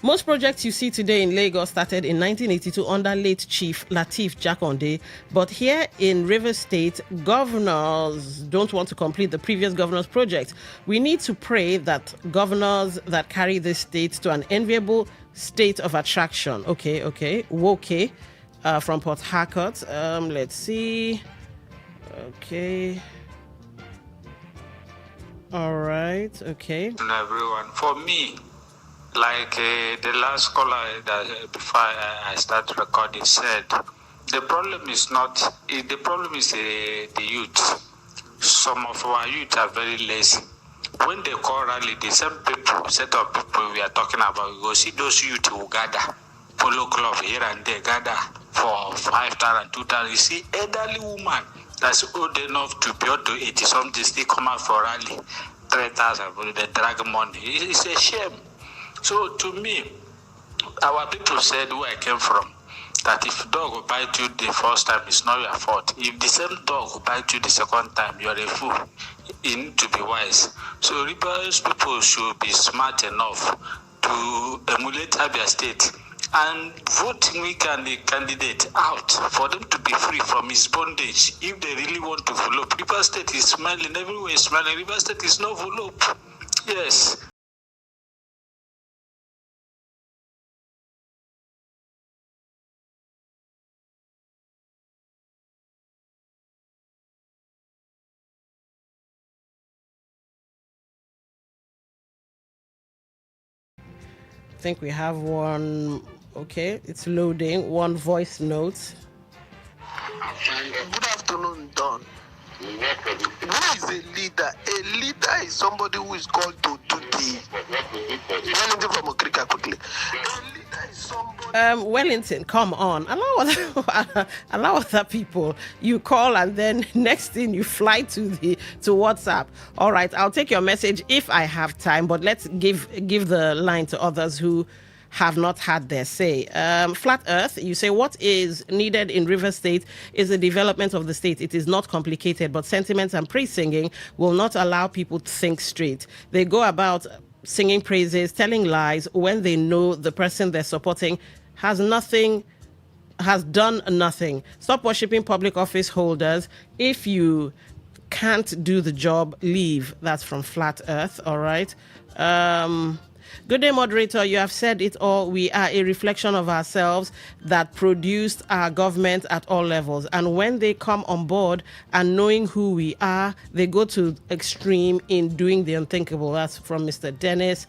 Most projects you see today in Lagos started in 1982 under late Chief Lateef Jakonde, but here in Rivers State, governors don't want to complete the previous governor's project. We need to pray that governors that carry this state to an enviable state of attraction. Okay. Woke from Port Harcourt. Let's see. Okay. All right. Okay. Everyone, for me, like the last caller that before I start recording said, the problem is the youth. Some of our youth are very lazy. When they call rally, the same people, set of people we are talking about, you go see those youth who gather, polo club here and there, gather for 5,000, 2,000. You see, elderly woman that's old enough to be up to 80 something still come out for rally, 3,000 for the drag money. It's a shame. So to me, our people said where I came from, that if dog will bite you the first time, it's not your fault. If the same dog will bite you the second time, you're a fool. You need to be wise. So rebellious people should be smart enough to emulate Abia State and vote the candidate out for them to be free from his bondage if they really want to follow. River State is smelling, everywhere is smelling. River State is not follow. Yes. I think we have one. Okay, it's loading. One voice note. Good afternoon, Don. Who is a leader? A leader is somebody who is called to do the. Wellington from Okrika quickly. A leader is somebody. Wellington, come on. Allow other people. You call and then next thing you fly to WhatsApp. All right, I'll take your message if I have time, but let's give the line to others who have not had their say. Flat Earth, you say what is needed in River State is the development of the state. It is not complicated, but sentiments and praise singing will not allow people to think straight. They go about singing praises, telling lies when they know the person they're supporting has done nothing. Stop worshipping public office holders. If you can't do the job, leave. That's from Flat Earth. All right. Good day, moderator. You have said it all. We are a reflection of ourselves that produced our government at all levels. And when they come on board and knowing who we are, they go to extreme in doing the unthinkable. That's from Mr. Dennis.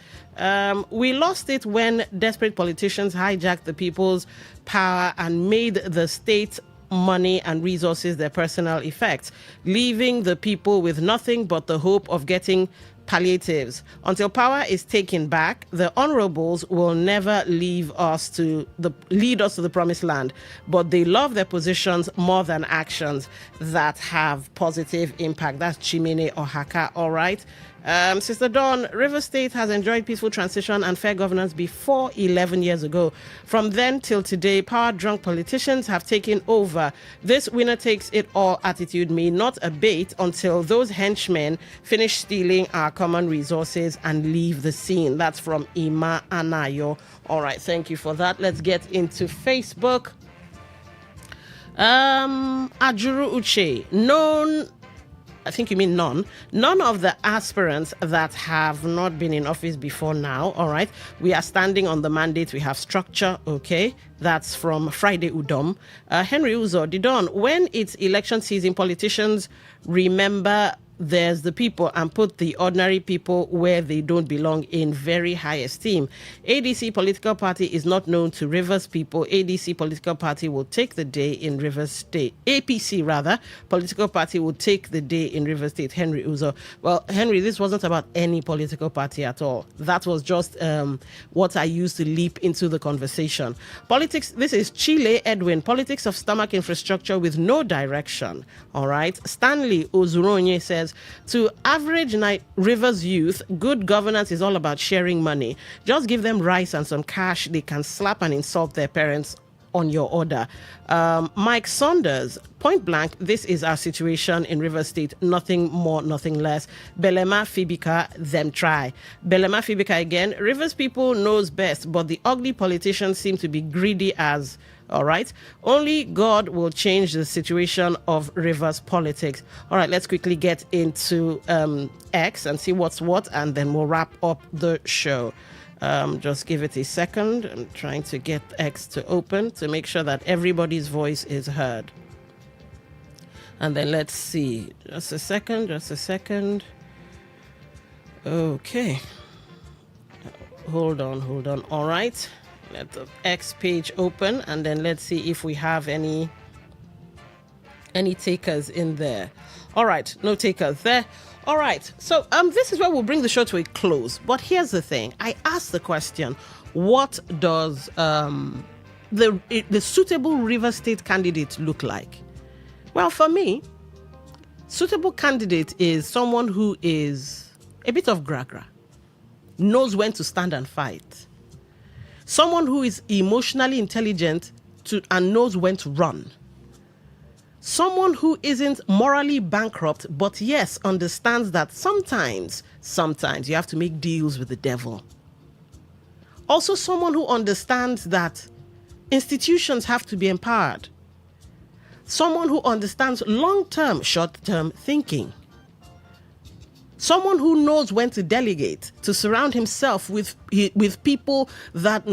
We lost it when desperate politicians hijacked the people's power and made the state money and resources their personal effects, leaving the people with nothing but the hope of getting palliatives. Until power is taken back, the honorables will never lead us to the promised land, but they love their positions more than actions that have positive impact. That's Chimene Ohaka. All right. Sister Dawn, River State has enjoyed peaceful transition and fair governance before 11 years ago. From then till today, power-drunk politicians have taken over. This winner-takes-it-all attitude may not abate until those henchmen finish stealing our common resources and leave the scene. That's from Ima Anayo. All right, thank you for that. Let's get into Facebook. Ajuru Uche, I think you mean none of the aspirants that have not been in office before now. All right. We are standing on the mandate. We have structure. Okay. That's from Friday Udom. Henry Uzo, Didon, when it's election season, politicians remember there's the people and put the ordinary people where they don't belong in very high esteem. ADC political party is not known to Rivers people. ADC political party will take the day in Rivers State. APC rather, political party will take the day in Rivers State. Henry Uzo. Well, Henry, this wasn't about any political party at all. That was just what I used to leap into the conversation. Politics, this is Chile Edwin. Politics of stomach infrastructure with no direction. All right. Stanley Ozuronye says, to average Rivers youth, good governance is all about sharing money. Just give them rice and some cash. They can slap and insult their parents on your order. Mike Saunders, point blank, this is our situation in River State. Nothing more, nothing less. Belema Fibika, them try. Belema Fibika again. Rivers people knows best, but the ugly politicians seem to be greedy as... All right. Only God will change the situation of Rivers politics. All right. Let's quickly get into X and see what's what, and then we'll wrap up the show. Just give it a second. I'm trying to get X to open to make sure that everybody's voice is heard. And then let's see. Just a second. Okay. Hold on. All right. Let the X page open, and then let's see if we have any takers in there. All right, no takers there. All right, so this is where we'll bring the show to a close. But here's the thing: I asked the question, what does the suitable River State candidate look like? Well, for me, suitable candidate is someone who is a bit of gra-gra, knows when to stand and fight. Someone who is emotionally intelligent and knows when to run. Someone who isn't morally bankrupt, but yes, understands that sometimes you have to make deals with the devil. Also, someone who understands that institutions have to be empowered. Someone who understands long-term, short-term thinking. Someone who knows when to delegate, to surround himself with people that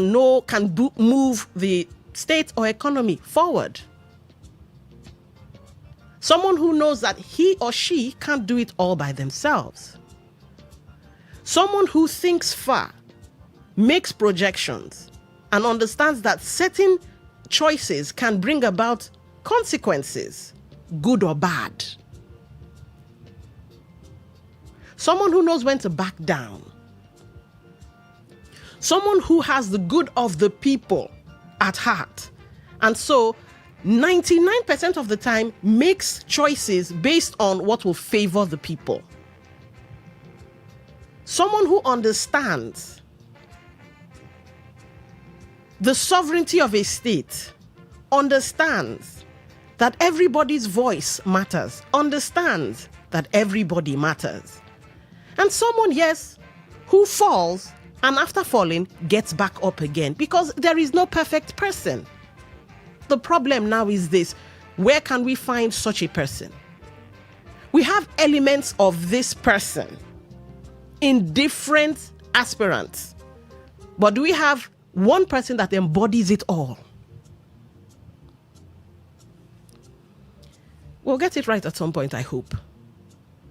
can move the state or economy forward. Someone who knows that he or she can't do it all by themselves. Someone who thinks far, makes projections, and understands that certain choices can bring about consequences, good or bad. Someone who knows when to back down. Someone who has the good of the people at heart. And so 99% of the time makes choices based on what will favor the people. Someone who understands the sovereignty of a state, understands that everybody's voice matters, understands that everybody matters. And someone, yes, who falls and after falling gets back up again, because there is no perfect person. The problem now is this: where can we find such a person? We have elements of this person in different aspirants, but do we have one person that embodies it all? We'll get it right at some point, I hope.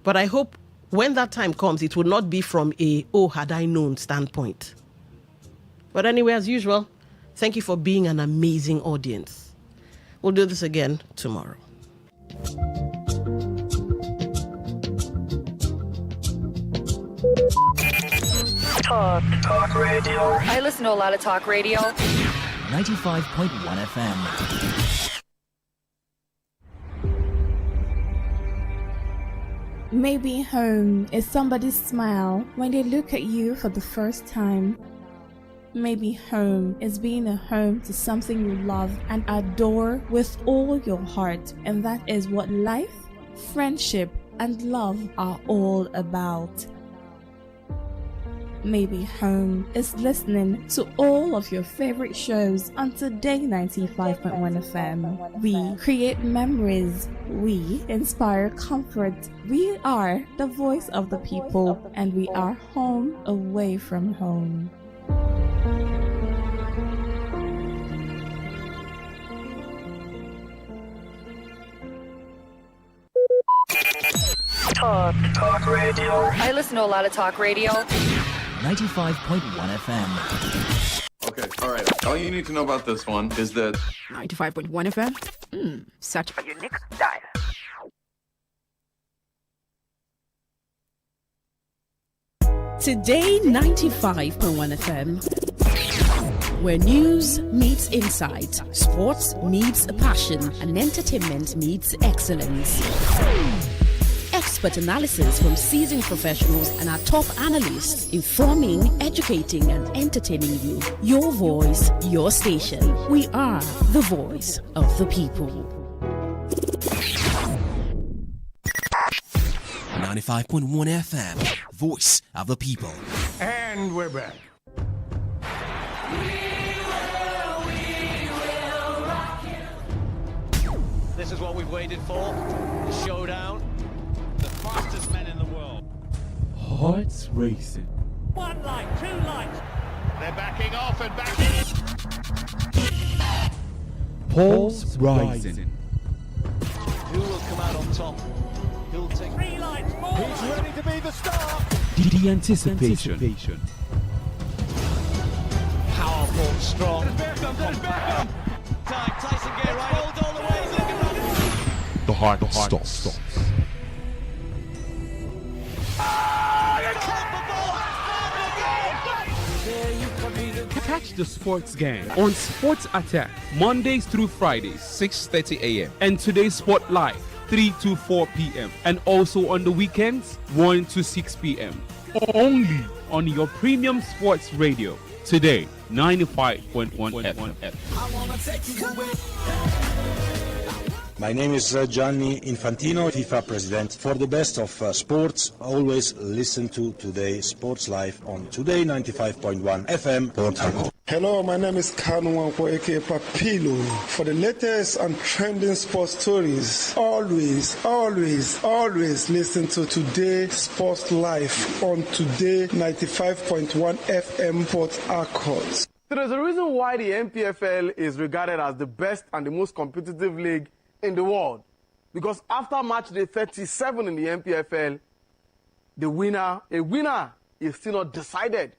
But I hope when that time comes, it will not be from a, oh, had I known standpoint. But anyway, as usual, thank you for being an amazing audience. We'll do this again tomorrow. Talk radio. I listen to a lot of talk radio. 95.1 FM. Maybe home is somebody's smile when they look at you for the first time. Maybe home is being a home to something you love and adore with all your heart, and that is what life, friendship, and love are all about. Maybe home is listening to all of your favorite shows on Today 95.1 FM. We create memories. We inspire comfort. We are the voice of the people, and we are home away from home. Talk radio. I listen to a lot of talk radio. 95.1 FM. Okay, all right. All you need to know about this one is that 95.1 FM. Such a unique style. Today 95.1 FM. Where news meets insight, sports meets passion, and entertainment meets excellence. Expert analysis from seasoned professionals and our top analysts, informing, educating, and entertaining you. Your voice, your station. We are the voice of the people. 95.1 FM, voice of the people. And we're back. This is what we've waited for, the showdown. The fastest men in the world. Hearts racing. One light, two lights. They're backing off and backing. Pulse rising. Who will come out on top? Who'll take 3 lights, 4 lights. He's ready to be the star. The anticipation. Powerful, strong. There's Beckham. Time, Tyson get right. Rolled all the way. The heart stops. Catch the sports gang on Sports Attack, Mondays through Fridays, 6:30 a.m. and Today Sport Live, 3 to 4 p.m. and also on the weekends, 1 to 6 p.m. Only on your premium sports radio. Today, 95.1 FM. My name is Gianni Infantino, FIFA president. For the best of sports, always listen to Today Sports Live on Today 95.1 FM, Port Harcourt. Hello, my name is Kanu Wanko, aka Papilo. For the latest and trending sports stories, always listen to Today Sports Live on Today 95.1 FM, Port Harcourt. So there's a reason why the MPFL is regarded as the best and the most competitive league in the world, because after match day 37 in the MPFL, a winner is still not decided.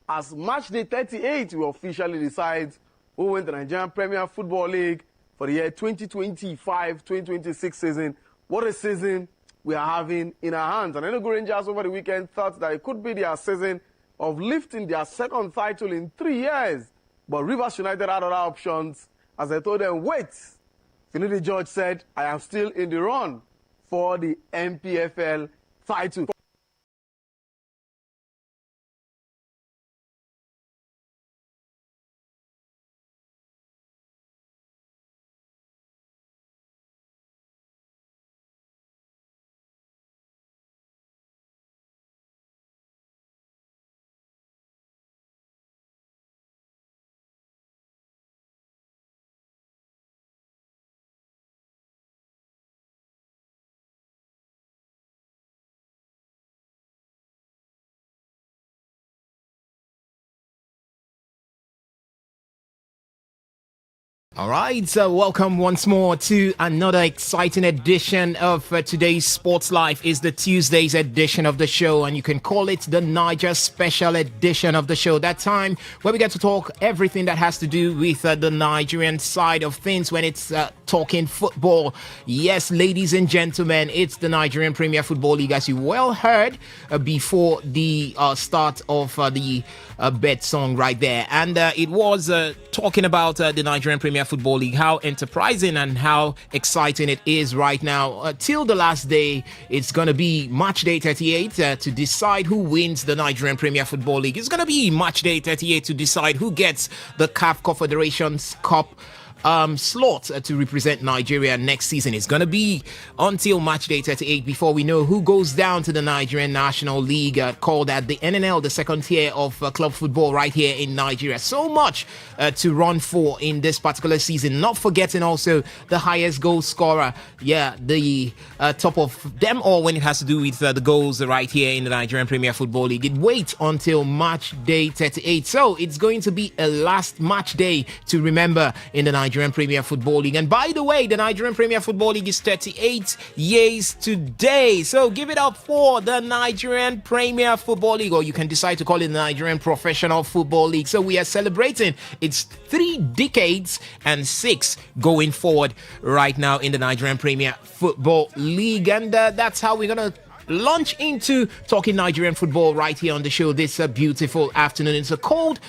As match day 38 will officially decide who wins the Nigerian Premier Football League for the year 2025-2026 season. What a season we are having in our hands. And Enugu Rangers over the weekend thought that it could be their season of lifting their second title in 3 years. But Rivers United had other options. As I told them, wait. Finidi George said, I am still in the run for the MPFL title. All right, so welcome once more to another exciting edition of today's Sports Life. Is the Tuesday's edition of the show, and you can call it the Niger Special Edition of the show. That time where we get to talk everything that has to do with the Nigerian side of things when it's talking football. Yes, ladies and gentlemen, it's the Nigerian Premier Football League, as you well heard before the start of the bet song right there. And it was talking about the Nigerian Premier Football League, how enterprising and how exciting it is right now. Till the last day, it's going to be match day 38 to decide who wins the Nigerian Premier Football League. It's going to be match day 38 to decide who gets the CAF Confederations Cup slot to represent Nigeria next season. It's going to be until match day 38 before we know who goes down to the Nigerian National League, called at the NNL, the second tier of club football right here in Nigeria. So much to run for in this particular season. Not forgetting also the highest goal scorer. Yeah, the top of them all when it has to do with the goals right here in the Nigerian Premier Football League. It waits until match day 38. So it's going to be a last match day to remember in the Nigerian Premier Football League. And by the way, the Nigerian Premier Football League is 38 years today. So give it up for the Nigerian Premier Football League, or you can decide to call it the Nigerian Professional Football League. So we are celebrating its 3 decades and 6 going forward right now in the Nigerian Premier Football League. And that's how we're going to launch into talking Nigerian football right here on the show this beautiful afternoon. It's a cold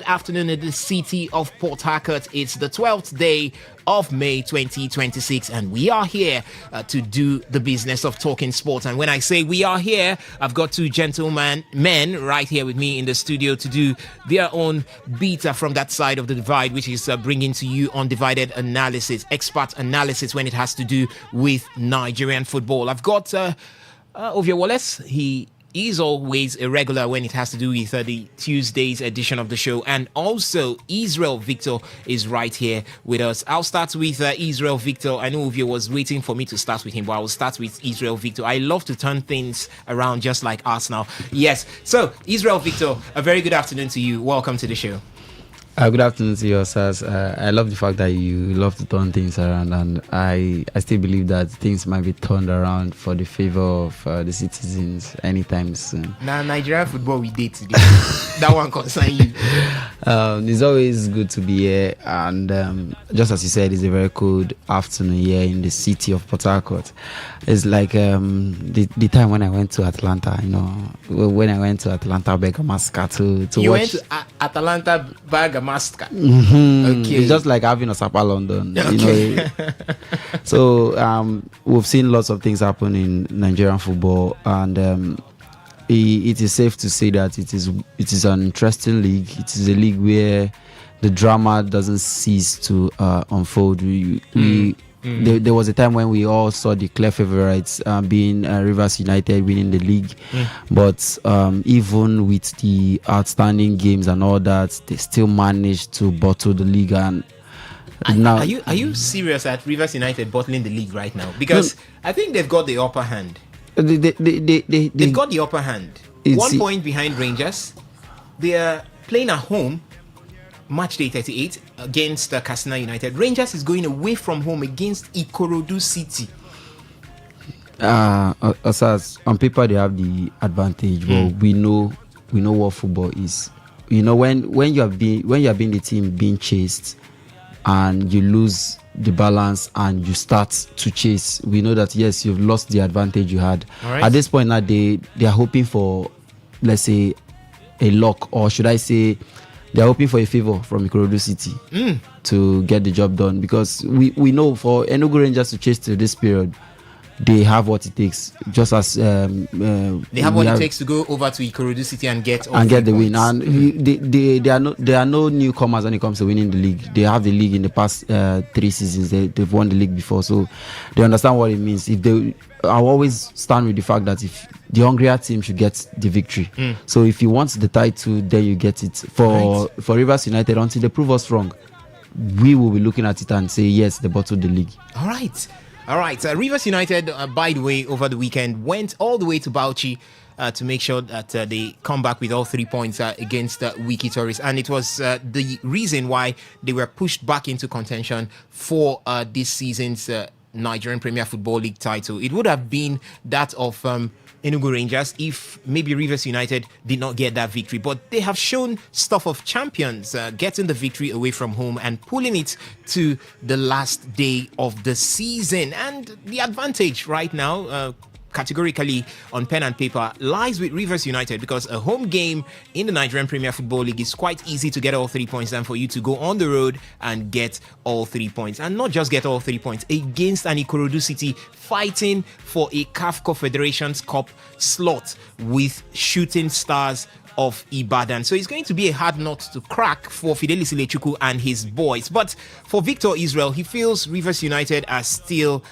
afternoon in the city of Port Harcourt. It's the 12th day of May 2026, and we are here to do the business of talking sports. And when I say we are here, I've got 2 gentlemen men right here with me in the studio to do their own beta from that side of the divide, which is bringing to you undivided analysis, expert analysis when it has to do with Nigerian football. I've got Ovia Wallace. He is always a regular when it has to do with the Tuesday's edition of the show. And also Israel Victor is right here with us. I'll start with Israel Victor. I know Ovia was waiting for me to start with him, but I will start with Israel Victor. I love to turn things around just like Arsenal. Yes. So Israel Victor, a very good afternoon to you. Welcome to the show. Good afternoon to you, sirs. I love the fact that you love to turn things around, and I still believe that things might be turned around for the favor of the citizens anytime soon. Now, Nigerian football we did today. That one concern you. It's always good to be here, and just as you said, it's a very cold afternoon here in the city of Port Harcourt. It's like the time when I went to Atlanta, when I went to Atlanta Bergamasca to you watch. You went to Atlanta Bergamasca. Mm-hmm. Okay. It's just like having a Sapa London. Okay. So we've seen lots of things happen in Nigerian football, and it is safe to say that it is an interesting league. It is a league where the drama doesn't cease to unfold. There was a time when we all saw the clear favorites being Rivers United winning the league, but even with the outstanding games and all that, they still managed to bottle the league. And now, are you serious at Rivers United bottling the league right now? Because I think they've got the upper hand. They've got the upper hand. 1 point behind Rangers. They are playing at home. Match day 38 against Katsina United. Rangers is going away from home against Ikorodu City. On paper they have the advantage, but we know what football is. When you have been the team being chased and you lose the balance and you start to chase, we know that yes, you've lost the advantage you had. Right. At this point now, they are hoping for, let's say, a lock, or should I say, they are hoping for a favor from Ikorodu City to get the job done, because we know for Enugu Rangers to chase to this period, they have what it takes. Just as they have what it takes to go over to Ikorodu City and get the win. And they are no newcomers when it comes to winning the league. They have the league in the past 3 seasons. They've won the league before, so they understand what it means. I'll always stand with the fact that if the hungrier team should get the victory. So if you want the title, then you get it. For Rivers United, until they prove us wrong, we will be looking at it and say yes, they bottled the league. All right. Rivers United, by the way, over the weekend went all the way to Bauchi to make sure that they come back with all 3 points against Wiki Tourists. And it was the reason why they were pushed back into contention for this season's Nigerian Premier Football League title. It would have been that of Enugu Rangers if maybe Rivers United did not get that victory. But they have shown stuff of champions, getting the victory away from home and pulling it to the last day of the season. And the advantage right now, categorically on pen and paper, lies with Rivers United, because a home game in the Nigerian Premier Football League is quite easy to get all 3 points than for you to go on the road and get all 3 points. And not just get all 3 points against an Ikorodu City fighting for a CAF Confederations Cup slot with Shooting Stars of Ibadan. So it's going to be a hard nut to crack for Fidelis Ilechukwu and his boys. But for Victor Israel, he feels Rivers United are still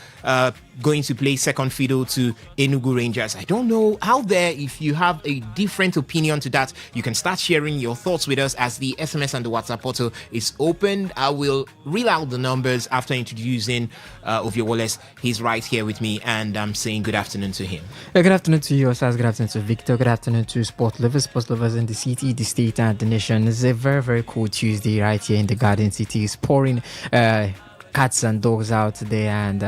going to play second fiddle to Enugu Rangers. I don't know out there if you have a different opinion to that. You can start sharing your thoughts with us as the SMS and the WhatsApp portal is open. I will reel out the numbers after introducing Ovie Wallace. He's right here with me, and I'm saying good afternoon to him. Good afternoon to you, Osas. Good afternoon to Victor. Good afternoon to sports lovers in the city, the state, and the nation. It's a very, very cool Tuesday right here in the Garden City. It's pouring cats and dogs out there, and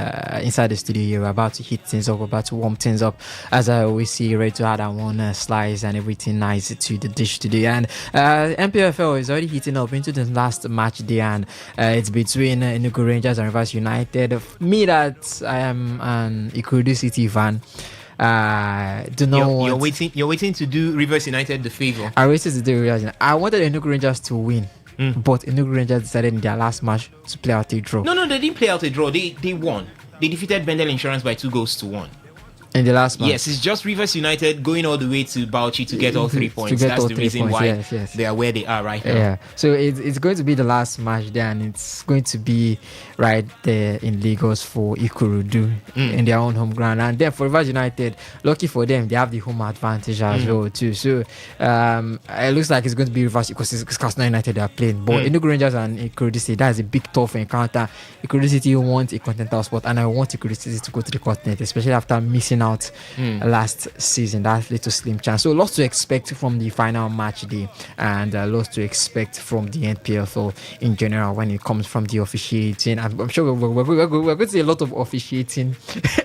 inside the studio we're about to heat things up, about to warm things up, as I always see, ready to add one slice and everything nice to the dish today. And MPFL is already heating up into the last match day, and it's between Enugu Rangers and Rivers United. Me, that I am an Ikorodu City fan. You're waiting to do Rivers United the favor. I waited to do Rivers United. I wanted Enugu Rangers to win. But Enugu Rangers decided in their last match to play out a draw. No, they didn't play out a draw. They won. They defeated Bendel Insurance by 2-1. In the last match? Yes, it's just Rivers United going all the way to Bauchi to get all 3 points. That's the reason why they are where they are right now. Yeah, so it's going to be the last match there, and it's going to be right there in Lagos for Ikorodu in their own home ground. And then for Rivers United, lucky for them, they have the home advantage as well too. So it looks like it's going to be Rivers because it's Casino United they are playing. But Enugu Rangers and Ikorodu City, that's a big tough encounter. Ikorodu City want a continental spot, and I want Ikorodu City to go to the continent, especially after missing out last season. That little slim chance. So lots to expect from the final match day, and lots to expect from the NPFL in general when it comes from the officiating. I'm sure we're going to see a lot of officiating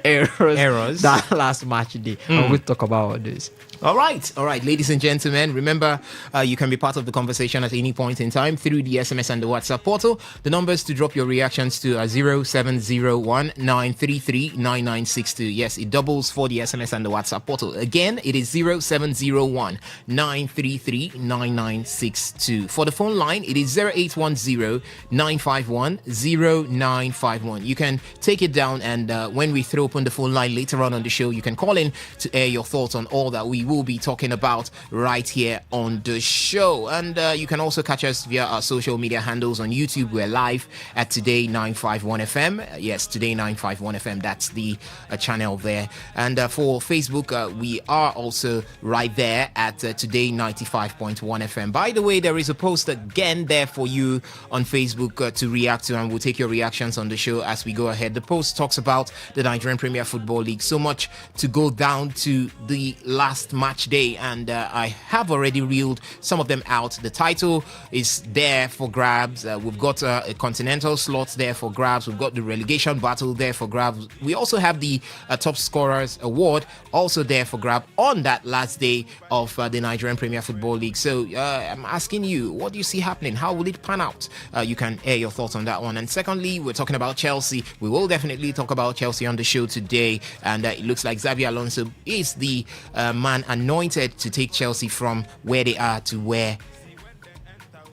errors that last match day. And we'll talk about all this. All right, ladies and gentlemen, remember you can be part of the conversation at any point in time through the SMS and the WhatsApp portal. The numbers to drop your reactions to are 0701 933 9962. Yes, it doubles for the SMS and the WhatsApp portal. Again, it is 0701 933 9962. For the phone line, it is 0810 951 0951. You can take it down, and when we throw open the phone line later on the show, you can call in to air your thoughts on all that we will be talking about right here on the show. And you can also catch us via our social media handles. On YouTube, we're live at Today951FM. Yes, Today951FM, that's the channel there. And for Facebook, we are also right there at Today95.1FM. By the way, there is a post again there for you on Facebook to react to, and we'll take your reactions on the show as we go ahead. The post talks about the Nigerian Premier Football League. So much to go down to the last match day, and I have already reeled some of them out. The title is there for grabs. We've got a continental slot there for grabs. We've got the relegation battle there for grabs. We also have the top scorers award also there for grab on that last day of the Nigerian Premier Football League. So I'm asking you, what do you see happening? How will it pan out? You can air your thoughts on that one. And secondly, we're talking about Chelsea. We will definitely talk about Chelsea on the show today, and it looks like Xabi Alonso is the man anointed to take Chelsea from where they are to where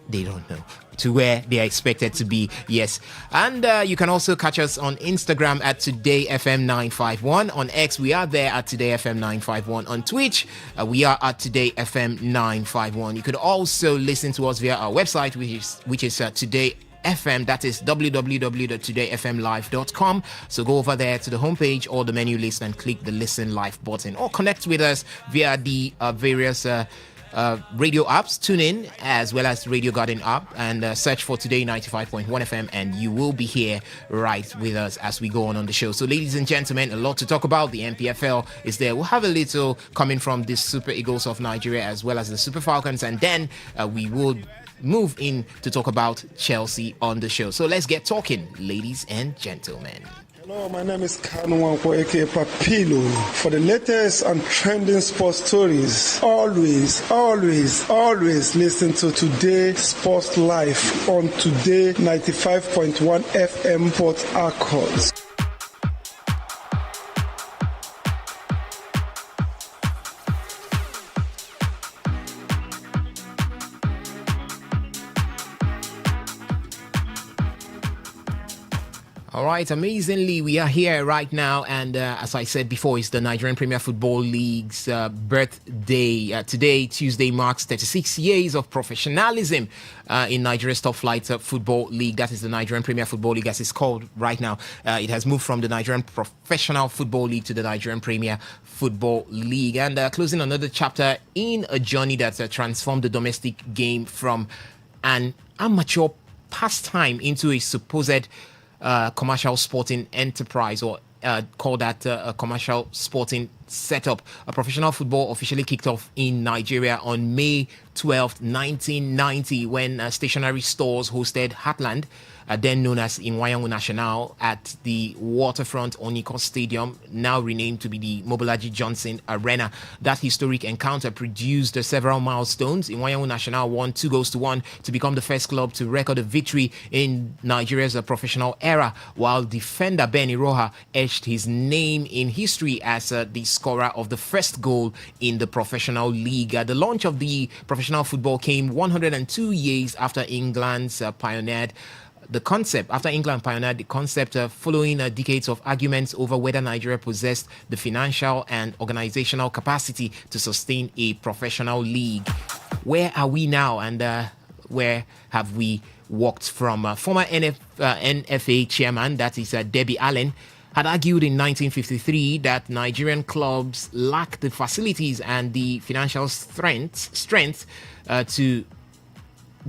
they don't know, to where they are expected to be. Yes. And you can also catch us on Instagram at TodayFM951. On X, we are there at TodayFM951. On Twitch, we are at TodayFM951. You could also listen to us via our website, which is Today FM, that is www.todayfmlive.com. So go over there to the homepage or the menu list and click the listen live button, or connect with us via the various radio apps. Tune in as well as Radio Garden app and search for Today 95.1 FM, and you will be here right with us as we go on the show. So, ladies and gentlemen, a lot to talk about. The NPFL is there. We'll have a little coming from the Super Eagles of Nigeria as well as the Super Falcons, and then we will move in to talk about Chelsea on the show. So let's get talking, ladies and gentlemen. Hello, my name is Kanu Wanko, aka Papilo. For the latest and trending sports stories, always listen to Today Sports Life on Today 95.1 FM Port Harcourt. All right, amazingly, we are here right now, and as I said before, it's the Nigerian Premier Football League's birthday. Today, Tuesday, marks 36 years of professionalism in Nigeria's top flight football league. That is the Nigerian Premier Football League, as it's called right now. It has moved from the Nigerian Professional Football League to the Nigerian Premier Football League, and closing another chapter in a journey that transformed the domestic game from an amateur pastime into a supposed commercial sporting enterprise, or call that a commercial sporting setup. A professional football officially kicked off in Nigeria on May 12th, 1990, when stationery stores hosted Heartland, then known as Inwayangu National, at the waterfront Oniko Stadium, now renamed to be the Mobolaji Johnson Arena. That historic encounter produced several milestones. Inwayangu National won 2-1 to become the first club to record a victory in Nigeria's professional era, while defender Ben Iroha etched his name in history as the scorer of the first goal in the professional league. The launch of the professional football came 102 years after England's pioneered the concept, following decades of arguments over whether Nigeria possessed the financial and organizational capacity to sustain a professional league. Where are we now, and where have we walked from? Former NFA chairman, that is Debbie Allen, had argued in 1953 that Nigerian clubs lack the facilities and the financial strength to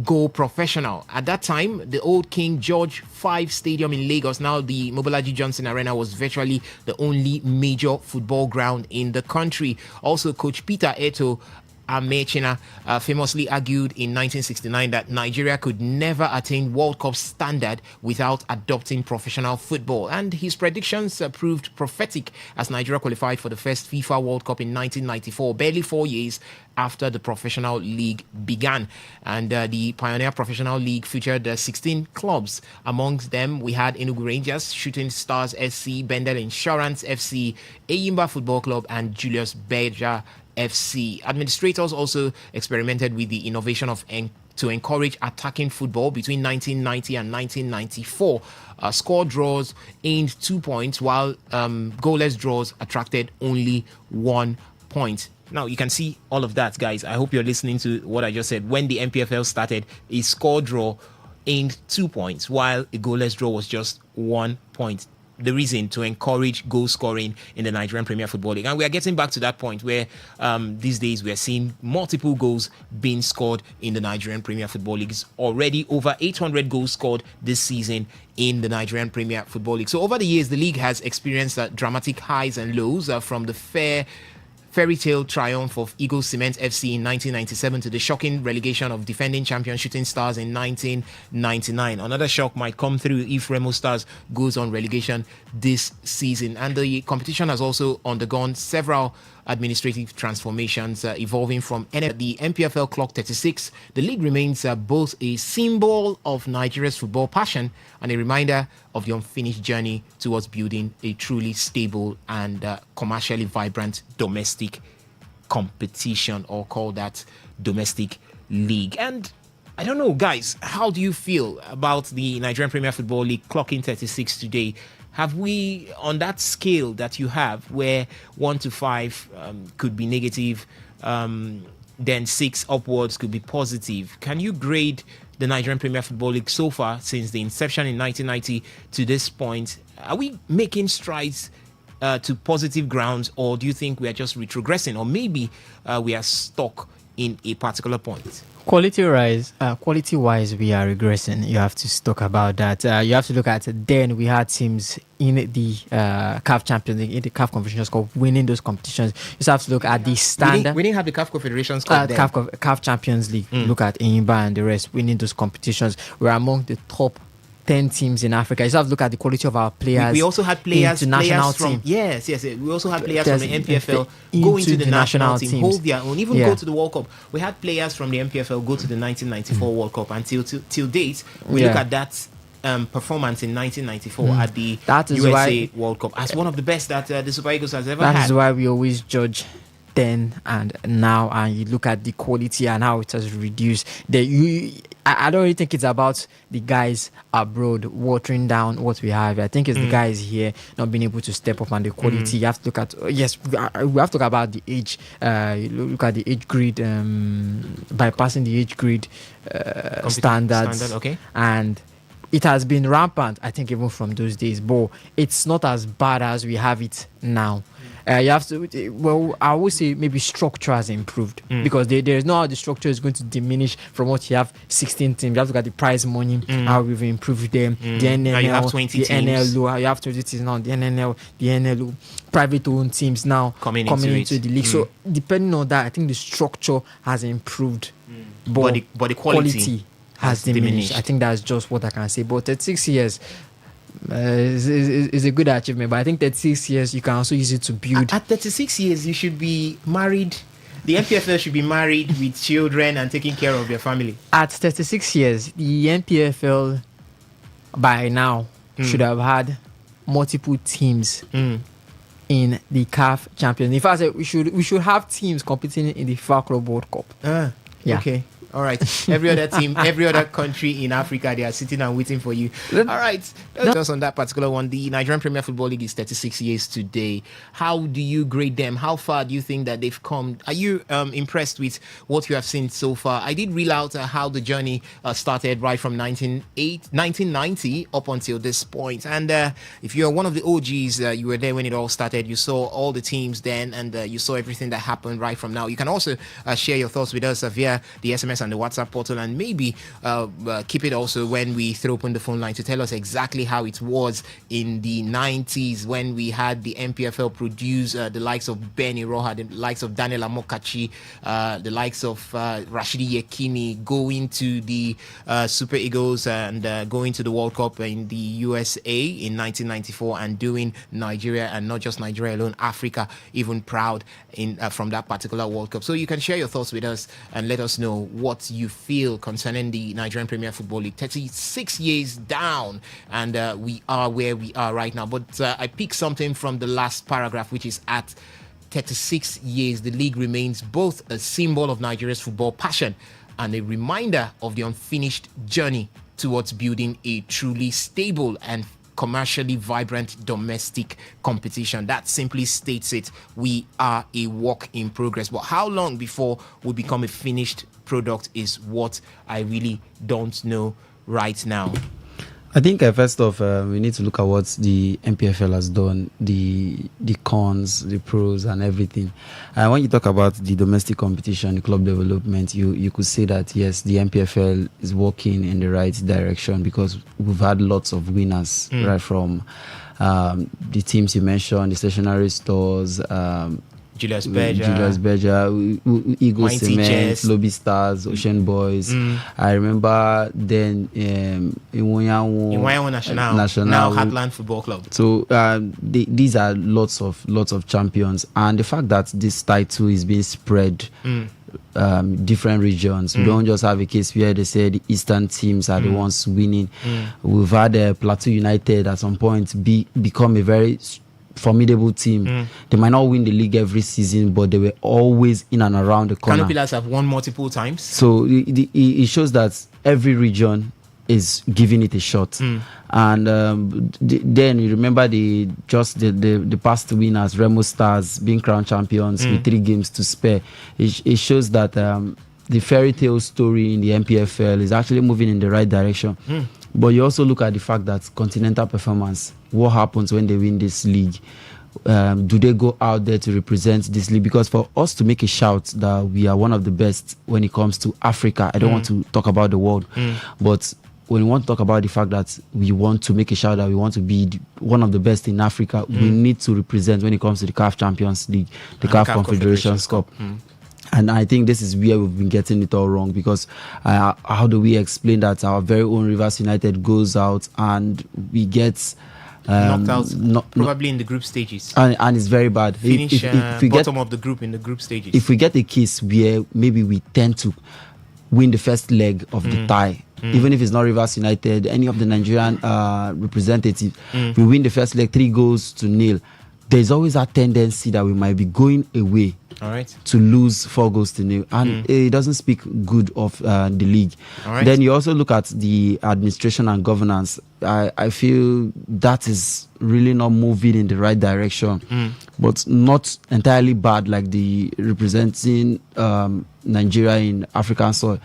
go professional. At that time, the old King George V Stadium in Lagos, now the Mobolaji Johnson Arena, was virtually the only major football ground in the country. Also, Coach Peter Eto Amechina famously argued in 1969 that Nigeria could never attain World Cup standard without adopting professional football, and his predictions proved prophetic as Nigeria qualified for the first FIFA World Cup in 1994, barely 4 years after the professional league began. And the Pioneer Professional League featured 16 clubs. Amongst them, we had Enugu Rangers, Shooting Stars SC, Bendel Insurance FC, Eyimba Football Club, and Julius Berger FC. Administrators also experimented with the innovation of to encourage attacking football between 1990 and 1994. Score draws aimed 2 points, while goalless draws attracted only 1 point. Now, you can see all of that, guys. I hope you're listening to what I just said. When the NPFL started, a score draw aimed 2 points, while a goalless draw was just 1 point. The reason to encourage goal scoring in the Nigerian Premier Football League. And we are getting back to that point where these days we are seeing multiple goals being scored in the Nigerian Premier Football League. It's already over 800 goals scored this season in the Nigerian Premier Football League. So over the years, the league has experienced dramatic highs and lows, from the fairy tale triumph of Eagle Cement FC in 1997 to the shocking relegation of defending champion Shooting Stars in 1999. Another shock might come through if Remo Stars goes on relegation this season. And the competition has also undergone several administrative transformations, evolving from the NPFL Clock 36. The league remains both a symbol of Nigeria's football passion and a reminder of the unfinished journey towards building a truly stable and commercially vibrant domestic competition, or call that domestic league. And I don't know, guys, how do you feel about the Nigerian Premier Football League clocking 36 today? Have we, on that scale that you have, where 1 to 5 could be negative, then 6 upwards could be positive, can you grade the Nigerian Premier Football League so far since the inception in 1990 to this point? Are we making strides to positive grounds, or do you think we are just retrogressing, or maybe we are stuck in a particular point? Quality-wise, we are regressing. You have to talk about that. You have to look at then we had teams in the CAF Champions League, in the CAF Confederations Cup, winning those competitions. You just have to look at the standard. We didn't have the CAF Confederations Cup then. CAF Champions League. Look at Enyimba and the rest winning those competitions. We're among the top 10 teams in Africa. You just have to look at the quality of our players. We also had players from team. Yes. We also had players from the MPFL go into the national team, hold their own, even go to the World Cup. We had players from the MPFL go to the 1994 World Cup, and till date, we look at that performance in 1994 at the USA World Cup as one of the best that the Super Eagles has ever had. That is why we always judge then and now, and you look at the quality and how it has reduced. I don't really think it's about the guys abroad watering down what we have. I think it's the guys here not being able to step up on the quality. You have to look at we have to talk about the age. Look at the age grid, bypassing the age grid standards. Okay. And it has been rampant, I think, even from those days, but it's not as bad as we have it now. You have to, well, I would say maybe structure has improved because there is no how the structure is going to diminish from what you have 16 teams. You have to look at the prize money, how we've improved them. The NNL, now you have 20 the teams. NLO, you have 20 teams now. The NNL, the NLO, private owned teams now coming into the league. So depending on that, I think the structure has improved, but the quality has diminished. I think that's just what I can say. But 36 years. Is a good achievement, but I think 36 years you can also use it to build. At 36 years, you should be married. The MPFL should be married with children and taking care of your family. At 36 years, the MPFL by now should have had multiple teams in the CAF Champions. In fact, we should have teams competing in the FIFA Club World Cup. Okay. All right. Every other team, every other country in Africa, they are sitting and waiting for you. All right. Just on that particular one, the Nigerian Premier Football League is 36 years today. How do you grade them? How far do you think that they've come? Are you impressed with what you have seen so far? I did reel out how the journey started right from 1990 up until this point. And if you're one of the OGs, you were there when it all started. You saw all the teams then, and you saw everything that happened right from now. You can also share your thoughts with us via the SMS and the WhatsApp portal, and maybe keep it also when we throw open the phone line to tell us exactly how it was in the 90s when we had the MPFL produce the likes of Benny Roha, the likes of Daniel Amokachi, the likes of Rashidi Yekini going to the Super Eagles and going to the World Cup in the USA in 1994 and doing Nigeria, and not just Nigeria alone, Africa even proud from that particular World Cup. So you can share your thoughts with us and let us know what you feel concerning the Nigerian Premier Football League. 36 years down, and we are where we are right now. But I picked something from the last paragraph, which is at 36 years, the league remains both a symbol of Nigeria's football passion and a reminder of the unfinished journey towards building a truly stable and commercially vibrant domestic competition. That simply states it. We are a work in progress. But how long before we become a finished product is what I really don't know right now. I think first off, we need to look at what the MPFL has done, the cons, the pros, and everything. And when you talk about the domestic competition, the club development, you could say that yes, the MPFL is working in the right direction because we've had lots of winners, right from the teams you mentioned, the stationery stores, Julius Berger, Eagle Cement, Lobby Stars, Ocean Boys. I remember then Iwayawo National, now Heartland Football Club. So these are lots of champions, and the fact that this title is being spread different regions. We don't just have a case where they say the eastern teams are the ones winning. We've had Plateau United at some point become a very formidable team. They might not win the league every season, but they were always in and around the corner. Kano Pillars have won multiple times. So it shows that every region is giving it a shot. And then you remember the past winners, Remo Stars, being crowned champions with 3 games to spare. It shows that the fairy tale story in the MPFL is actually moving in the right direction. But you also look at the fact that continental performance, what happens when they win this league? do they go out there to represent this league? Because for us to make a shout that we are one of the best when it comes to Africa, I don't want to talk about the world, but when we want to talk about the fact that we want to make a shout that we want to be one of the best in Africa, we need to represent when it comes to the CAF Champions League, the CAF Confederations Cup. And I think this is where we've been getting it all wrong, because how do we explain that our very own Rivers United goes out and we get knocked out, probably in the group stages, and it's very bad. Finish if we bottom of the group in the group stages. If we get a case where maybe we tend to win the first leg of the tie, even if it's not Rivers United, any of the Nigerian representatives, we win the first leg 3-0, there's always a tendency that we might be going away to lose 4-0, and it doesn't speak good of the league. Then you also look at the administration and governance. I feel that is really not moving in the right direction, but not entirely bad like the representing Nigeria in African soil.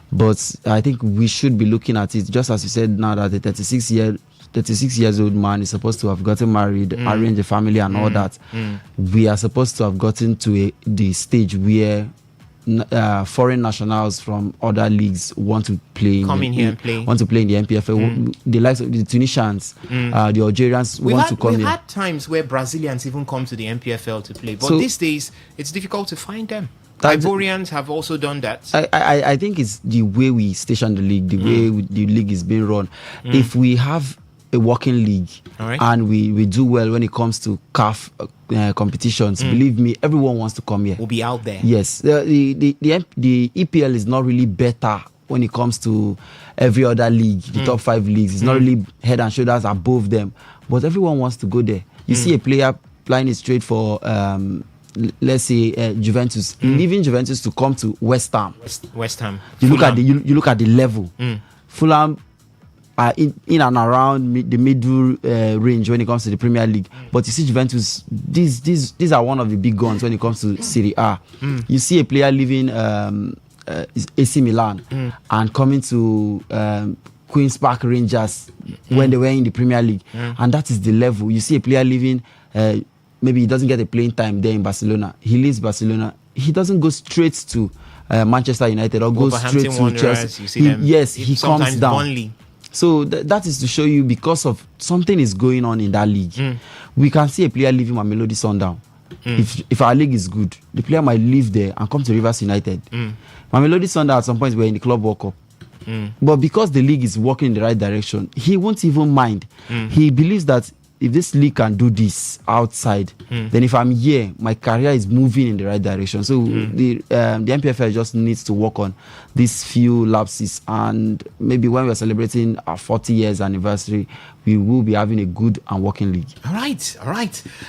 But I think we should be looking at it, just as you said now, that the 36 years old man is supposed to have gotten married, arranged a family and all that. We are supposed to have gotten to the stage where foreign nationals from other leagues want to play want to play in the MPFL. The likes of the Tunisians, the Algerians want to come here. We've had times where Brazilians even come to the MPFL to play, but these days it's difficult to find them. Ivorians have also done that. I think it's the way we station the league, the way the league is being run. If we have a working league and we do well when it comes to CAF competitions, believe me, everyone wants to come here. We'll be out there. Yes, the EPL is not really better when it comes to every other league, the top 5 leagues. It's not really head and shoulders above them, but everyone wants to go there. You see a player playing it straight for let's say Juventus, leaving Juventus to come to West Ham. West Ham. You look at the level. Fulham are in and around the middle range when it comes to the Premier League, but you see Juventus, these are one of the big guns when it comes to Serie A. You see a player leaving AC Milan and coming to Queen's Park Rangers when they were in the Premier League, and that is the level. You see a player leaving, maybe he doesn't get a playing time there in Barcelona. He leaves Barcelona. He doesn't go straight to Manchester United or go straight to Chelsea. He comes down. Burnley. So that is to show you, because of something is going on in that league. We can see a player leaving Mamelodi Sundown. If our league is good, the player might leave there and come to Rivers United. Mamelodi Sundown at some point were in the Club World Cup. But because the league is working in the right direction, he won't even mind. He believes that if this league can do this outside, then if I'm here, my career is moving in the right direction. So the MPFL just needs to work on these few lapses, and maybe when we're celebrating our 40 years anniversary, we will be having a good and working league. All right.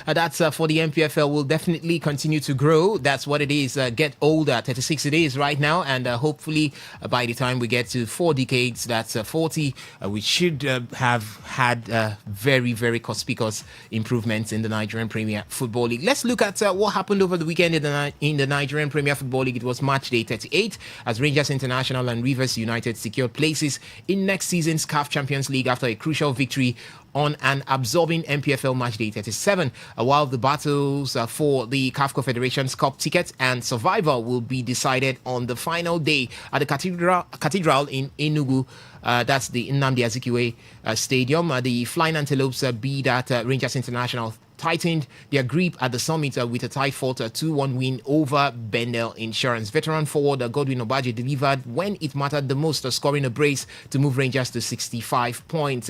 That's for the MPFL. Will definitely continue to grow. That's what it is. Get older. 36 it is right now, and hopefully by the time we get to 4 decades, that's 40, we should have had very, very conspicuous improvements in the Nigerian Premier Football League. Let's look at what happened over the weekend in the Nigerian Premier Football League. It was match day 38 as Rangers International and Rivers United secured places in next season's CAF Champions League after a crucial victory on an absorbing MPFL match day 37, while the battles for the CAF Confederations Cup ticket and survival will be decided on the final day at the Cathedral in Enugu. That's the Nnamdi Azikiwe Stadium. The Flying Antelopes beat at Rangers International tightened their grip at the summit with a tight fought 2-1 win over Bendel Insurance. Veteran forward Godwin Obaje delivered when it mattered the most, scoring a brace to move Rangers to 65 points.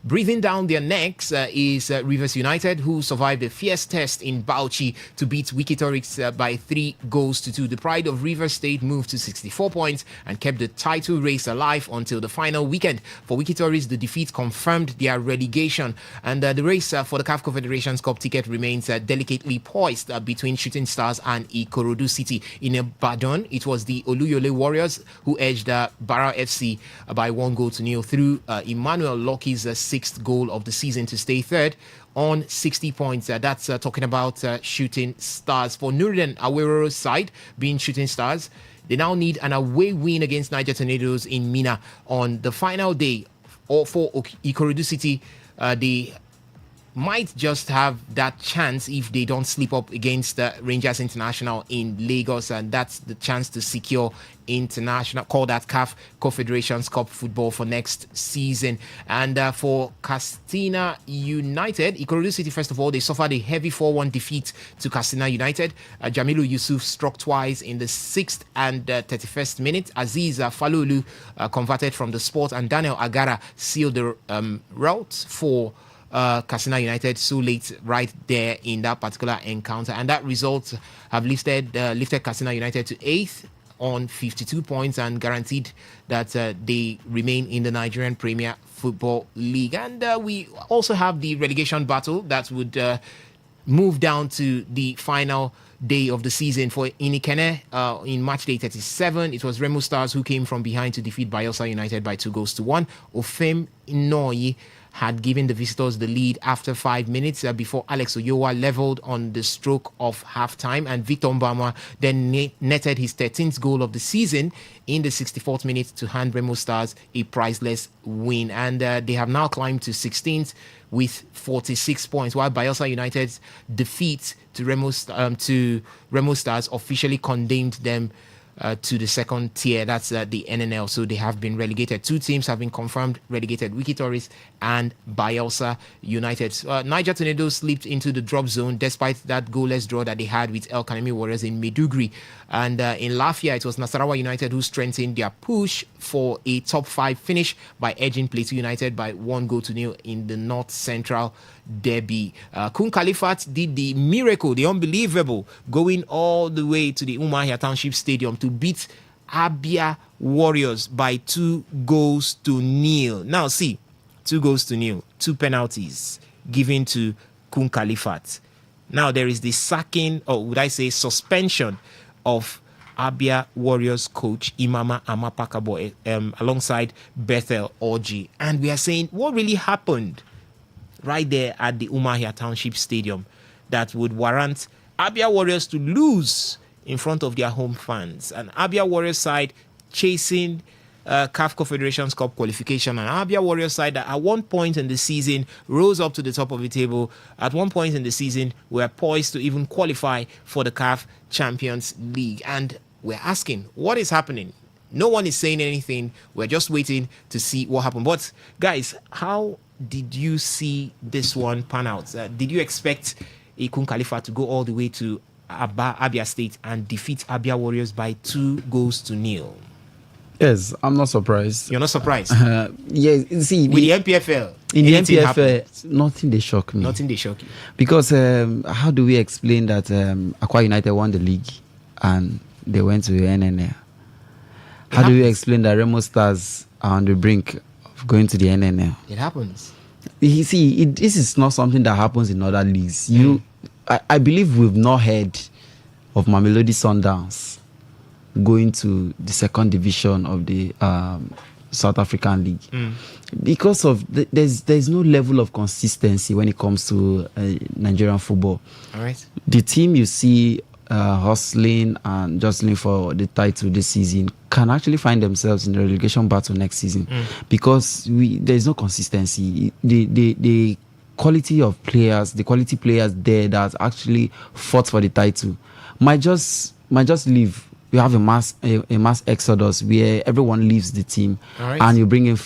Breathing down their necks is Rivers United, who survived a fierce test in Bauchi to beat Wikitorix by 3-2. The pride of Rivers State moved to 64 points and kept the title race alive until the final weekend. For Wikitorix, the defeat confirmed their relegation, and the race for the CAF Confederations Cup ticket remains delicately poised between Shooting Stars and Ikorodu City. In Ibadan, it was the Oluyole Warriors who edged Bara FC by 1-0 through Emmanuel Loki's 6th goal of the season to stay third on 60 points. That's talking about Shooting Stars. For Nuruddin Awero's side, being Shooting Stars, they now need an away win against Niger Tornadoes in Mina on the final day. Or for Ikorodu City, they might just have that chance if they don't slip up against Rangers International in Lagos, and that's the chance to secure international, call that CAF Confederations Cup football for next season. And for Katsina United, Ikorodu City, first of all, they suffered a heavy 4-1 defeat to Katsina United. Jamilu Yusuf struck twice in the 6th and 31st minute. Aziz Falulu converted from the spot, and Daniel Agara sealed the route for Katsina United so late right there in that particular encounter. And that result have lifted Katsina United to 8th on 52 points and guaranteed that they remain in the Nigerian Premier Football League. And we also have the relegation battle that would move down to the final day of the season for Inikene in match day 37. It was Remo Stars who came from behind to defeat Bayelsa United by 2-1. Ofem Inoyi had given the visitors the lead after 5 minutes before Alex Oyowa leveled on the stroke of halftime, and Victor Mbama then netted his 13th goal of the season in the 64th minute to hand Remo Stars a priceless win. And they have now climbed to 16th with 46 points, while Bayelsa United's defeat to Remo Stars officially condemned them to the second tier. That's the NNL. So they have been relegated. 2 teams have been confirmed relegated: Wiki Tourist and Bayelsa United. Niger Tornadoes slipped into the drop zone despite that goalless draw that they had with El Kanemi Warriors in Maiduguri. And in Lafia, it was Nasarawa United who strengthened their push for a top 5 finish by edging Plateau United by 1-0 in the North Central Derby. Kun Khalifat did the miracle, the unbelievable, going all the way to the Umuahia Township Stadium to beat Abia Warriors by 2-0. Now see, 2-0, 2 penalties given to Kun Khalifat. Now there is the sacking, or would I say suspension, of Abia Warriors coach Imama Amapakabo alongside Bethel Orji. And we are saying, what really happened right there at the Umuahia Township Stadium that would warrant Abia Warriors to lose in front of their home fans? And Abia Warriors side chasing CAF Confederations Cup qualification, and Abia Warriors side that at one point in the season rose up to the top of the table. At one point in the season were poised to even qualify for the CAF Champions League. And we're asking, what is happening? No one is saying anything. We're just waiting to see what happened. But guys, how did you see this one pan out? Did you expect Kun Khalifa to go all the way to Abia State and defeat Abia Warriors by 2-0? Yes, I'm not surprised. You're not surprised? Yes, see, with the MPFL, in the MPFL, nothing they shock me. Nothing they shock you. Because how do we explain that Akwa United won the league and they went to the NNL? How do we explain that Remo Stars are on the brink of going to the NNL? It happens. You see, this is not something that happens in other leagues. I believe we've not heard of Mamelodi Sundowns going to the second division of the South African League because of there's no level of consistency when it comes to Nigerian football. All right. The team you see hustling and jostling for the title this season can actually find themselves in the relegation battle next season because there's no consistency. The quality of players, the quality players there that actually fought for the title might just leave. You have a mass exodus where everyone leaves the team, and you bring in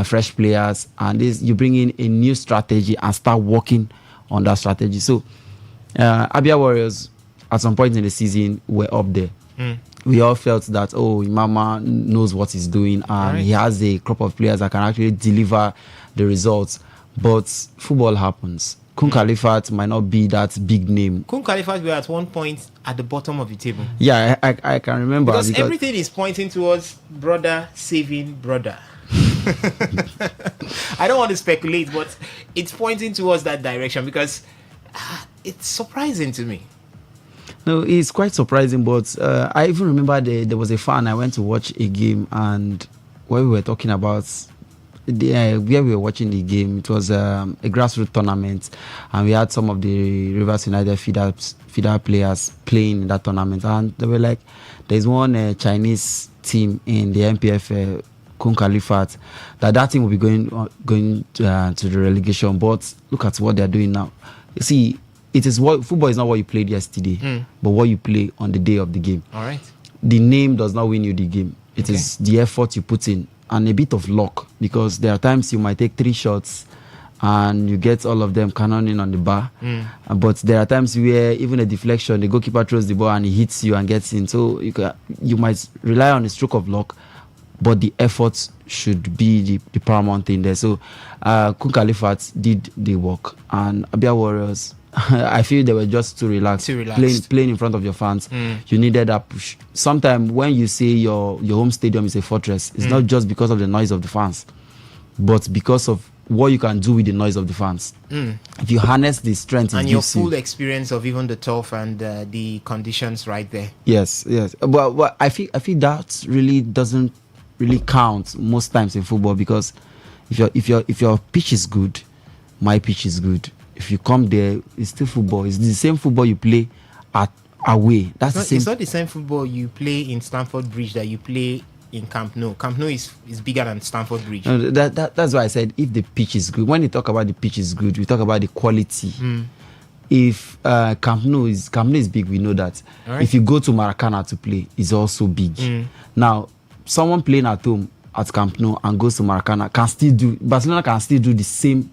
fresh players, and you bring in a new strategy and start working on that strategy. So, Abia Warriors, at some point in the season, were up there. We all felt that, Imama knows what he's doing, and he has a crop of players that can actually deliver the results. But football happens. Kun Khalifat might not be that big name. Kun Khalifat were at one point at the bottom of the table. Yeah, I can remember. Because everything is pointing towards brother saving brother. I don't want to speculate, but it's pointing towards that direction because it's surprising to me. No, it's quite surprising, but I even remember there was a fan I went to watch a game, and where we were talking about where we were watching the game, it was a grassroots tournament, and we had some of the Rivers United feeder players playing in that tournament, and they were like, there's one Chinese team in the MPFL Kun Khalifat, that thing will be going to the relegation. But look at what they're doing now. You see, football is not what you played yesterday, but what you play on the day of the game. All right. The name does not win you the game. It is the effort you put in and a bit of luck, because there are times you might take 3 shots and you get all of them cannoning on the bar. But there are times where even a deflection, the goalkeeper throws the ball and he hits you and gets in. So you might rely on a stroke of luck, but the efforts should be the paramount thing there. So Kun Khalifat did the work, and Abia Warriors, I feel they were just too relaxed. Playing in front of your fans. You needed that push. Sometimes when you say your home stadium is a fortress, it's not just because of the noise of the fans, but because of what you can do with the noise of the fans. If you harness the strength and your full experience of even the turf and the conditions right there. Yes. But I feel that really doesn't really count most times in football, because if your pitch is good, my pitch is good. If you come there, it's still football. It's the same football you play away. It's not the same football you play in Stamford Bridge that you play in Camp Nou. Camp Nou is bigger than Stamford Bridge. No, that's why I said if the pitch is good. When you talk about the pitch is good, we talk about the quality. If Camp Nou is big, we know that. Right. If you go to Maracana to play, it's also big. Now, someone playing at home at Camp Nou and goes to Maracana Barcelona can still do the same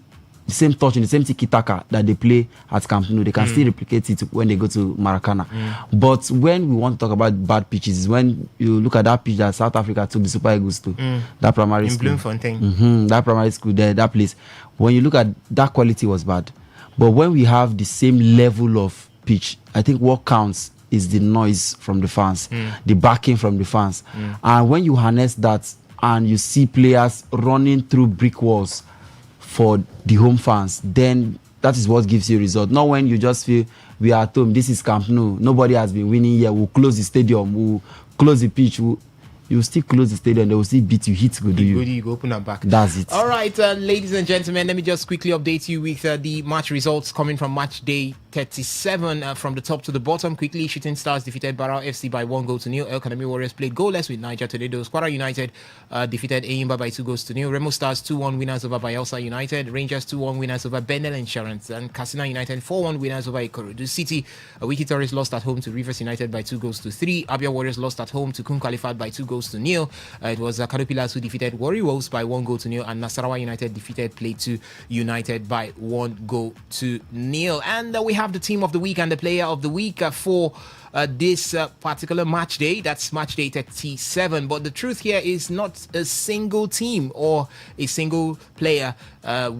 touch and the same tiki-taka that they play at Camp Nou. They can still replicate it when they go to Maracana. But when we want to talk about bad pitches, is when you look at that pitch that South Africa took the Super Eagles to, that primary school. In Bloemfontein. That primary school there, that place. When you look at that, quality was bad. But when we have the same level of pitch, I think what counts is the noise from the fans, the backing from the fans. And when you harness that and you see players running through brick walls for the home fans, then that is what gives you a result. Not when you just feel we are at home, this is Camp Nou, nobody has been winning here, we'll close the stadium, we'll close the pitch, you still close the stadium, they will still beat you, hit go do you go open and back. That's it. All right, ladies and gentlemen, let me just quickly update you with the match results coming from match day 37 from the top to the bottom. Quickly, Shooting Stars defeated Barrow FC by 1-0. El Kanemi Warriors played goalless with Niger Tornadoes. Kwara United defeated Eyimba by 2-0. Remo Stars 2-1 winners over Bayelsa United. Rangers 2-1 winners over Bendel Insurance. And Katsina United 4-1 winners over Ikorodu City. Wiki Tourist lost at home to Rivers United by 2-3. Abia Warriors lost at home to Kun Khalifat by 2-0. It was Kadopilas who defeated Warri Wolves by 1-0, and Nasarawa United defeated Plateau United by 1-0. And we have the team of the week and the player of the week for this particular match day. That's match day 37. But the truth here is not a single team or a single player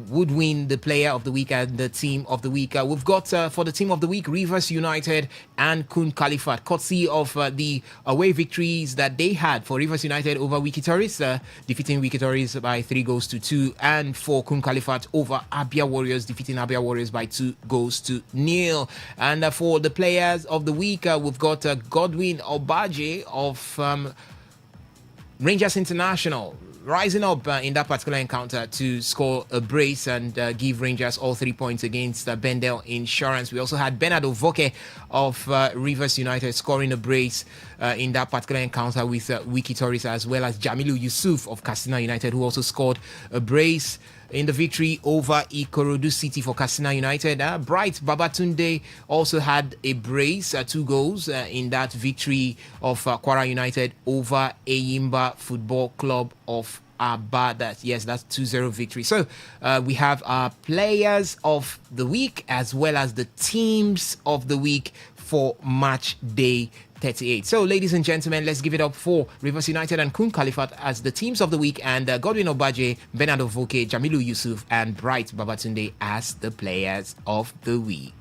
would win the player of the week and the team of the week. We've got for the team of the week Rivers United and Kun Khalifat, courtesy of the away victories that they had. For Rivers United over Wiki Tourist, defeating Wiki Tourist by 3-2, and for Kun Khalifat over Abia Warriors, defeating Abia Warriors by 2-0. And for the players of the week, we've got Godwin Obaje of Rangers International, rising up in that particular encounter to score a brace and give Rangers all 3 points against Bendel Insurance. We also had Bernardo Voke of Rivers United scoring a brace in that particular encounter with Wiki Tourist, as well as Jamilu Yusuf of Katsina United, who also scored a brace in the victory over Ikorodu City for Katsina United. Bright Babatunde also had a brace, 2 goals in that victory of Kwara United over Eyimba Football Club of Aba. That's 2-0 victory. So we have our players of the week as well as the teams of the week for match day 38. So, ladies and gentlemen, let's give it up for Rivers United and Kun Khalifat as the teams of the week, and Godwin Obaje, Bernardo Voke, Jamilu Yusuf, and Bright Babatunde as the players of the week.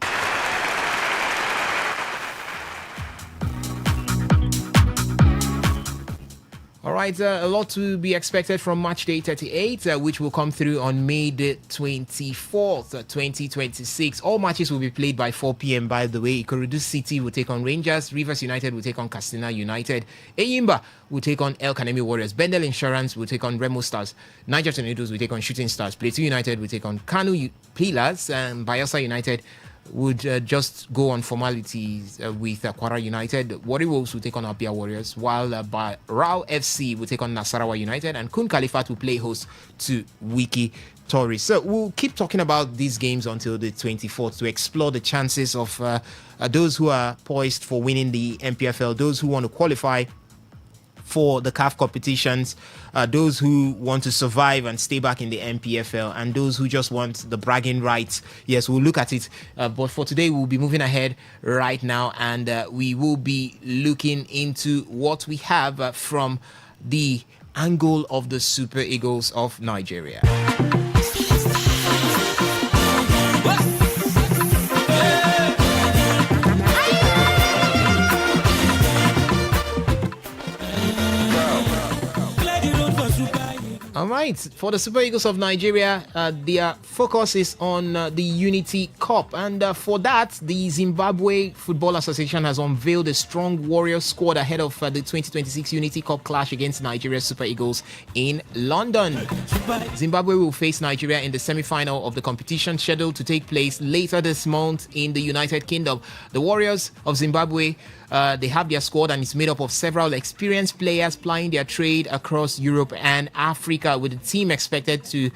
All right, a lot to be expected from match day 38, which will come through on May the 24th, 2026. All matches will be played by 4 p.m. By the way, Ikorodu City will take on Rangers, Rivers United will take on Katsina United, Eyimba will take on El Kanemi Warriors, Bendel Insurance will take on Remo Stars, Niger Tornadoes will take on Shooting Stars, Plateau United will take on Kanu Pillars, and Bayelsa United would just go on formalities with Kwara United. Warri Wolves will take on Apia Warriors, while Rao FC will take on Nasarawa United, and Kun Khalifat will play host to Wiki Tories. So we'll keep talking about these games until the 24th to explore the chances of those who are poised for winning the MPFL, those who want to qualify for the CAF competitions, those who want to survive and stay back in the MPFL, and those who just want the bragging rights. Yes, we'll look at it. But for today, we'll be moving ahead right now, and we will be looking into what we have from the angle of the Super Eagles of Nigeria. All right, for the Super Eagles of Nigeria, their focus is on the Unity Cup. And for that, the Zimbabwe Football Association has unveiled a strong warrior squad ahead of the 2026 Unity Cup clash against Nigeria's Super Eagles in London. Zimbabwe will face Nigeria in the semi-final of the competition, scheduled to take place later this month in the United Kingdom. The Warriors of Zimbabwe, they have their squad, and it's made up of several experienced players plying their trade across Europe and Africa, with the team expected to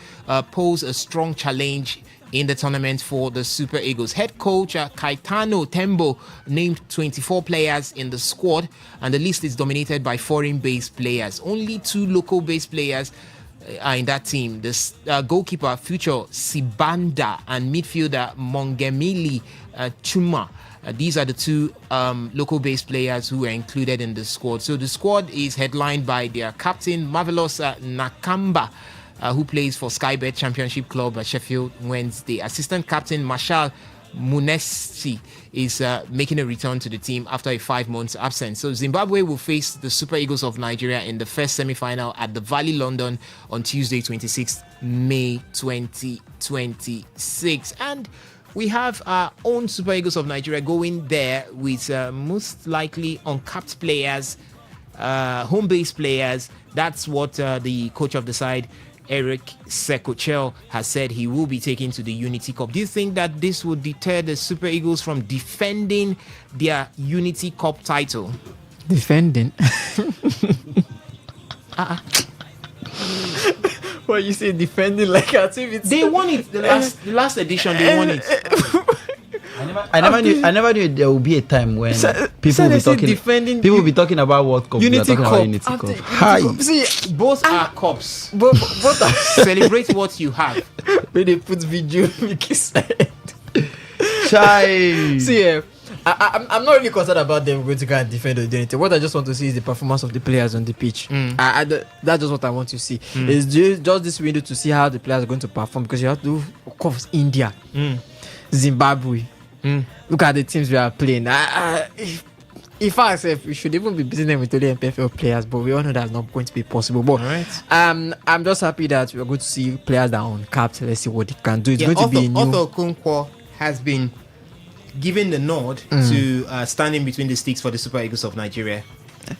pose a strong challenge in the tournament for the Super Eagles. Head coach Kaitano Tembo named 24 players in the squad, and the list is dominated by foreign-based players. Only 2 local-based players are in that team. This goalkeeper Future Sibanda and midfielder Mongemili Chuma. These are the 2 local-based players who are included in the squad. So the squad is headlined by their captain, Marvelous Nakamba, who plays for Skybet Championship Club Sheffield Wednesday. Assistant captain Marshal Munesi is making a return to the team after a 5 months absence. So Zimbabwe will face the Super Eagles of Nigeria in the first semi-final at the Valley London on Tuesday, 26th May 2026. And we have our own Super Eagles of Nigeria going there with most likely uncapped players, home-based players. That's what the coach of the side, Eric Sekochel, has said he will be taking to the Unity Cup. Do you think that this would deter the Super Eagles from defending their Unity Cup title? Defending? What you say, defending like as if it's... They won it the last edition. They won it. I never knew there would be a time when people will be talking about World Cup. Unity Cup. Unity Cup. Hi. See, both are cups. Both are celebrate what you have. When they put video, Chai. See, I'm not really concerned about them going to go and defend or do anything. What I just want to see is the performance of the players on the pitch. That's just what I want to see. It's just this window to see how the players are going to perform, because you have to, of course, India, Zimbabwe. Look at the teams we are playing. If I say we should even be beating them with only MPFL players, but we all know that's not going to be possible. But I'm just happy that we're going to see players that are uncapped. Let's see what they can do. It's going to be a new... Otto Okonkwo has been given the nod to standing between the sticks for the Super Eagles of Nigeria.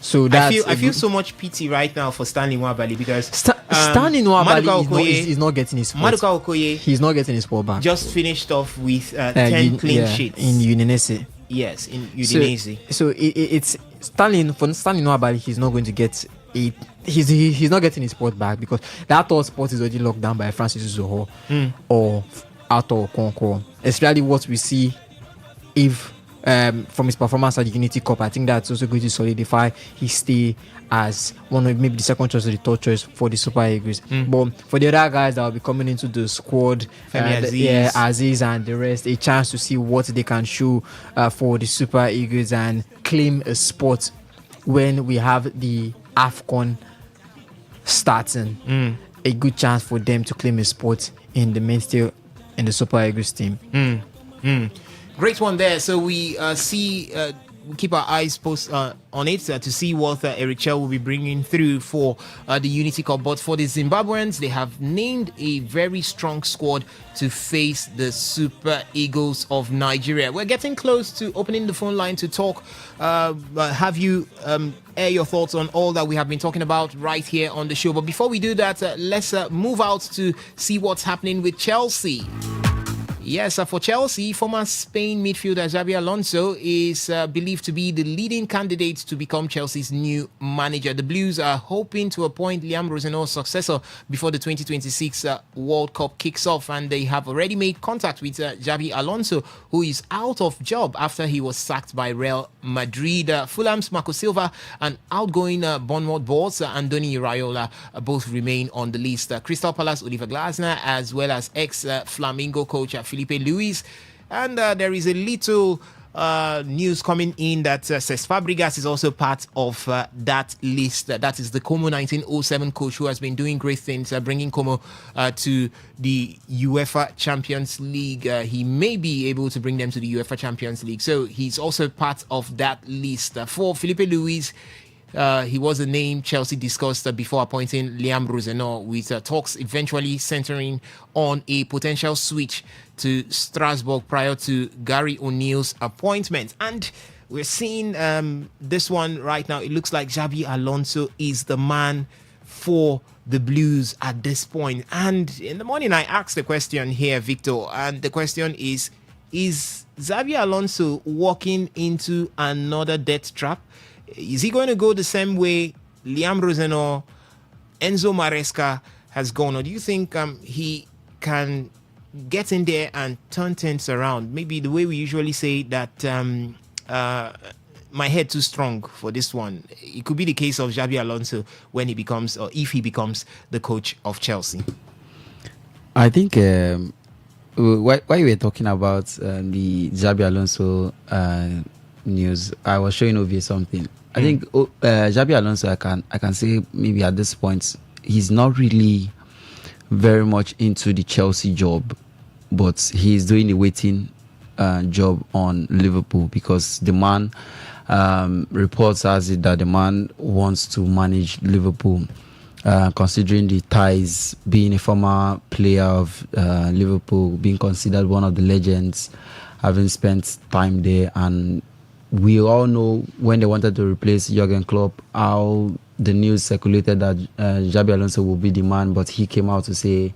So I feel so much pity right now for Stanley Nwabali, because Stanley Nwabali is not getting his spot. Maduka Okoye, he's not getting his spot back. Just finished off with 10 clean sheets in Udinese. Yes, in Udinese. So it's Stanley Nwabali. He's not going to get it. He's not getting his spot back, because that third spot is already locked down by Francis Uzoho or Arthur Okonkwo. Especially what we see if from his performance at the Unity Cup, I think that's also going to solidify his stay as one of maybe the second choice or the third choice for the Super Eagles. But for the other guys that will be coming into the squad, Aziz and the rest, a chance to see what they can show for the Super Eagles and claim a spot when we have the AFCON starting. A good chance for them to claim a spot in the mainstay in the Super Eagles team. Great one there. So we we keep our eyes on it to see what Eric Chell will be bringing through for the Unity Cup. But for the Zimbabweans, they have named a very strong squad to face the Super Eagles of Nigeria. We're getting close to opening the phone line to talk. Have you air your thoughts on all that we have been talking about right here on the show. But before we do that, let's move out to see what's happening with Chelsea. Yes, for Chelsea, former Spain midfielder Xabi Alonso is believed to be the leading candidate to become Chelsea's new manager. The Blues are hoping to appoint Liam Rosenau's successor before the 2026 World Cup kicks off, and they have already made contact with Xabi Alonso, who is out of job after he was sacked by Real Madrid. Fulham's Marco Silva and outgoing Bournemouth boss Andoni Iraola both remain on the list. Crystal Palace Oliver Glasner, as well as ex-Flamingo coach Felipe Luis. And there is a little news coming in that Cesc Fabregas is also part of that list. That is the Como 1907 coach who has been doing great things, bringing Como to the UEFA Champions League. He may be able to bring them to the UEFA Champions League. So he's also part of that list. For Felipe Luis, he was a name Chelsea discussed before appointing Liam Rosenau, with talks eventually centering on a potential switch to Strasbourg prior to Gary O'Neill's appointment. And we're seeing this one right now. It looks like Xabi Alonso is the man for the Blues at this point. And in the morning, I asked the question here, Victor, and the question is Xabi Alonso walking into another death trap? Is he going to go the same way Liam Rosenau, Enzo Maresca has gone? Or do you think he can get in there and turn things around? Maybe the way we usually say that my head too strong for this one. It could be the case of Xabi Alonso when he becomes, or if he becomes, the coach of Chelsea. I think while we were talking about the Xabi Alonso news, I was showing Ovie something. I think Xabi Alonso, I can say maybe at this point, he's not really very much into the Chelsea job, but he's doing the waiting job on Liverpool, because the man, reports has it that the man wants to manage Liverpool, considering the ties, being a former player of Liverpool, being considered one of the legends, having spent time there. And we all know when they wanted to replace Jurgen Klopp, how the news circulated that Xabi Alonso will be the man, but he came out to say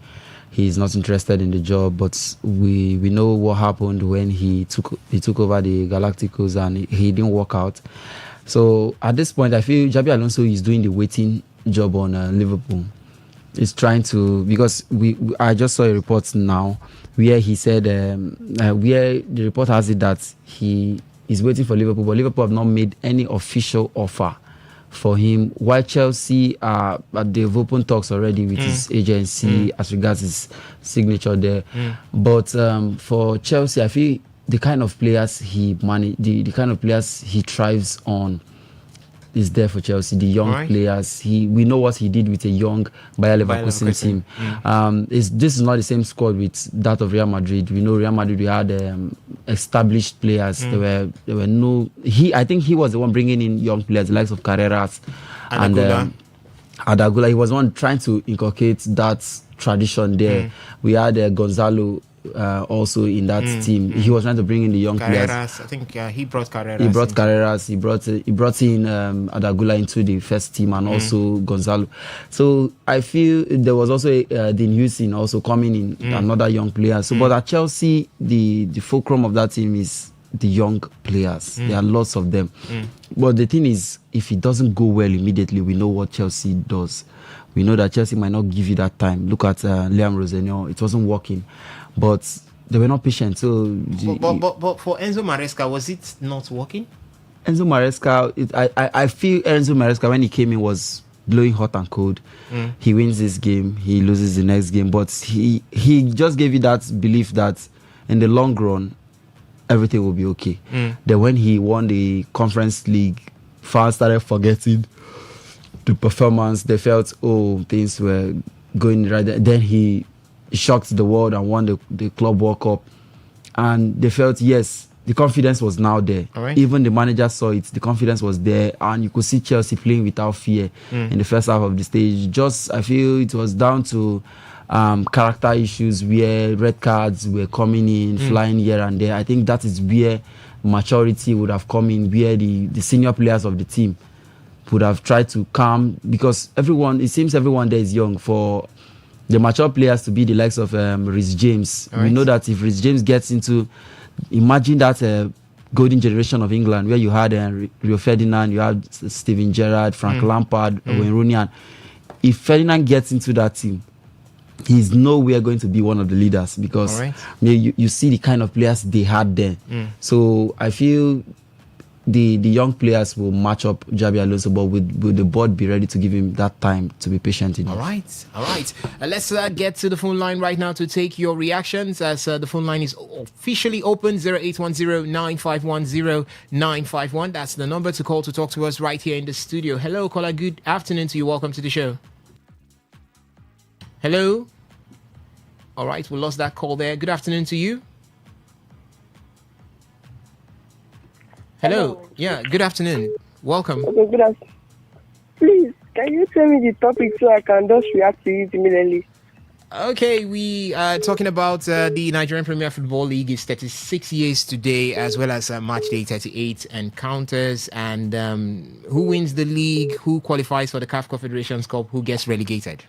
he's not interested in the job. But we know what happened when he took over the Galacticos, and he didn't work out. So at this point, I feel Xabi Alonso is doing the waiting job on Liverpool. He's trying to, because I just saw a report now where he said where the report has it that he is waiting for Liverpool, but Liverpool have not made any official offer for him, while Chelsea they've opened talks already with his agency as regards his signature there. But for Chelsea, I feel the kind of players he the kind of players he thrives on is there for Chelsea. The young players, we know what he did with a young Bayer Leverkusen team. This is not the same squad with that of Real Madrid. We know Real Madrid, we had established players. There were no. I think he was the one bringing in young players, the likes of Carreras and Adagula. He was one trying to inculcate that tradition there. We had Gonzalo. Also in that team, he was trying to bring in the young players. I think he brought Carreras. He brought Carreras. He brought in Adagula into the first team, and also Gonzalo. So I feel there was also Dean Houston also coming in, another young player. So, but at Chelsea, the fulcrum of that team is the young players. There are lots of them. But the thing is, if it doesn't go well immediately, we know what Chelsea does. We know that Chelsea might not give you that time. Look at Liam Rosenau; it wasn't working. But they were not patient. So, but for Enzo Maresca, was it not working? Enzo Maresca, I feel Enzo Maresca when he came in was blowing hot and cold. He wins this game, he loses the next game, but he just gave you that belief that in the long run everything will be okay. Then when he won the Conference League, fans started forgetting the performance. They felt things were going right there. Then he shocked the world and won the Club World Cup, and they felt, yes, the confidence was now there. Even the manager saw it, the confidence was there, and you could see Chelsea playing without fear in the first half of the stage. Just, I feel it was down to character issues where red cards were coming in, flying here and there. I think that is where maturity would have come in, where the senior players of the team would have tried to calm, because it seems everyone there is young. For the mature players to be the likes of Rhys James. All We right. know that if Rhys James gets into, imagine that golden generation of England where you had Rio Ferdinand, you had Steven Gerrard, Frank Lampard, Wayne Rooney. And if Ferdinand gets into that team, he's nowhere going to be one of the leaders because All right. you see the kind of players they had then. So I feel the young players will match up Jabi Alonso, but will the board be ready to give him that time to be patient enough? All right. Let's get to the phone line right now to take your reactions as the phone line is officially open, 0810-951-0951. That's the number to call to talk to us right here in the studio. Hello, caller. Good afternoon to you. Welcome to the show. Hello? All right, we lost that call there. Good afternoon to you. Hello. Yeah, good afternoon. Welcome. Okay, good afternoon. Please, can you tell me the topic so I can just react to it immediately? Okay, we are talking about the Nigerian Premier Football League. Is 36 years today, as well as match day 38 encounters, and who wins the league, who qualifies for the CAF Confederations Cup, who gets relegated.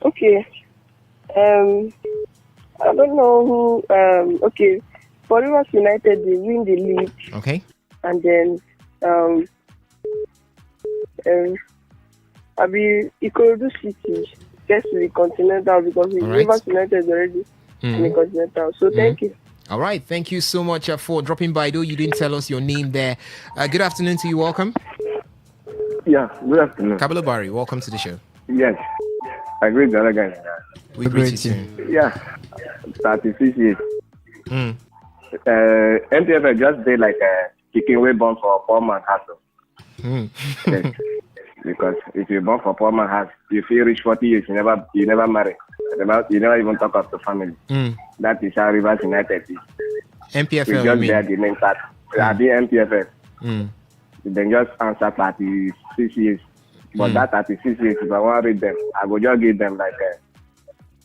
Okay. I don't know who. Okay, for Rivers United, they win the league. Okay. And then, Ikorodu City gets to the Continental because All right. Rivers United is already in the Continental. So thank you. All right, thank you so much for dropping by. Though you didn't tell us your name there. Good afternoon to you. Welcome. Yeah, good afternoon. Kabilo Bari, welcome to the show. Yes, I agree with the other guys. We greet you too. Yeah, 36 years. MTF just did like a kicking away bomb for poor man hustle. Yes. Because if you born for poor man house, if you reach 40 years, you never marry. You never even talk of the family. That is how Rivers United is. MPFL, we you just mean? bear the name that. The MPFL. Then just answer 36 years. But that 36 years, if I want to read them, I will just give them like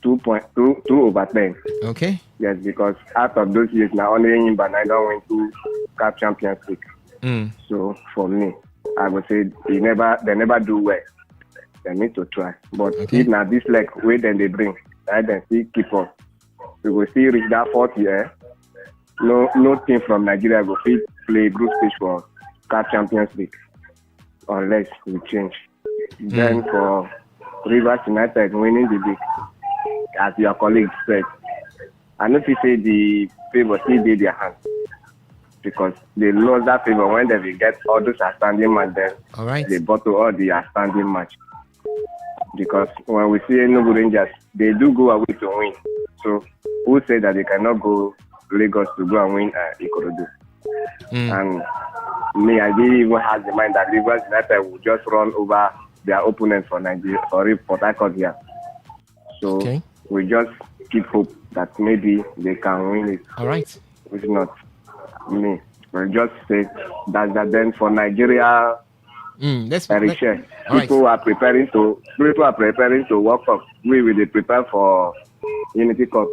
2/10. Okay. Yes, because out of those years, now only him, but I don't win 2 CAF Champions League. So for me, I would say they never do well. They need to try. But if now this leg, wait then they bring, right then still keep on. We will still reach that 4th year. No team from Nigeria will fit play group stage for CAF Champions League unless we change. Then for Rivers United winning the league, as your colleague said, I know if you say the favor still did their hands because they lost that favor when they will get all those outstanding matches. All right. They bottle all the outstanding match. Because when we see Enugu Rangers, they do go away to win. So who say that they cannot go Lagos to go and win Ikorodu? And me, I didn't even have the mind that Rivers United will just run over their opponent for Nigeria, for Port Harcourt here. So we just keep hope that maybe they can win it. All right. If not, me, we'll just say that then for Nigeria, people are preparing to World Cup. We will prepare for Unity Cup.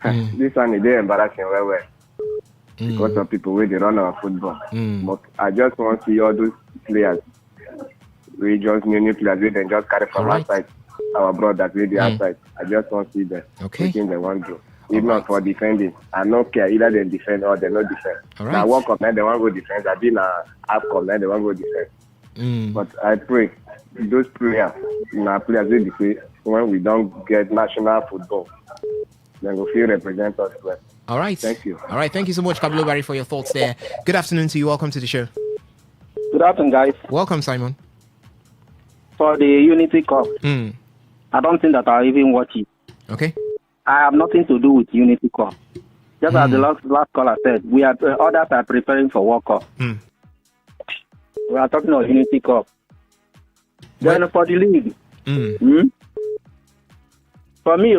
This one is very embarrassing, well. Because of people where they run our football. But I just want to see all those players. We just new players. We then just carry from outside. Our brothers with the outside. I just want to see them. Taking the one do. If not for defending, I don't care either they defend or they not defend. Now World Cup, now they want to go defend. I've been AFCON, now they want to go defend. But I pray those players, players will defend when we don't get national football. Then we'll feel represent us well. All right. Thank you. All right. Thank you so much, Kabilo Bari, for your thoughts there. Good afternoon to you. Welcome to the show. Good afternoon, guys. Welcome, Simon. For the Unity Cup, I don't think that I'll even watch it. Okay. I have nothing to do with Unity Cup. Just as the last caller said, others are preparing for World Cup. We are talking about Unity Cup. Then for the league, for me,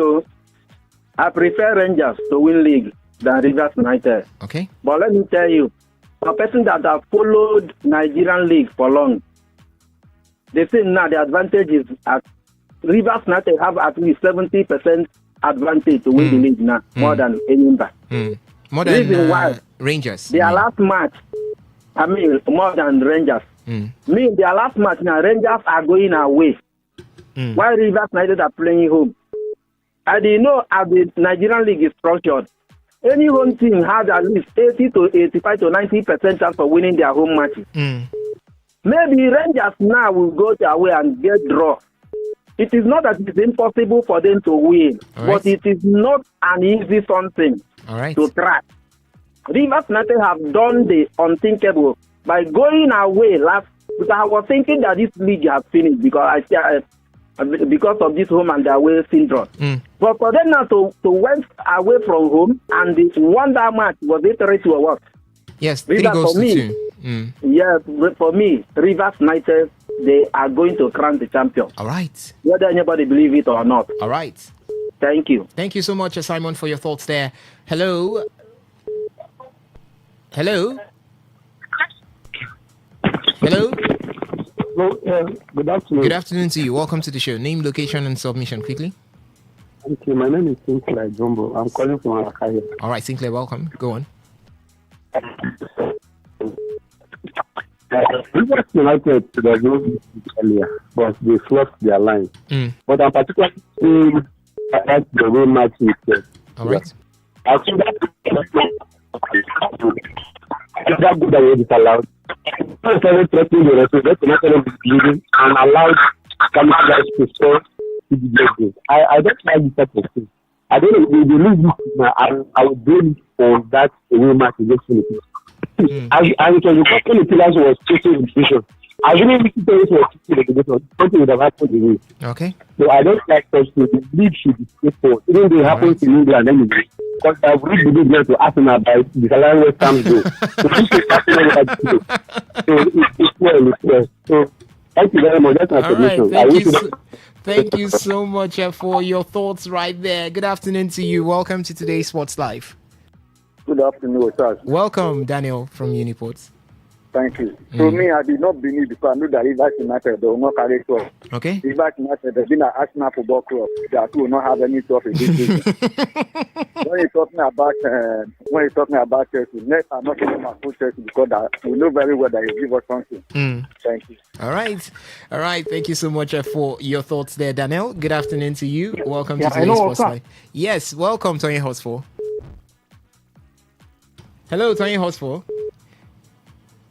I prefer Rangers to win league than Rivers United. Okay. But let me tell you, a person that have followed Nigerian league for long, they say now the advantage is at Rivers United have at least 70% advantage to win the league now, more than Enyimba. More than Reason why Rangers. their last match, more than Rangers. Their last match now, Rangers are going away While Rivers United are playing home. And you know, as the Nigerian league is structured, any home team has at least 80 to 85 to 90% chance of winning their home matches. Maybe Rangers now will go their way and get draw. It is not that it's impossible for them to win, but it is not an easy something to crack. Rivers United have done the unthinkable by going away last. Because I was thinking that this league has finished because because of this home and away syndrome. But for them now to went away from home and this wonder match, was it 3-2 or what? Yes, 3 goals to 2. Yes, for me, Rivers United, they are going to crown the champion. All right. Whether anybody believe it or not. All right. Thank you. Thank you so much, Simon, for your thoughts there. Hello. Hello. Hello. Good afternoon. Good afternoon to you. Welcome to the show. Name, location, and submission quickly. Thank you. My name is Sinclair Jumbo. I'm calling from Alakaya. All right, Sinclair, welcome. Go on. Rivers United should have known earlier, but they fluffed their line. But I'm particularly saying that the way match is. All right. I think that good that way is allowed. I started threatening the referee, that's another bleeding, and allowed Ghana guys to score to the game. I don't like this type of thing. I don't know, if they lose this, I would blame for that away match against Philippines. And it was because Philippines was taking the decision. I really wish Philippines was taking the decision. Something would have happened to me. Okay. So I don't like such things. The league should be straightforward. Even though it happens in England anyway. Because I've really believed them to Arsenal by disallowing West Ham goal. So this is Arsenal so it's well. So thank you very much. That's my submission. Thank you so much for your thoughts right there. Good afternoon to you. Welcome to today's Sports Live. Good afternoon, sir. Welcome, Daniel from Uniport. Thank you. So me, I did not believe because I knew that Rivers United will not carry trophy. Okay. Rivers United has been an Arsenal football club. They will not have any trophy this season. When you're talking about Chelsea, next I'm not talking about Chelsea because we know very well that you give us something. Thank you. All right. Thank you so much for your thoughts there, Daniel. Good afternoon to you. Welcome to today's Sports Live. Yes, welcome, Tony Hotspur. Hello, Tony Hotspur.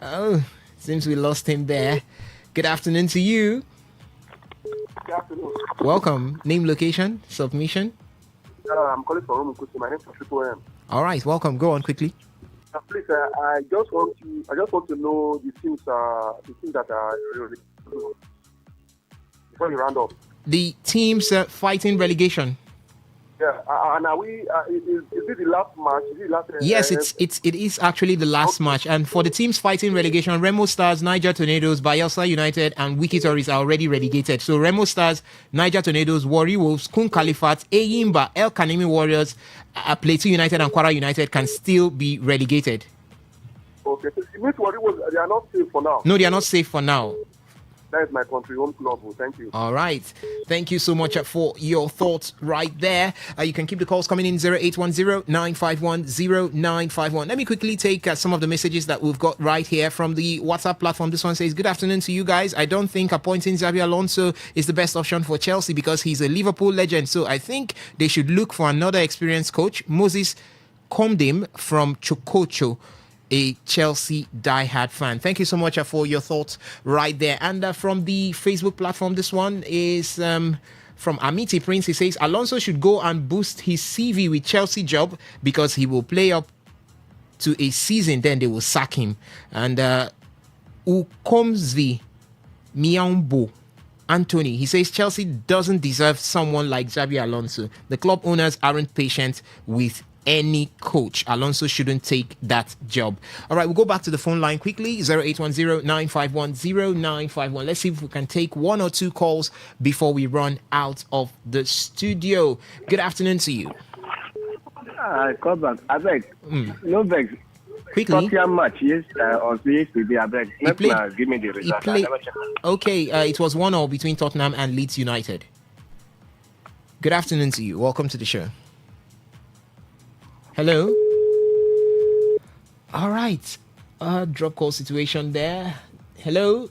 Oh, seems we lost him there. Good afternoon to you. Good afternoon. Welcome. Name, location, submission. I'm calling from Rumukuti. My name is Triple M. All right, welcome. Go on quickly. Please, I just want to know the teams that are really before you round up. The teams fighting relegation. Yeah, and are we? Is it the last match? Is it the last? Yes, it is actually the last match. And for the teams fighting relegation, Remo Stars, Niger Tornadoes, Bayelsa United, and Wiki Tories are already relegated. So Remo Stars, Niger Tornadoes, Warri Wolves, Kun Kalifat, Eyimba, El Kanemi Warriors, Plateau United, and Kwara United can still be relegated. Okay, so it means Warri Wolves, they are not safe for now. No, they are not safe for now. That is my country home club. Thank you. All right. Thank you so much for your thoughts right there. You can keep the calls coming in 0810-951-0951. Let me quickly take some of the messages that we've got right here from the WhatsApp platform. This one says, good afternoon to you guys. I don't think appointing Xabi Alonso is the best option for Chelsea because he's a Liverpool legend. So I think they should look for another experienced coach. Moses Komdim from Chokocho, a Chelsea diehard fan. Thank you so much for your thoughts right there. And from the Facebook platform, this one is from Amity Prince. He says, Alonso should go and boost his CV with Chelsea job because he will play up to a season, then they will sack him. And Ukomzvi Miambo Anthony, he says Chelsea doesn't deserve someone like Xabi Alonso. The club owners aren't patient with any coach. Alonso shouldn't take that job. All right, we'll go back to the phone line quickly. 0810-951-0951. Let's see if we can take one or two calls before we run out of the studio. Good afternoon to you. I call back. I beg. No beg. Quickly. Tottenham match on yesterday. I beg. Give me the result. Okay, it was 1-0 between Tottenham and Leeds United. Good afternoon to you. Welcome to the show. Hello. All right. Drop call situation there. Hello.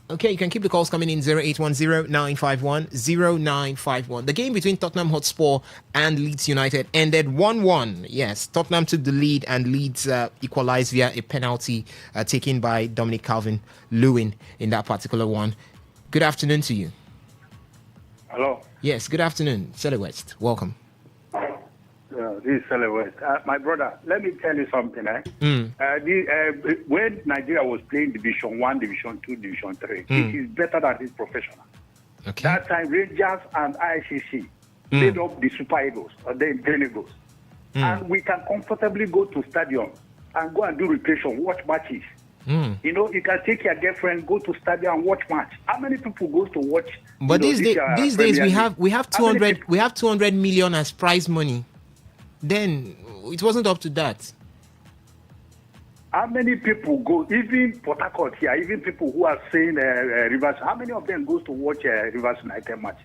Okay, you can keep the calls coming in 0810-951-0951. The game between Tottenham Hotspur and Leeds United ended 1-1. Yes, Tottenham took the lead and Leeds equalized via a penalty taken by Dominic Calvert-Lewin in that particular one. Good afternoon to you. Hello. Yes, good afternoon. Sele West, welcome. This is Sele West. My brother, let me tell you something. When Nigeria was playing Division 1, Division 2, Division 3, it is better than this professional. Okay. That time, Rangers and ICC made up the Super Eagles, or the Green Eagles. And we can comfortably go to stadium and go and do recreation, watch matches. You know, you can take your girlfriend, go to stadium and watch match. How many people goes to watch? But these days we have 200 million as prize money. Then it wasn't up to that. How many people go? Even Port Harcourt here, even people who are saying Rivers. How many of them goes to watch Rivers United match?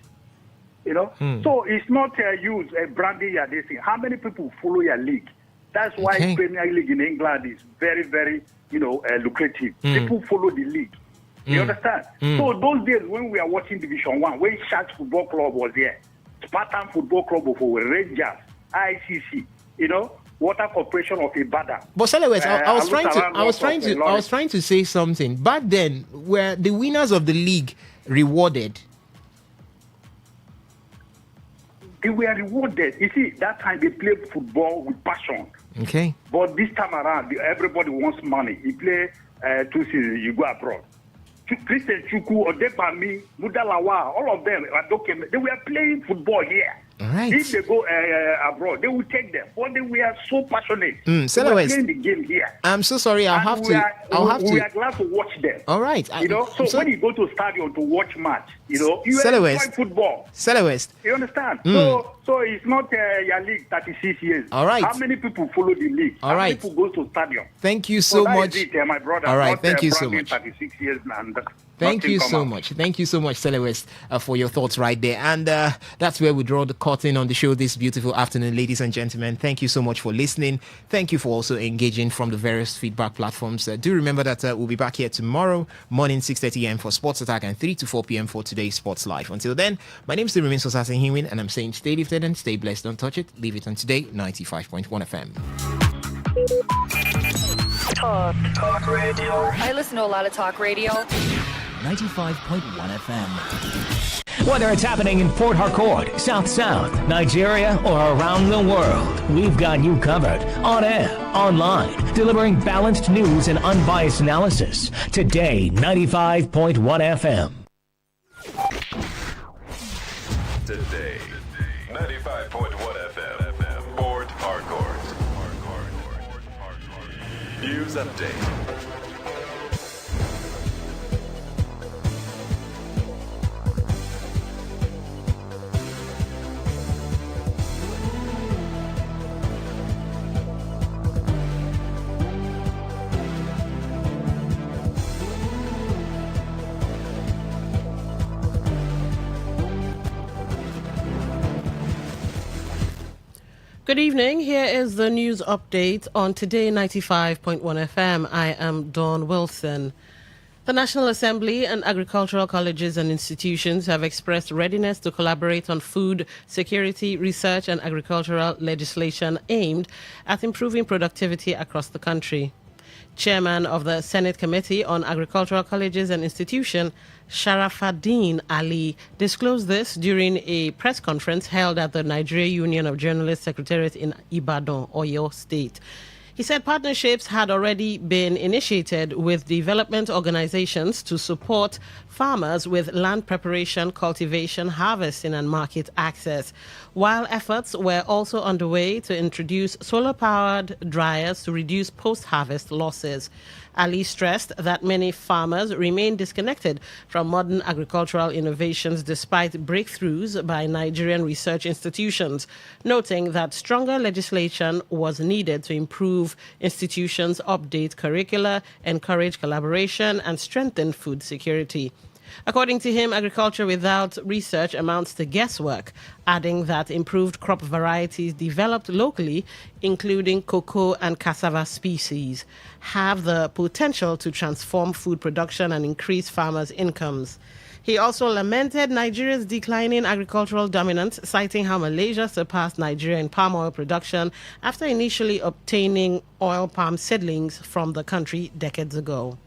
You know, so it's not use branding your this thing. How many people follow your league? That's why Premier League in England is very, very lucrative. People follow the league. You understand? So those days when we are watching Division 1, when Sharks Football Club was there, Spartan Football Club of Rangers, ICC, Water Corporation of Ibadan. But Sele West, I was trying to say something. Back then, were the winners of the league rewarded? They were rewarded. You see, that time they played football with passion. Okay. But this time around, everybody wants money. You play 2 seasons, you go abroad. Christian Chukwu, Odebami, Mudalawa, all of them, they were playing football here. All right. If they go abroad, they will take them. But they were so passionate. They were playing the game here. I'm so sorry. We are glad to watch them. All right. When you go to a stadium to watch match, you enjoy football. Sele West. You understand? So it's not your league 36 years. All right. How many people follow the league? All right. How many people go to stadium? Thank you so much. That is it, my brother. All right. Not, thank you so much. 36 years and Thank you so much. Thank you so much, Sele West, for your thoughts right there. And that's where we draw the curtain on the show this beautiful afternoon, ladies and gentlemen. Thank you so much for listening. Thank you for also engaging from the various feedback platforms. Do remember that we'll be back here tomorrow morning, 6:30 a.m. for Sports Attack and 3 to 4 p.m. for today's Sports Live. Until then, my name still remains Osasin Hinwin, and I'm saying stay lifted and stay blessed. Don't touch it. Leave it on Today 95.1 FM. Talk radio. I listen to a lot of talk radio. 95.1 FM. Whether it's happening in Port Harcourt, South South, Nigeria, or around the world, we've got you covered. On air, online, delivering balanced news and unbiased analysis. Today, 95.1 FM. Today, 95.1 FM, Port Harcourt. News update. Good evening. Here is the news update on Today 95.1 FM. I am Dawn Wilson. The National Assembly and agricultural colleges and institutions have expressed readiness to collaborate on food security, research, and agricultural legislation aimed at improving productivity across the country. Chairman of the Senate Committee on Agricultural Colleges and Institutions, Sharafaddin Ali, disclosed this during a press conference held at the Nigeria Union of Journalists Secretariat in Ibadan, Oyo State. He said partnerships had already been initiated with development organizations to support farmers with land preparation, cultivation, harvesting, and market access, while efforts were also underway to introduce solar-powered dryers to reduce post-harvest losses. Ali stressed that many farmers remain disconnected from modern agricultural innovations despite breakthroughs by Nigerian research institutions, noting that stronger legislation was needed to improve institutions' update curricula, encourage collaboration, and strengthen food security. According to him, agriculture without research amounts to guesswork, adding that improved crop varieties developed locally, including cocoa and cassava species, have the potential to transform food production and increase farmers' incomes. He also lamented Nigeria's declining agricultural dominance, citing how Malaysia surpassed Nigeria in palm oil production after initially obtaining oil palm seedlings from the country decades ago.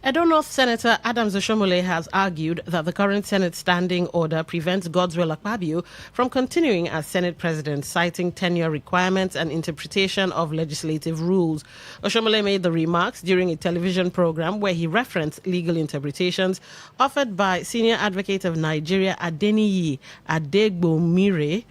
Edo North Senator Adams Oshomole has argued that the current Senate standing order prevents Godswill Akpabio from continuing as Senate President, citing tenure requirements and interpretation of legislative rules. Oshomole made the remarks during a television program where he referenced legal interpretations offered by Senior Advocate of Nigeria Adeniyi Adegbomire.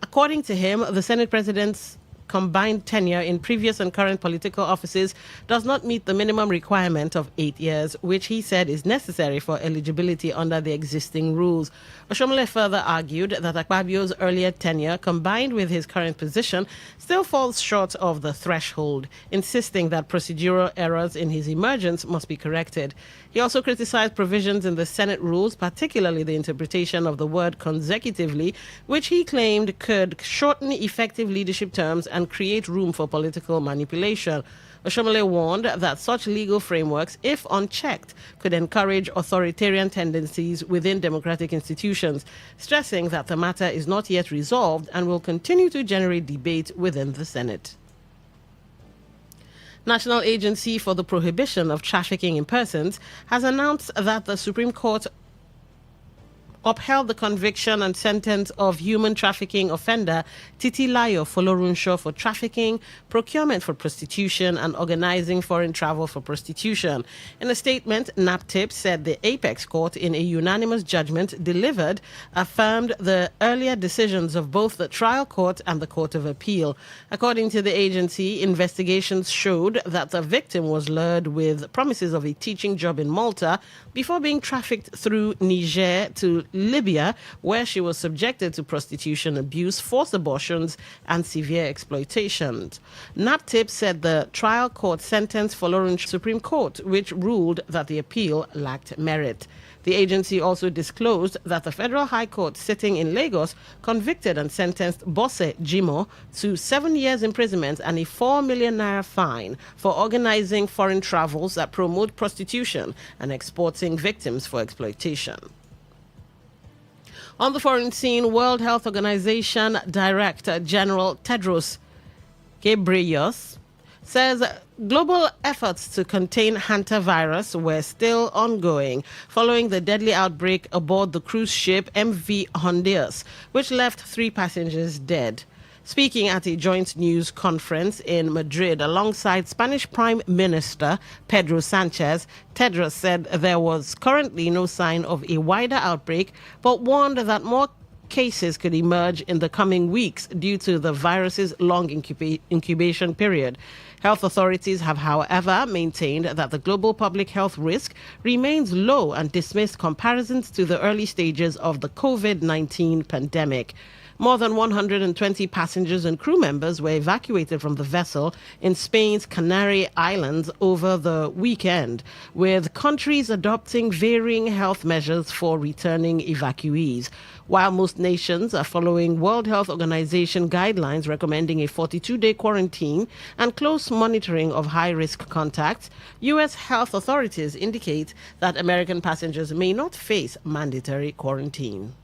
According to him, the Senate President's combined tenure in previous and current political offices does not meet the minimum requirement of 8 years, which he said is necessary for eligibility under the existing rules. Oshomole further argued that Akpabio's earlier tenure, combined with his current position, still falls short of the threshold, insisting that procedural errors in his emergence must be corrected. He also criticized provisions in the Senate rules, particularly the interpretation of the word consecutively, which he claimed could shorten effective leadership terms and create room for political manipulation. Oshomole warned that such legal frameworks, if unchecked, could encourage authoritarian tendencies within democratic institutions, stressing that the matter is not yet resolved and will continue to generate debate within the Senate. National Agency for the Prohibition of Trafficking in Persons has announced that the Supreme Court upheld the conviction and sentence of human trafficking offender Titilayo Folorunsho for trafficking, procurement for prostitution, and organizing foreign travel for prostitution. In a statement, NAPTIP said the Apex Court, in a unanimous judgment delivered, affirmed the earlier decisions of both the trial court and the Court of Appeal. According to the agency, investigations showed that the victim was lured with promises of a teaching job in Malta before being trafficked through Niger to Libya, where she was subjected to prostitution, abuse, forced abortions, and severe exploitation. NAPTIP said the trial court sentenced Folorunsho Supreme Court, which ruled that the appeal lacked merit. The agency also disclosed that the Federal High Court sitting in Lagos convicted and sentenced Bose Jimo to 7 years imprisonment and a 4 million naira fine for organizing foreign travels that promote prostitution and exporting victims for exploitation. On the foreign scene, World Health Organization Director General Tedros Ghebreyesus says global efforts to contain hantavirus were still ongoing following the deadly outbreak aboard the cruise ship MV Honduras, which left 3 passengers dead. Speaking at a joint news conference in Madrid alongside Spanish Prime Minister Pedro Sanchez, Tedros said there was currently no sign of a wider outbreak, but warned that more cases could emerge in the coming weeks due to the virus's long incubation period. Health authorities have, however, maintained that the global public health risk remains low and dismissed comparisons to the early stages of the COVID-19 pandemic. More than 120 passengers and crew members were evacuated from the vessel in Spain's Canary Islands over the weekend, with countries adopting varying health measures for returning evacuees. While most nations are following World Health Organization guidelines recommending a 42-day quarantine and close monitoring of high-risk contacts, U.S. health authorities indicate that American passengers may not face mandatory quarantine.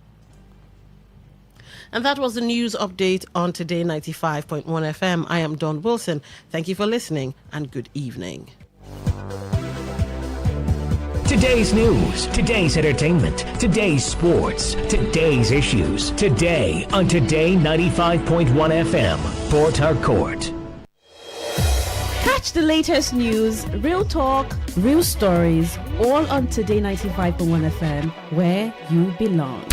And that was the news update on Today 95.1 FM. I am Dawn Wilson. Thank you for listening and good evening. Today's news, today's entertainment, today's sports, today's issues. Today on Today 95.1 FM, Port Harcourt. Catch the latest news, real talk, real stories, all on Today 95.1 FM, where you belong.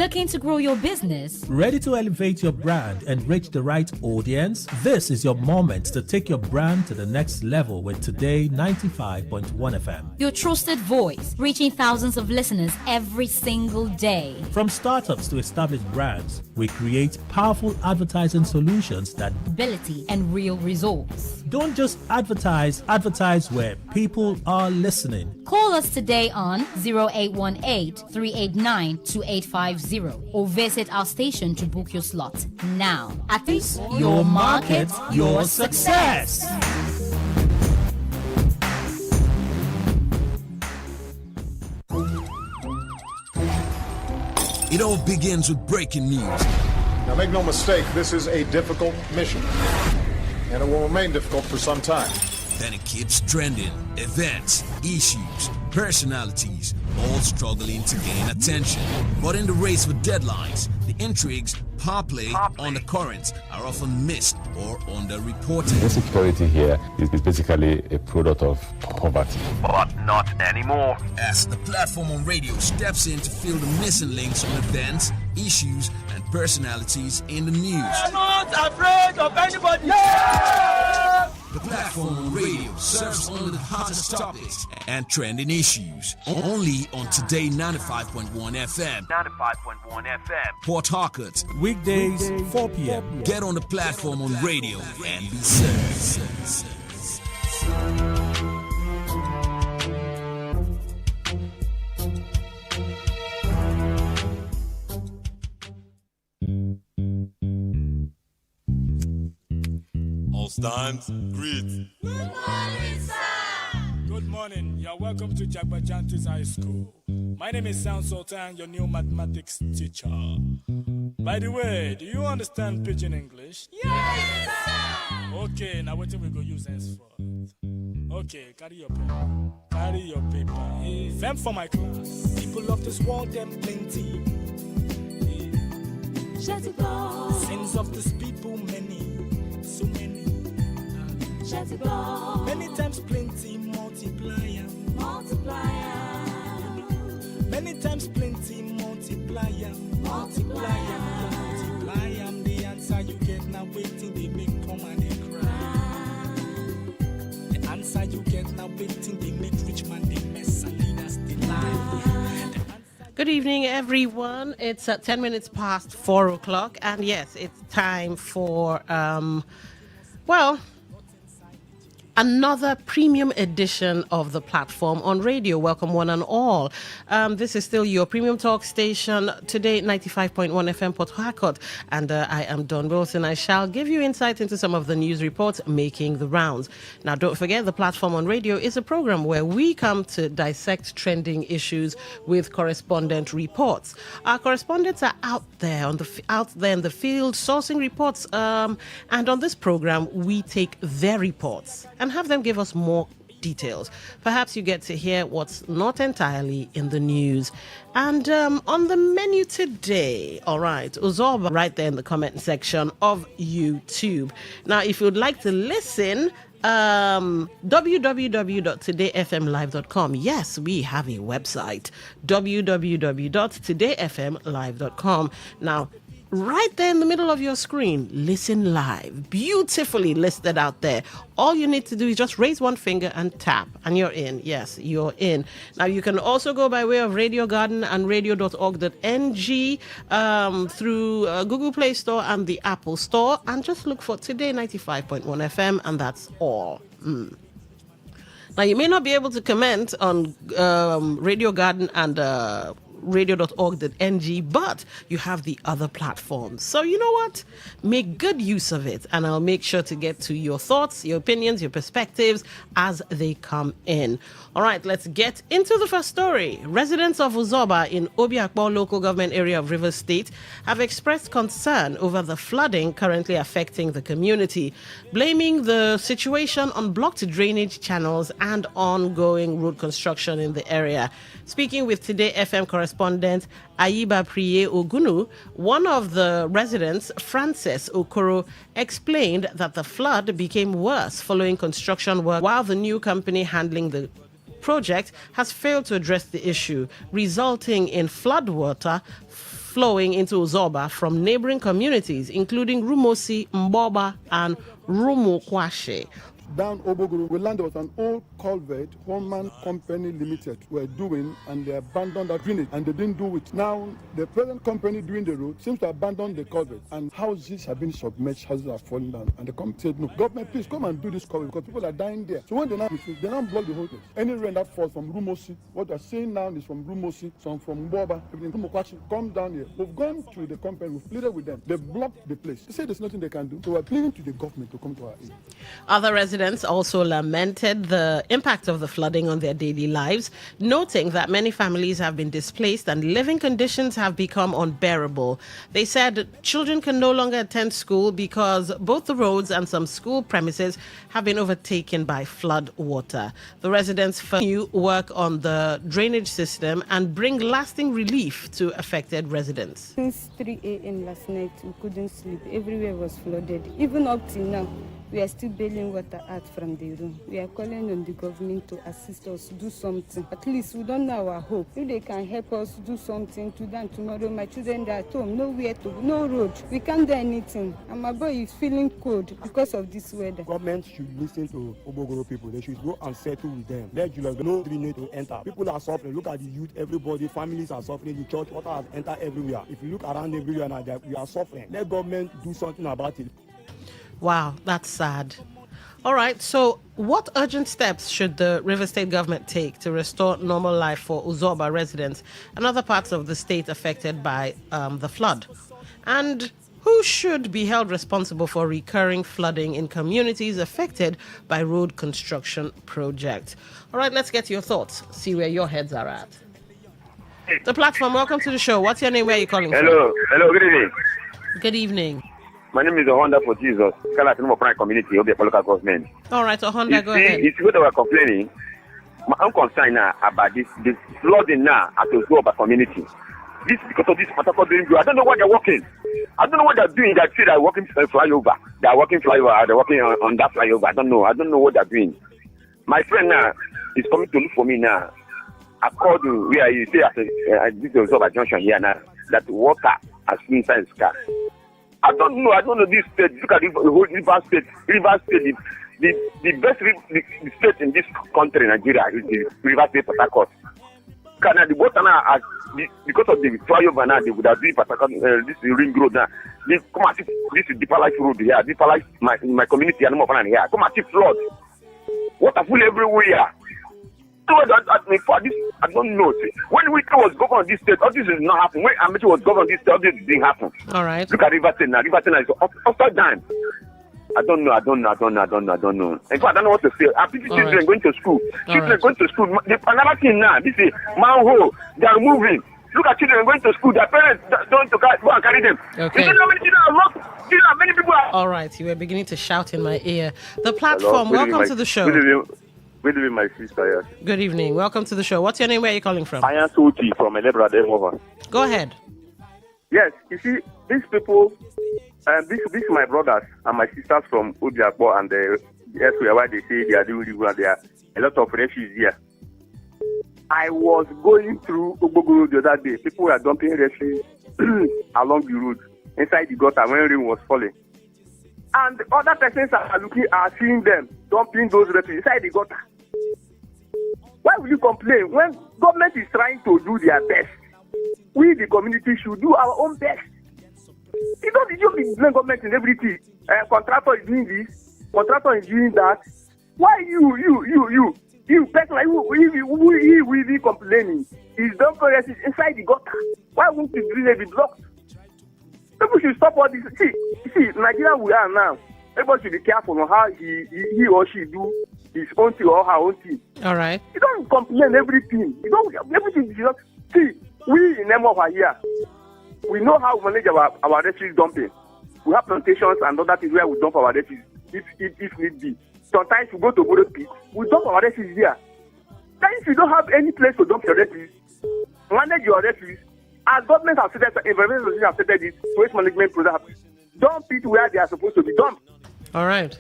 Looking to grow your business? Ready to elevate your brand and reach the right audience? This is your moment to take your brand to the next level with Today 95.1 FM. Your trusted voice, reaching thousands of listeners every single day. From startups to established brands, we create powerful advertising solutions that ability and real results. Don't just advertise where people are listening. Call us today on 0818-389-2850 or visit our station to book your slot now. At this, your market, your success. It all begins with breaking news. Now make no mistake, this is a difficult mission, and it will remain difficult for some time. Then it keeps trending. Events, issues, personalities, all struggling to gain attention. But in the race for deadlines, the intrigues, power play, undercurrents are often missed or underreported. Insecurity here is basically a product of poverty. But not anymore. As the platform on radio steps in to fill the missing links on events, issues, and personalities in the news. I'm not afraid of anybody. Yeah! The platform on radio serves only the hottest topics and trending issues. Only on Today 95.1 FM. 95.1 FM. Port Harcourt. Weekdays, 4 p.m. Get on the platform on radio and be served. Stands, greet. Good morning, sir. Good morning. You're welcome to Jagbajantis High School. My name is Sound Sultan, your new mathematics teacher. By the way, do you understand Pidgin English? Yes, sir. Okay, now what we go use henceforth? Okay, carry your pen, carry your paper. Them for my class. People of this world, them plenty. Sins of this people, many, so many. Many times plenty, multiplier. Many times plenty, multiplier. Multiply am the answer you get now waiting, they make poor man they cry. The answer you get now waiting, they make rich man they mess and leaders they lie. Good evening, everyone. It's 10 minutes past 4 o'clock, and yes, it's time for, another premium edition of the platform on radio. Welcome one and all. This is still your premium talk station, Today 95.1 FM Port Harcourt, and I am Don Wilson. I shall give you insight into some of the news reports making the rounds. Now, don't forget, the platform on radio is a program where we come to dissect trending issues with correspondent reports. Our correspondents are out there in the field sourcing reports, and on this program we take their reports and have them give us more details. Perhaps you get to hear what's not entirely in the news. And on the menu today, all right, Uzoba right there in the comment section of YouTube. Now, if you'd like to listen, www.todayfmlive.com. Yes, we have a website, www.todayfmlive.com. Now, right there in the middle of your screen, listen live, beautifully listed out there. All you need to do is just raise one finger and tap, and you're in. Yes, you're in. Now, you can also go by way of Radio Garden and radio.org.ng through Google Play Store and the Apple Store, and just look for Today 95.1 FM, and that's all. Now, you may not be able to comment on Radio Garden and radio.org.ng, but you have the other platforms. So you know what? Make good use of it, and I'll make sure to get to your thoughts, your opinions, your perspectives as they come in. All right, let's get into the first story. Residents of Uzoba in Obiakpo local government area of Rivers State have expressed concern over the flooding currently affecting the community, blaming the situation on blocked drainage channels and ongoing road construction in the area. Speaking with Today FM correspondent Ayiba Priye Ogunu, one of the residents, Frances Okoro, explained that the flood became worse following construction work, while the new company handling the project has failed to address the issue, resulting in floodwater flowing into Uzoba from neighboring communities, including Rumosi, Mboba, and Rumukwashe. Down Obogoro, we land was an old culvert, one man company limited were doing, and they abandoned that drainage, and they didn't do it. Now, the present company doing the road seems to abandon the culvert, and houses have been submerged, houses are falling down, and the company said, no, government, please come and do this culvert, because people are dying there. So when they now block the whole place. Any rain that falls from Rumosi, what they're saying now is from Rumosi, some from Mboba, everything, Rumokwashi, come down here. We've gone to the company, we've pleaded with them. They blocked the place. They say there's nothing they can do, so we're pleading to the government to come to our aid. Other residents also lamented the impact of the flooding on their daily lives, noting that many families have been displaced and living conditions have become unbearable. They said children can no longer attend school because both the roads and some school premises have been overtaken by flood water. The residents continue work on the drainage system and bring lasting relief to affected residents. Since 3 a.m. last night, we couldn't sleep. Everywhere was flooded. Even up till now, we are still bailing water out from the room. We are calling on the government to assist us, do something. At least we don't know our hope. If they can help us do something today and tomorrow, my children are at home, nowhere to go, no road. We can't do anything. And my boy is feeling cold because of this weather. Government should listen to Obogoro people. They should go and settle with them. Let July no drainage to enter. People are suffering. Look at the youth, everybody, families are suffering. The church water has entered everywhere. If you look around everywhere now, we are suffering. Let government do something about it. Wow, that's sad. All right, so what urgent steps should the River State government take to restore normal life for Uzoba residents and other parts of the state affected by the flood? And who should be held responsible for recurring flooding in communities affected by road construction projects? All right, let's get your thoughts, see where your heads are at. The platform, welcome to the show. What's your name? Where are you calling from? Hello, good evening. Good evening. My name is Honda for Jesus, Kalatinamo Prime Community of the local government. All right, Honda, go ahead. It's what they were complaining. I'm concerned now about this flooding now at the Uzoba community. This because of this particular doing. I don't know what they're working. I don't know what they're doing. They say they're working flyover. They're working flyover. They're working on that flyover. I don't know. I don't know what they're doing. My friend now is coming to look for me now. According to where you say at this Uzoba junction here now, that water has been inside his car. I don't know this state. Look at the whole River State. The best state in this country, Nigeria, is the River State, Port Harcourt. The water now, because of the flyover now, they would have been this ring road now. Come and see this Deeper Life road here. Deeper Life, my community, and more here. Come and see flood. Water full everywhere. I don't know. When Wiki was governor of this state, all this is not happening. When Amici was governor of this state, all this didn't happen. All right. Look at River State now. River State now is upside down. I don't know. In fact, I don't know what to say. Are children going to school? Children going to school. Another thing now, this is manhole. They are moving. Look at children going to school. Their parents don't go and carry them. Okay. You know how many children are lost? You know how many people are... All right. You were beginning to shout in my ear. The platform, hello, welcome to the show. Good evening, my sister. Yes. Good evening. Welcome to the show. What's your name? Where are you calling from? I am Suti from Elebra Demover. Go ahead. Yes, you see, these people, these my brothers and my sisters from Obiakpo and the elsewhere where they say they are doing really well. There are a lot of refugees here. I was going through Obogoro the other day. People were dumping refugees along the road, inside the gutter when rain was falling. And the other persons are seeing them dumping those refugees inside the gutter. Why will you complain when government is trying to do their best? We, the community, should do our own best. You don't blame government in everything. Contractor is doing this, contractor is doing that. Why you person like who really complaining? Is dumping refugees inside the gutter. Why won't the drainage be blocked? People should stop all this. See, Nigeria we are now. Everybody should be careful on how he or she do his own thing or her own thing. All right. You don't complain everything. You don't everything. You don't see. We in Nemover here, we know how we manage our refuse dumping. We have plantations and other things where we dump our refuse if need be. Sometimes we go to Bodo Pit, we dump our refuse here. Then if you don't have any place to dump your refuse, manage your refuse. As government has said, environmental have said this, waste management products, dump it where they are supposed to be dumped. All right.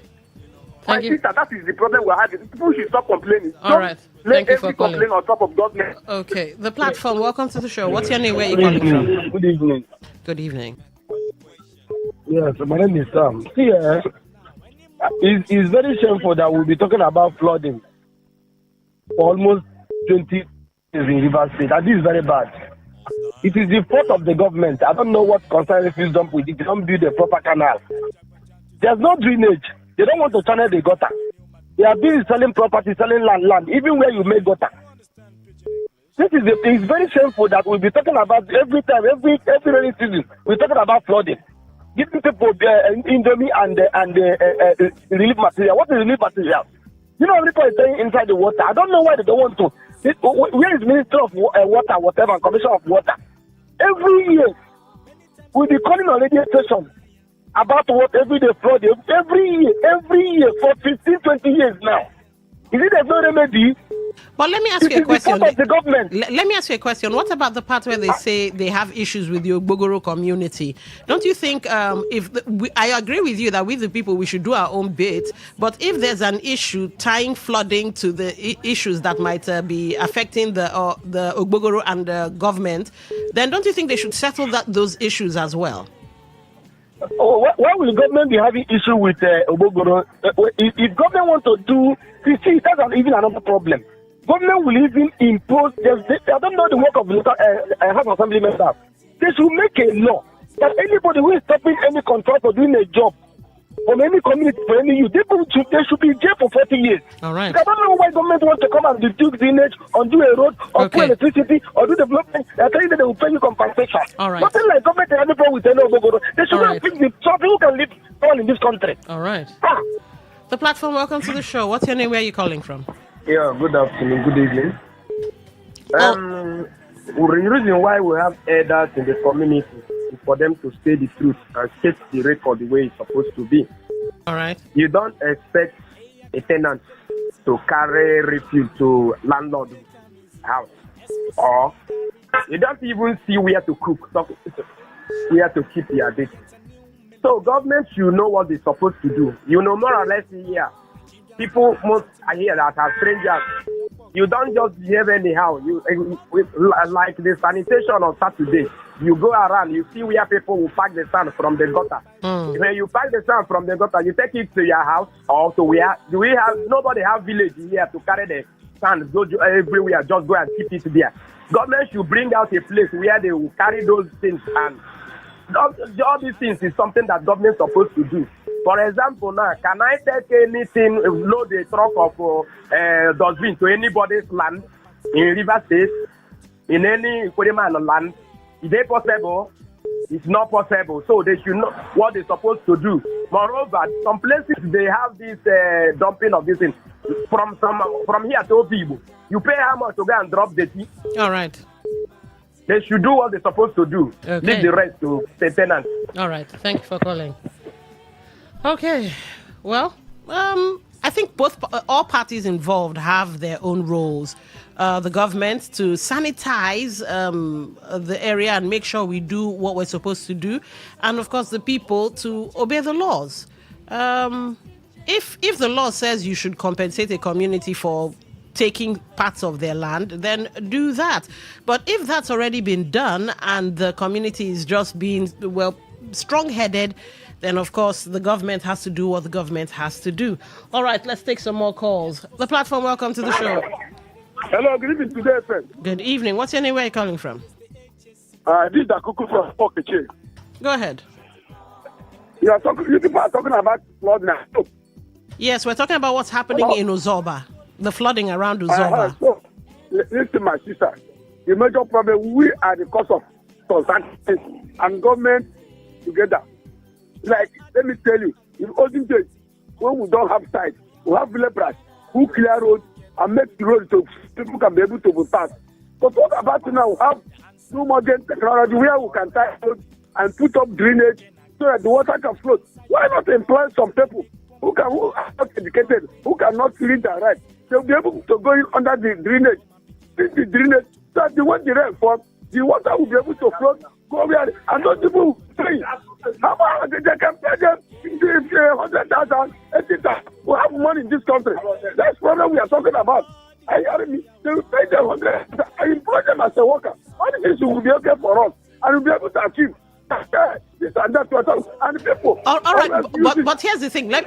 My sister, that is the problem we're having. People should stop complaining. All right. Let Thank you for every calling. complaint on top of government. Okay. The platform, welcome to the show. What's your name? Where are you calling from? Good evening. Good evening. Yes, my name is Sam. See, it's very shameful that we'll be talking about flooding for almost 20 years in Rivers State. And this is very bad. It is the fault of the government. I don't know what concern refuse dump with it. They don't build a proper canal. There's no drainage. They don't want to channel the gutter. They are busy selling property, selling land, even where you make gutter. It's very shameful that we'll be talking about every time, every rainy season, we're talking about flooding. Giving people indomie and relief material. What is relief material? You know, people are staying inside the water. I don't know why they don't want to. Where is Minister of Water, whatever, and Commissioner of Water? Every year, we'll be calling on radio station about what everyday flood. Every year, for 15, 20 years now. Is it there's no remedy? But let me ask you a question. The government. Let me ask you a question. What about the part where they say they have issues with the Ogbogoro community? Don't you think I agree with you that with the people we should do our own bit, but if there's an issue tying flooding to the issues that might be affecting the Ogbogoro and the government, then don't you think they should settle those issues as well? Oh, why will the government be having issue with Ogbogoro? If government want to do, see, that's even another problem. Government will even impose, I don't know the work of local House Assembly members. They should make a law that anybody who is stopping any contractor doing a job from any community, for any youth, they should be in jail for 40 years. All right. I don't know why government wants to come and reduce drainage, undo a road, or put electricity, or do development. They're telling them they will pay you compensation. All right. Nothing like government having problem with any Ogbogoro. They should not fix the something who can live all in this country. All right. The platform, welcome to the show. What's your name? Where are you calling from? Yeah, good afternoon, good evening. The reason why we have elders in the community is for them to say the truth and set the record the way it's supposed to be. All right. You don't expect a tenant to carry refuse to landlord's house, or you don't even see where to cook, where to keep your dish. So government should know what they're supposed to do. You know, more or less here, people most are here that are strangers. You don't just behave anyhow. Like the sanitation on Saturday, you go around, you see where people will pack the sand from the gutter. When you pack the sand from the gutter, you take it to your house or to where? Nobody have village here to carry the sand, go everywhere, just go and keep it there. Government should bring out a place where they will carry those things, and all these things is something that government is supposed to do. For example, now, can I take anything, load a truck of dustbin to anybody's land in River State, in any Ikwereman land? Is it possible? It's not possible. So they should know what they're supposed to do. Moreover, some places they have this dumping of this thing from here to Obibo. You pay how much to go and drop the tea? All right. They should do what they're supposed to do. Okay. Leave the rest to the tenants. All right. Thank you for calling. Okay. Well, I think all parties involved have their own roles. The government to sanitize the area and make sure we do what we're supposed to do, and of course the people to obey the laws. If the law says you should compensate a community for taking parts of their land, then do that. But if that's already been done and the community is just being, strong-headed, then of course the government has to do what the government has to do. All right, let's take some more calls. The platform, welcome to the show. Hello, good evening, Today FM. Good evening. What's your name? Where are you calling from? This is Dakuku from Okeche. Go ahead. You people are talking about flood now. Yes, we're talking about what's happening in Uzoba, the flooding around Uzoba. So, listen, my sister. The major problem, we are the cause of consultancy and government together. Like, let me tell you, in olden days, when we don't have sites, we have laborers who clear roads and make the road so people can be able to pass. But what about now? We have new modern technology where we can tie roads and put up drainage so that the water can flow. Why not employ some people who are not educated, who cannot read and write? They'll be able to go in under the drainage, fix the drainage, so that when the rain falls, the water will be able to flow, go where, and those people will stay. How about they can pay them 100,000, 80,000? We have money in this country. That's the problem we are talking about. Are you hearing me? They will pay them 100,000. I employ them as a worker. All these will be okay for us, and we'll be able to achieve. This and that, and people. All right, but here's the thing. Let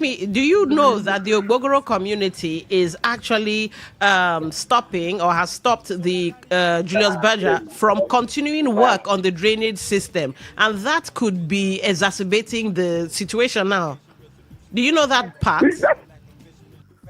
me. Do you know that the Ogbogoro community is actually stopping or has stopped the Julius Berger from continuing work on the drainage system, and that could be exacerbating the situation now? Do you know that part?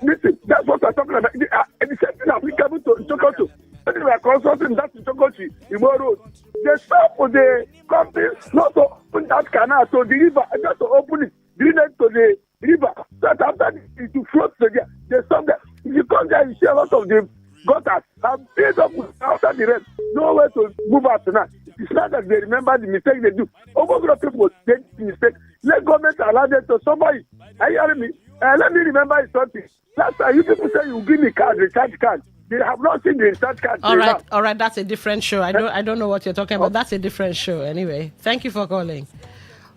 Listen, that's what I'm talking about. The same thing applicable to Chokoto. When we are consulting that in Chokoto, Imo Road, they stop for the companies not to open that canal to the river, just to open it, bring it to the river. That after it to float to there, they stop there. If you come there, you see a lot of the gutters have filled up after the rain. Nowhere to move out now. It's not that they remember the mistake they do. Over people take the mistake. Let government allow them to somebody. Are you hearing me? Let me remember something. Last time you people say you give me card, recharge card. They have not seen the recharge card. All right. That's a different show. I don't know what you're talking about. That's a different show. Anyway, thank you for calling.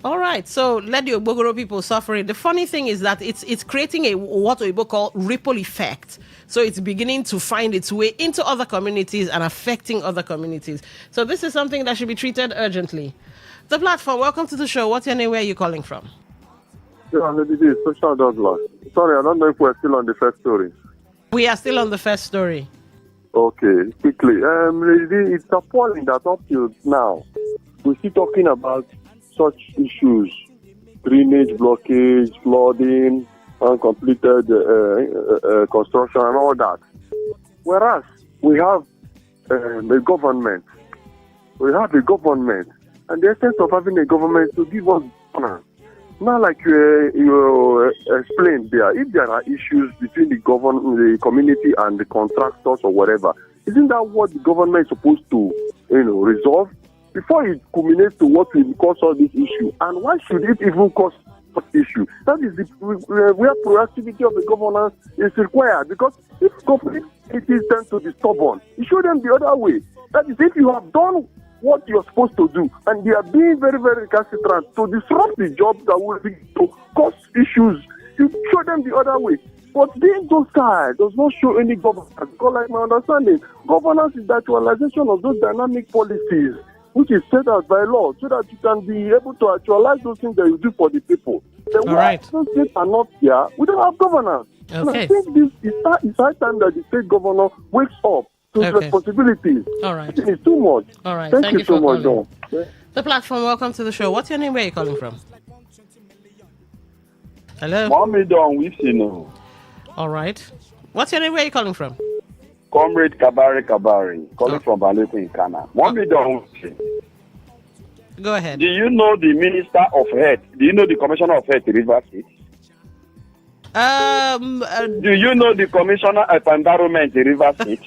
All right, so let the Ogbogoro people suffer it. The funny thing is that it's creating what Oyibo call ripple effect. So it's beginning to find its way into other communities and affecting other communities. So this is something that should be treated urgently. The platform, welcome to the show. What's your name? Where are you calling from? Yeah, this is Social Douglas. Sorry, I don't know if we're still on the first story. We are still on the first story. Okay, quickly. It's appalling that up till now, we're still talking about such issues: drainage blockage, flooding, uncompleted construction, and all that. Whereas we have a government, and the essence of having a government to give us governance. Now, like you explained there, if there are issues between the community and the contractors or whatever, isn't that what the government is supposed to, resolve before it culminates to what will cause all this issue? And why should it even cause such issue? That is where proactivity of the governance is required. Because if communities tend to be stubborn, it shouldn't be the other way. That is, if you have done what you're supposed to do, and they are being very, very recalcitrant to disrupt the job that will be to cause issues, you show them the other way. But being docile does not show any governance. Because, like my understanding, governance is the actualization of those dynamic policies, which is set out by law, so that you can be able to actualize those things that you do for the people. All right. Those things are not here. We don't have governance. Okay. And I think it's high time that the state governor wakes up to responsibilities. All right. It's too much. All right. Thank you so much, John. The platform, welcome to the show. What's your name? Where are you calling from? Hello? Mohammed on Wisino. All right. What's your name? Where are you calling from? Comrade Kabari, calling from Baleko in Ghana. Mohammed on Wisino. Go ahead. Do you know the Minister of Health? Do you know the Commissioner of Health in River State? Do you know the Commissioner of Environment in River State?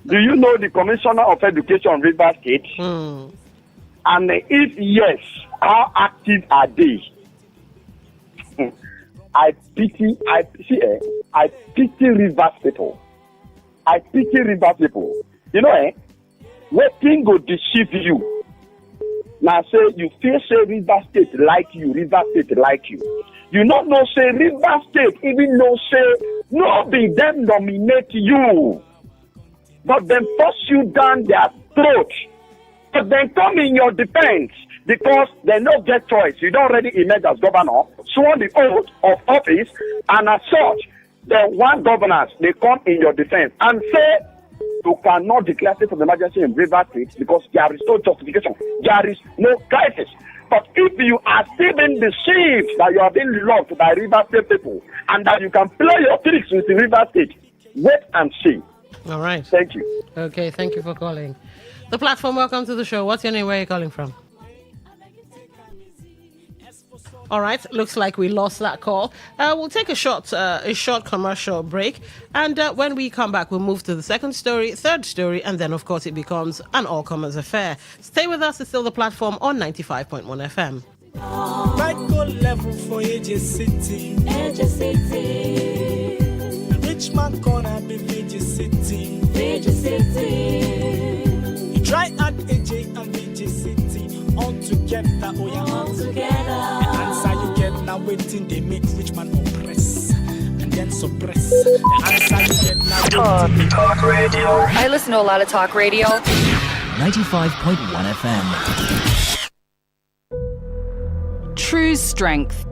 Do you know the Commissioner of Education in River State? And if yes, how active are they? I pity River people. I pity River people. You know, waiting go deceive you. Now say you feel say River State like you, River State like you. You not know say River State even know say no be them nominate you, but them force you down their throat. But then come in your defense because they no get choice. You don't already emerge as governor, sworn the oath of office, and as such, the one governors they come in your defense and say you cannot declare state of emergency in River State because there is no justification, there is no crisis. But if you are still being deceived that you are being loved by River State people and that you can play your tricks with the River State, wait and see. All right. Thank you. Okay, thank you for calling. The platform, welcome to the show. What's your name? Where are you calling from? All right, looks like we lost that call. We'll take a short commercial break, and when we come back, we'll move to the second story, third story, and then, of course, it becomes an all-comers affair. Stay with us. It's still the platform on 95.1 FM. Right go level for AJ City. AJ City. Rich man gonna be VJ City. VJ City. You try at AJ and VJ City. all together, oh yeah. All together. The answer you get now waiting, they make rich man oppress and then suppress. The answer you get now Talk radio. I listen to a lot of talk radio. 95.1 FM. True strength.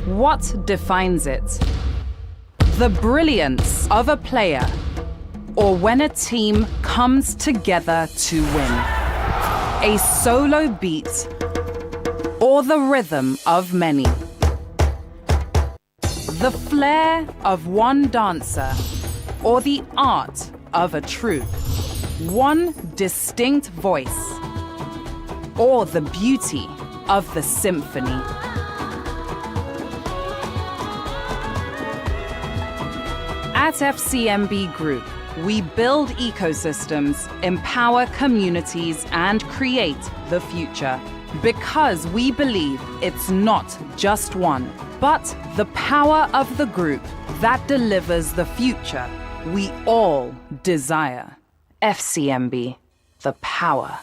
What defines it? The brilliance of a player, or when a team comes together to win. A solo beat, or the rhythm of many. The flair of one dancer, or the art of a troupe. One distinct voice, or the beauty of the symphony. At FCMB Group, we build ecosystems, empower communities, and create the future. Because we believe it's not just one, but the power of the group that delivers the future we all desire. FCMB, the power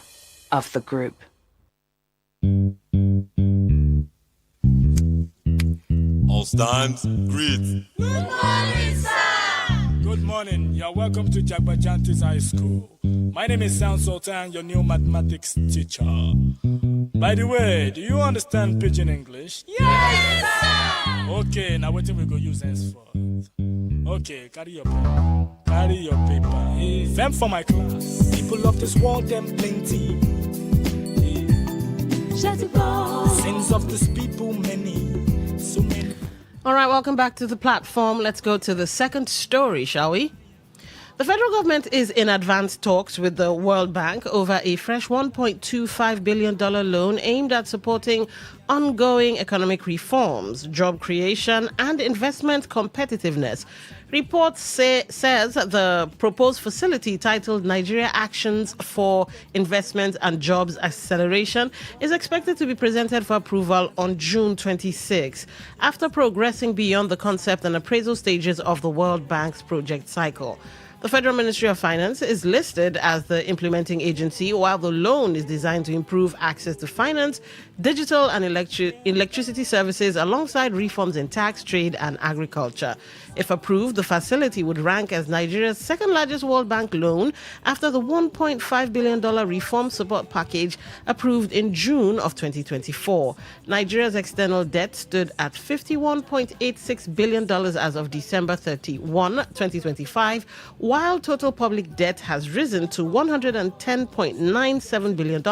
of the group. All stands, greet. Good morning, sir. Good morning. You're welcome to Jagbajantis High School. My name is Sound Sultan, your new mathematics teacher. By the way, do you understand Pidgin English? Yes, sir. Okay, now what we go use henceforth? Okay, carry your pen, carry your paper. Them for my class. People of this world, them plenty. Sins of this people, many. So many. All right, welcome back to the platform. Let's go to the second story, shall we? The federal government is in advanced talks with the World Bank over a fresh $1.25 billion loan aimed at supporting ongoing economic reforms, job creation, and investment competitiveness. Reports says the proposed facility, titled Nigeria Actions for Investment and Jobs Acceleration, is expected to be presented for approval on June 26, after progressing beyond the concept and appraisal stages of the World Bank's project cycle. The Federal Ministry of Finance is listed as the implementing agency, while the loan is designed to improve access to finance, digital and electricity services, alongside reforms in tax, trade, and agriculture. If approved, the facility would rank as Nigeria's second largest World Bank loan after the $1.5 billion reform support package approved in June of 2024. Nigeria's external debt stood at $51.86 billion as of December 31, 2025, while total public debt has risen to $110.97 billion.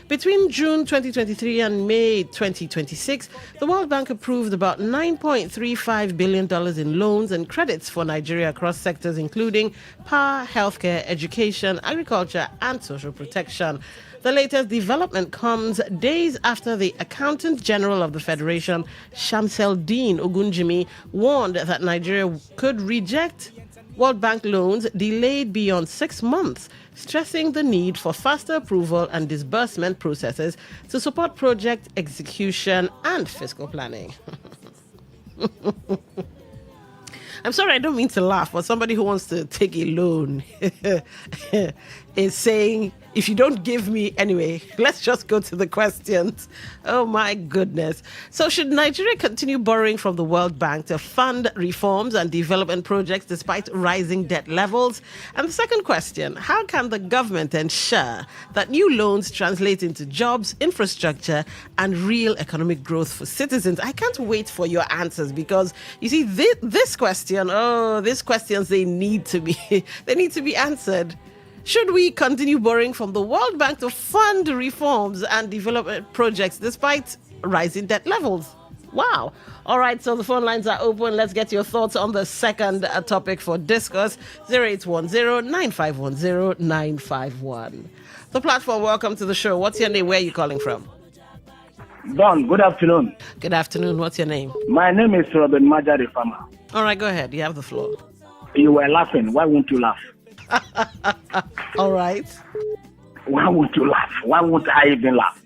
Between June 2023 and May 2026, the World Bank approved about $9.35 billion in loans and credits for Nigeria across sectors including power, healthcare, education, agriculture, and social protection. The latest development comes days after the Accountant General of the Federation, Shamseldeen Ogunjimi, warned that Nigeria could reject World Bank loans delayed beyond 6 months, stressing the need for faster approval and disbursement processes to support project execution and fiscal planning. I'm sorry, I don't mean to laugh, but somebody who wants to take a loan is saying, if you don't give me, anyway, let's just go to the questions. Oh my goodness. So should Nigeria continue borrowing from the World Bank to fund reforms and development projects despite rising debt levels? And the second question, how can the government ensure that new loans translate into jobs, infrastructure, and real economic growth for citizens? I can't wait for your answers, because you see, these questions, they need to be answered. Should we continue borrowing from the World Bank to fund reforms and development projects despite rising debt levels? Wow. All right, so the phone lines are open. Let's get your thoughts on the second topic for discourse. 0810-951-0951. The platform, welcome to the show. What's your name? Where are you calling from? Don, good afternoon. Good afternoon. What's your name? My name is Robert Majari Farmer. All right, go ahead. You have the floor. You were laughing. Why won't you laugh? All right. Why won't you laugh? Why won't I even laugh?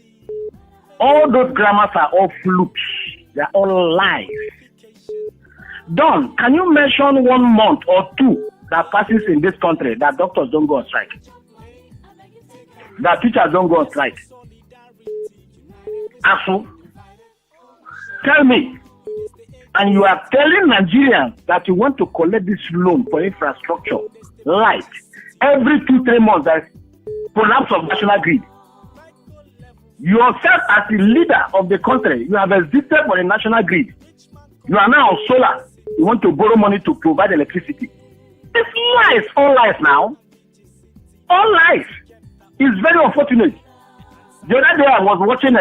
All those grammars are all flukes. They're all lies. Don, can you mention 1 month or 2 that passes in this country that doctors don't go on strike? That teachers don't go on strike? ASU. Tell me. And you are telling Nigerians that you want to collect this loan for infrastructure, light. Every 2-3 months, there's collapse of national grid. Yourself as the leader of the country, you have existed for the national grid. You are now on solar. You want to borrow money to provide electricity. It's lies, all lies now. All lies. It's very unfortunate. The other day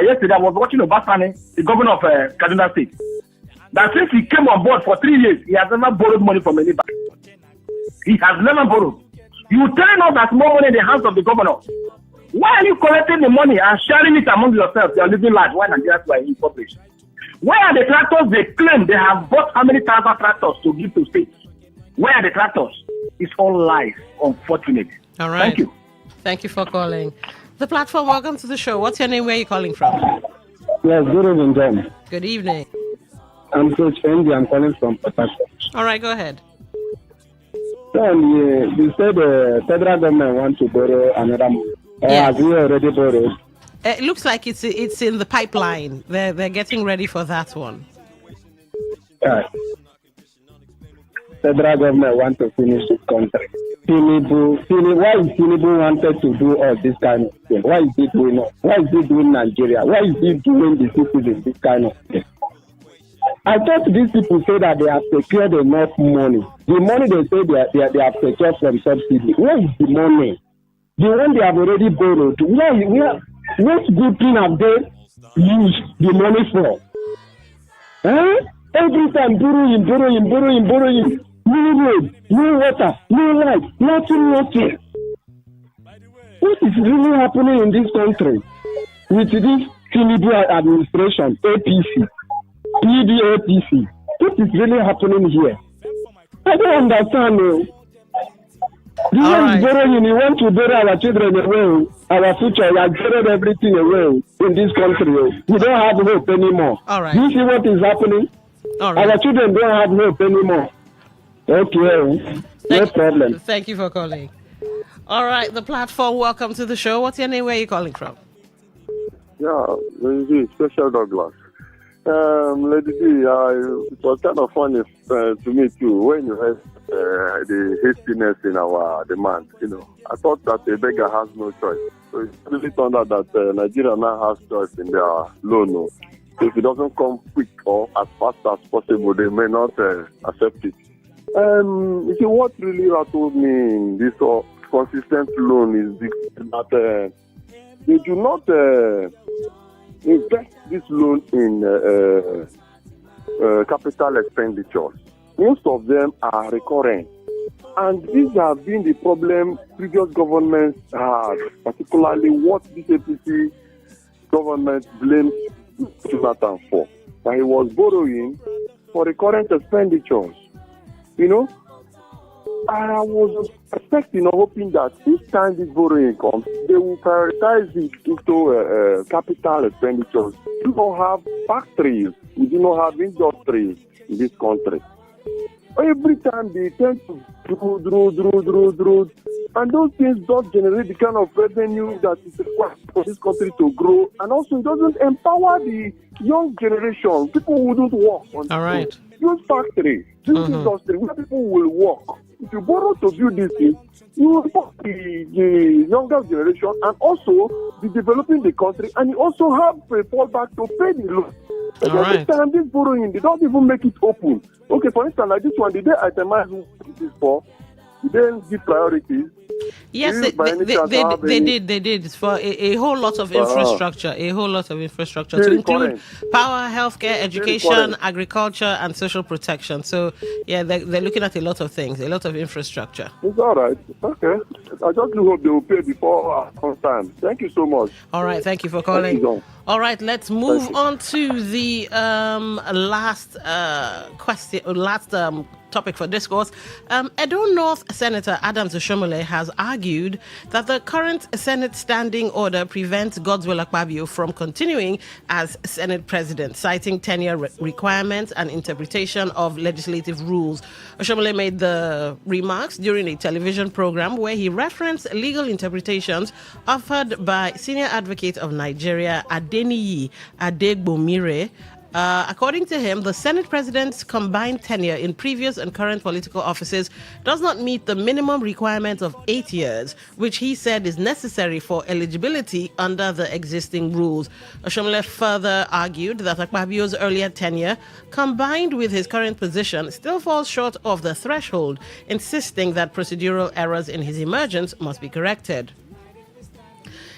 yesterday I was watching Obasani, the governor of Kaduna State. That since he came on board for 3 years, he has never borrowed money from anybody. He has never borrowed. You telling us that more money in the hands of the governor. Why are you collecting the money and sharing it among yourselves? You are living large. Why Nigerians were impoverished? Where are the tractors they claim they have bought how many thousand tractors to give to states? Where are the tractors? It's all lies, unfortunate. All right. Thank you. Thank you for calling. The platform, welcome to the show. What's your name? Where are you calling from? Yes, good evening, John. Good evening. I'm Coach Andy. I'm calling from Port Harcourt. All right, go ahead. John, you said the federal government wants to borrow another money. Have you already borrowed? It looks like it's in the pipeline. They're getting ready for that one. Federal government wants to finish this country. Why is Tinubu wanted to do all this kind of thing? Why is he doing it? Why is he doing Nigeria? Why is he doing the citizens this kind of thing? I thought these people say that they have secured enough money. The money they say they have secured from subsidy. Where is the money? The one they have already borrowed. What good thing have they used the money for? Every time borrowing. No road, no water, no light, nothing. What is really happening in this country with this Tinubu administration, APC, PDAPC? What is really happening here? I don't understand. This one is borrowing. You want to borrow our children away, our future. You have borrowed everything away in this country. We don't have hope anymore. All right. Do you see what is happening? All right. Our children don't have hope anymore. Okay, no problem. Thank you for calling. All right, the platform, welcome to the show. What's your name? Where are you calling from? Yeah, Lady Special Douglas. Lady D, it was kind of funny to me too when you heard the hastiness in our demand. I thought that a beggar has no choice. So it really turned out that Nigeria now has choice in their loan. If it doesn't come quick or as fast as possible, they may not accept it. You see, what really rattled me in this consistent loan is that they do not invest this loan in capital expenditures. Most of them are recurrent. And these have been the problem previous governments had, particularly what this APC government blames Jonathan for. That he was borrowing for recurrent expenditures. I was expecting or hoping that each time this borrowing comes, they will prioritize it into capital expenditures. We do not have factories, we do not have industries in this country. Every time they tend to draw, and those things don't generate the kind of revenue that is required for this country to grow, and also it doesn't empower the young generation, people who don't work on all right. Use factory, use industry where people will work. If you borrow to build this thing, you will support the younger generation and also be developing the country, and you also have a fallback to pay the loan. Every time this borrowing, they don't even make it open. Okay, for instance, like this one, did they itemize who this for? Did they give priorities? Yes, they did. It's for a whole lot of infrastructure, to include power, healthcare, education, agriculture, and social protection. So, yeah, they're looking at a lot of things, a lot of infrastructure. It's all right. Okay. I just hope they will pay before on time. Thank you so much. All right. Thank you for calling. All right. Let's move on to the last question, topic for discourse. Edo North Senator Adams Oshomole has argued that the current Senate standing order prevents Godswill Akpabio from continuing as Senate President, citing tenure requirements and interpretation of legislative rules. Oshomole made the remarks during a television program where he referenced legal interpretations offered by Senior Advocate of Nigeria, Adeniyi Adegbomire. According to him, the Senate President's combined tenure in previous and current political offices does not meet the minimum requirement of 8 years, which he said is necessary for eligibility under the existing rules. Oshomole further argued that Akpabio's earlier tenure, combined with his current position, still falls short of the threshold, insisting that procedural errors in his emergence must be corrected.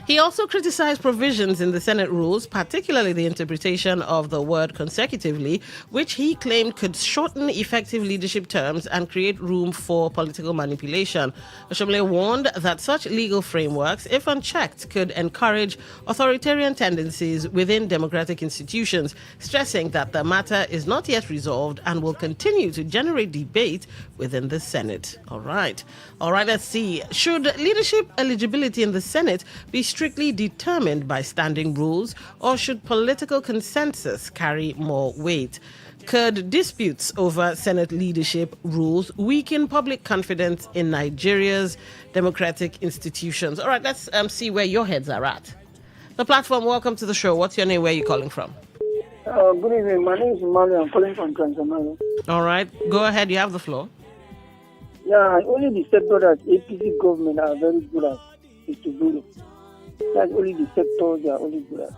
He also criticized provisions in the Senate rules, particularly the interpretation of the word consecutively, which he claimed could shorten effective leadership terms and create room for political manipulation. Oshomole warned that such legal frameworks, if unchecked, could encourage authoritarian tendencies within democratic institutions, stressing that the matter is not yet resolved and will continue to generate debate within the Senate. All right, let's see. Should leadership eligibility in the Senate be strictly determined by standing rules, or should political consensus carry more weight? Could disputes over Senate leadership rules weaken public confidence in Nigeria's democratic institutions? All right, let's see where your heads are at. The platform, welcome to the show. What's your name? Where are you calling from? Good evening. My name is Mario. I'm calling from Tanzania. All right, go ahead. You have the floor. Yeah, only the sector that APC government are very good at is to build. That's only the sector they are only good at.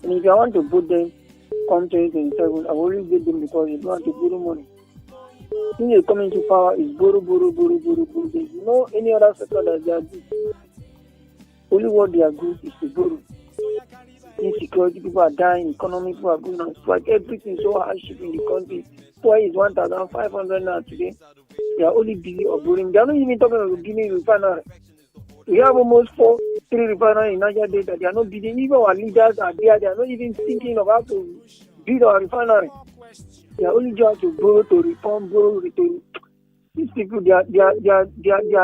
And if I want to put them, come 2027, I will only get them because they don't want to borrow money. When they come into power, is borrow. There's no any other sector that they are good. Only what they are good is to borrow. Insecurity, people are dying, economy, people are going on strike, everything is so hardship in the country. Poor is 1,500 now today. They are only busy or borrowing. They are not even talking about giving refinery. We have almost 3 refineries in Nigeria Delta. They are not bidding. Even our leaders are there. They are not even thinking of how to build our refinery. They are only just to borrow, to reform, borrow, to these people. They are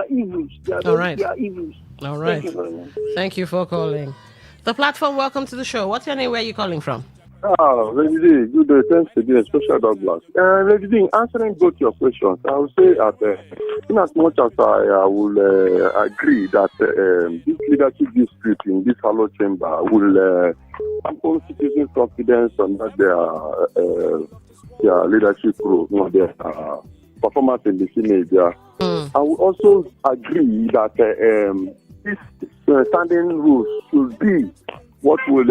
evils. All right. They are evils. All right. Thank you very much. Thank you for calling. The platform, welcome to the show. What's your name? Where are you calling from? Lady D, good day. Thanks again, Special Douglas. Lady D, answering both your questions, I will say that in as much as I will agree that this leadership dispute in this hollow chamber will dampen citizens' confidence on that their leadership role, their performance in the Senate. I will also agree that this standing rules should be what will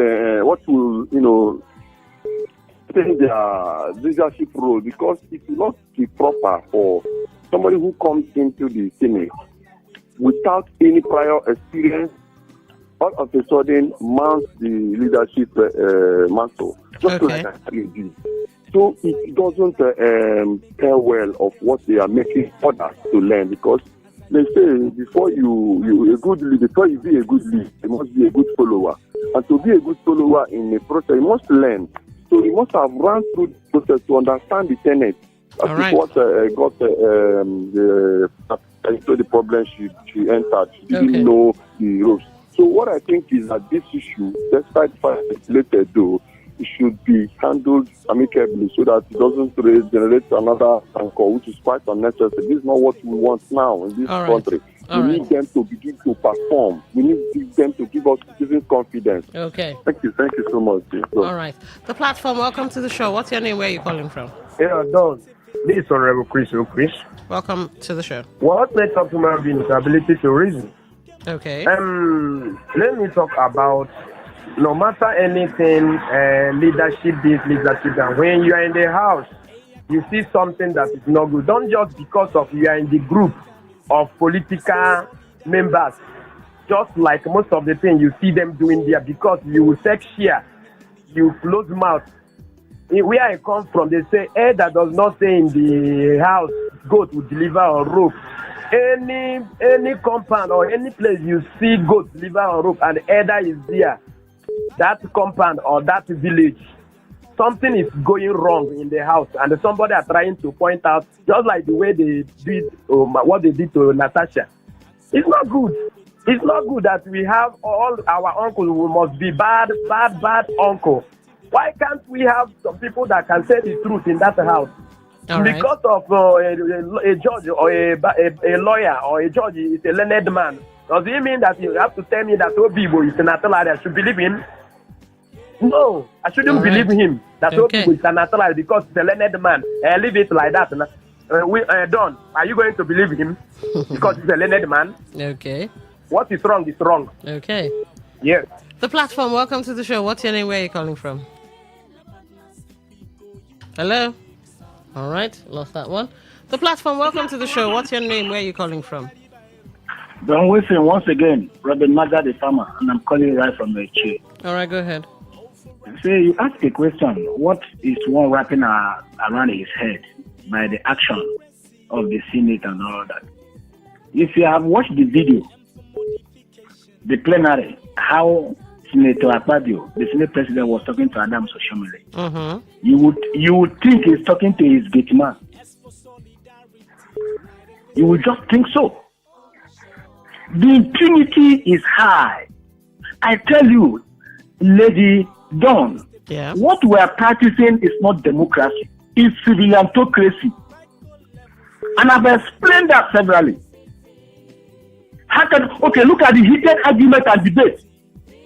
change their leadership role, because it will not be proper for somebody who comes into the Senate without any prior experience all of a sudden mounts the leadership mantle, just like I did. So it doesn't tell well of what they are making others to learn, because they say before you be a good leader, you must be a good follower. And to be a good follower in a process, you must learn. So you must have run through the process to understand the tenets. That is what got into the problem she entered. She didn't know the rules. So what I think is that this issue, despite the fact it's related though, it should be handled amicably so that it doesn't generate another anchor, which is quite unnecessary. This is not what we want now in this country. We need them to begin to perform. We need them to give us citizens confidence. Okay. Thank you so much. All right. The platform, welcome to the show. What's your name? Where are you calling from? Yeah, Don. This is Honorable Chris. Welcome to the show. What makes up human beings' ability to reason? Okay. Let me talk about no matter anything, leadership this, leadership that. When you are in the house, you see something that is not good. Don't just because of you are in the group of political members, just like most of the things you see them doing there, because you will take share, you close mouth. Where I come from, they say, that does not stay in the house, goat will deliver on rope. Any compound or any place you see goat deliver on rope and elder is there, that compound or that village, something is going wrong in the house, and somebody are trying to point out, just like the way they did what they did to Natasha. It's not good. It's not good that we have all our uncles who must be bad uncle. Why can't we have some people that can say the truth in that house? All right. Because of a judge or a lawyer or a judge is a learned man, does it mean that you have to tell me that Obibo is an Atolari? I should believe him? No, I shouldn't believe him that Obibo is an Atolari because he's a learned man. Leave it like that. Don, are you going to believe him because he's a learned man? Okay. What is wrong is wrong. Okay. Yes. The platform, welcome to the show. What's your name? Where are you calling from? Hello? All right, lost that one. The platform, welcome to the show. What's your name? Where are you calling from? Don Wilson, once again, Robert Maza the farmer, and I'm calling right from the chair. All right, go ahead. Say, you ask a question, what is one wrapping around his head by the action of the Senate and all that? If you have watched the video, the plenary, how Senator Akpabio, the Senate President, was talking to Adam Soshomele. Mm-hmm. You would think he's talking to his gate man. You would just think so. The impunity is high. I tell you, Lady Dawn, what we are practicing is not democracy. It's civiliantocracy. And I've explained that severally. Look at the heated argument and debate.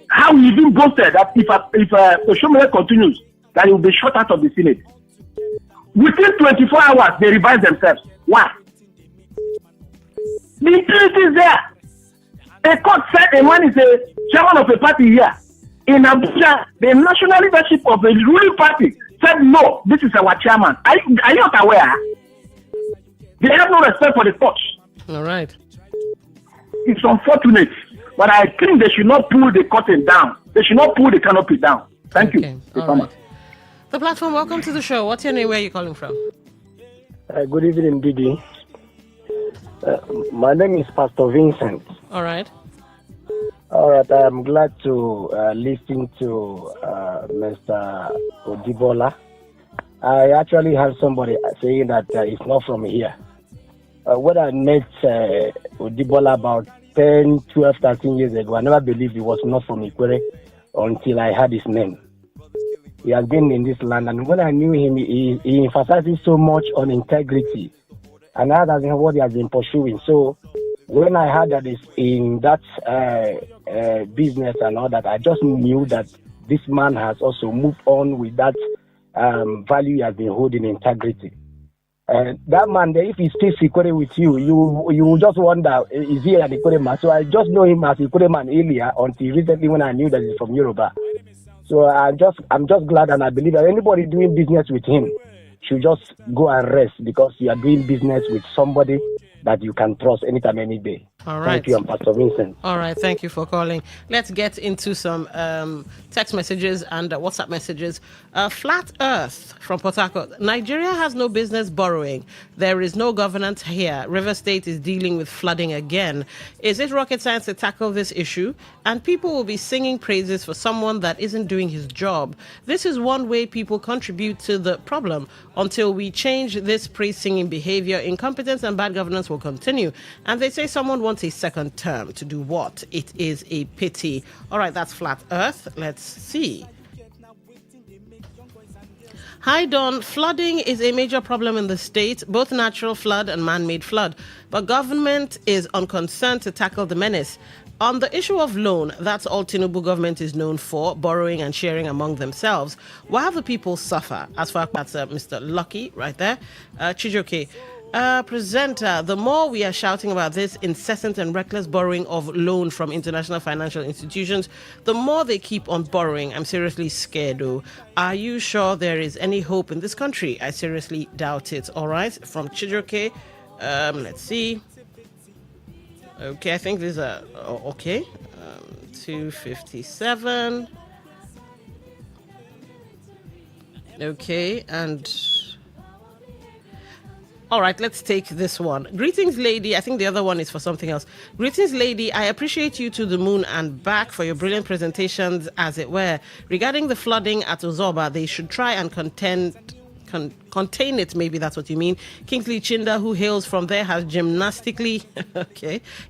How he even boasted that if Oshomele continues, that he will be shot out of the Senate. Within 24 hours, they revise themselves. Why? The impunity is there. A court said a man is a chairman of a party here. In Abuja, the national leadership of a ruling party said, no, this is our chairman. Are you not aware? They have no respect for the court. All right. It's unfortunate, but I think they should not pull the curtain down. They should not pull the canopy down. Thank you. All right. The platform, welcome to the show. What's your name? Where are you calling from? Good evening, Didi. My name is Pastor Vincent. All right. All right, I'm glad to listen to Mr. Odibola. I actually have somebody saying that it's not from here. When I met Odibola about 10, 12, 13 years ago, I never believed he was not from Ikwere until I heard his name. He has been in this land, and when I knew him, he emphasizes so much on integrity, and that is what he has been pursuing. So when I heard that it's in that business and all that, I just knew that this man has also moved on with that value he has been holding, integrity. That man, if he stays Ikwere with you, you will just wonder, is he an Ikwere man? So I just know him as Ikwere man earlier until recently when I knew that he's from Yoruba. So I'm just glad, and I believe that anybody doing business with him should just go and rest, because you are doing business with somebody that you can trust anytime, any day. All right. Thank you, I'm Pastor Vincent. All right, thank you for calling. Let's get into some text messages and WhatsApp messages. Flat Earth from Port Harcourt. Nigeria has no business borrowing. There is no governance here. River State is dealing with flooding again. Is it rocket science to tackle this issue? And people will be singing praises for someone that isn't doing his job. This is one way people contribute to the problem. Until we change this praise-singing behavior, incompetence and bad governance will continue. And they say someone wants a second term. To do what? It is a pity. All right, that's Flat Earth. Let's see. Hi, Don. Flooding is a major problem in the state, both natural flood and man-made flood. But government is unconcerned to tackle the menace. On the issue of loan, that's all Tinubu government is known for, borrowing and sharing among themselves. While the people suffer, as far as Mr. Lucky right there, Chijoke, presenter, the more we are shouting about this incessant and reckless borrowing of loan from international financial institutions, the more they keep on borrowing. I'm seriously scared, though. Are you sure there is any hope in this country? I seriously doubt it. All right, from Chijoke, let's see. Okay, I think these are okay. 257. Okay, and All right, let's take this one. Greetings, lady. I think the other one is for something else. Greetings, lady. I appreciate you to the moon and back for your brilliant presentations, as it were. Regarding the flooding at Ozoba, they should try and contain it, maybe that's what you mean. Kingsley Chinda, who hails from there, has gymnastically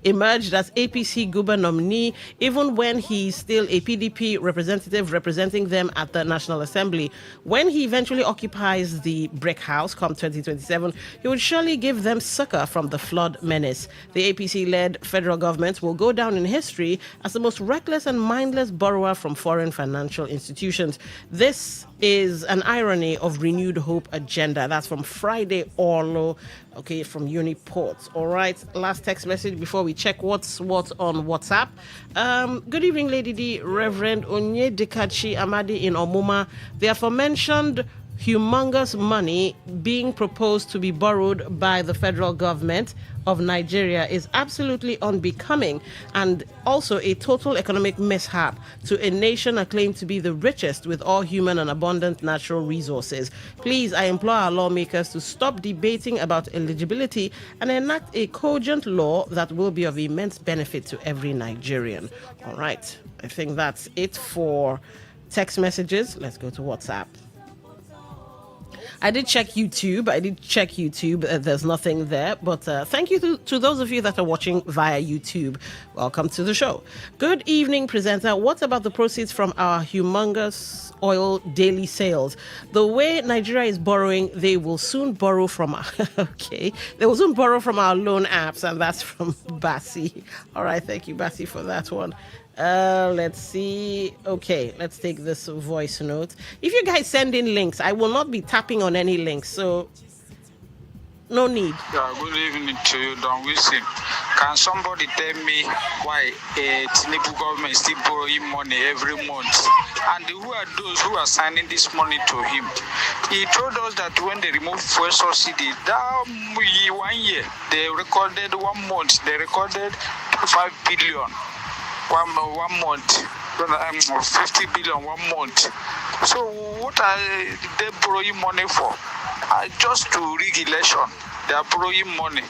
emerged as APC governor nominee, even when he's still a PDP representative representing them at the National Assembly. When he eventually occupies the brick house come 2027, he would surely give them succor from the flood menace. The APC-led federal government will go down in history as the most reckless and mindless borrower from foreign financial institutions. This is an irony of renewed hope agenda. That's from Friday Orlo, from Uniport. All right, last text message before we check what's what on WhatsApp. Good evening, Lady D, Reverend Onye Dikachi Amadi in Omuma. The aforementioned humongous money being proposed to be borrowed by the federal government of Nigeria is absolutely unbecoming and also a total economic mishap to a nation acclaimed to be the richest with all human and abundant natural resources. Please, I implore our lawmakers to stop debating about eligibility and enact a cogent law that will be of immense benefit to every Nigerian. All right, I think that's it for text messages. Let's go to WhatsApp. I did check YouTube. There's nothing there. But thank you to those of you that are watching via YouTube. Welcome to the show. Good evening, presenter. What about the proceeds from our humongous oil daily sales? The way Nigeria is borrowing, they will soon borrow from they will soon borrow from our loan apps, and that's from Bassi. All right, thank you, Bassi, for that one. Let's see. Okay, let's take this voice note. If you guys send in links, I will not be tapping on any links, so no need. Yeah, good evening to you, Don Wilson. Can somebody tell me why a Tinubu government is still borrowing money every month? And who are those who are signing this money to him? He told us that when they removed fuel subsidy, that 1 year, they recorded 1 month, they recorded 5 billion. One month, 50 billion 1 month. So what are they borrowing money for? Just to rig election, they are borrowing money.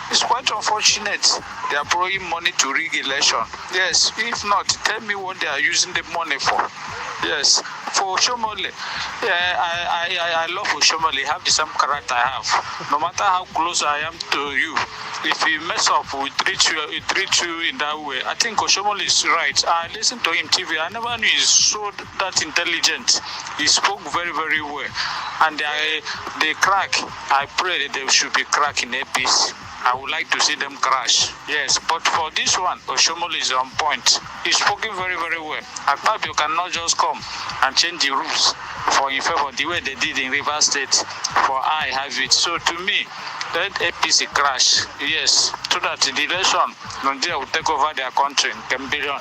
It's quite unfortunate. They are borrowing money to rig election. Yes, if not, tell me what they are using the money for. Yes, for Oshomole, I love Oshomole. Have the same character I have. No matter how close I am to you, if you mess up, we treat you in that way. I think Oshomole is right. I listened to him TV. I never knew he's so that intelligent. He spoke very, very well. And they crack. I pray that they should be crack in APC. I would like to see them crash. Yes, but for this one, Oshomole is on point. He's spoken very, very well. Akpabio cannot just come and change the rules for in favor the way they did in Rivers State. For I have it. So to me, let APC crash. Yes, so that the election, Nigeria will take over their country in 10 billion.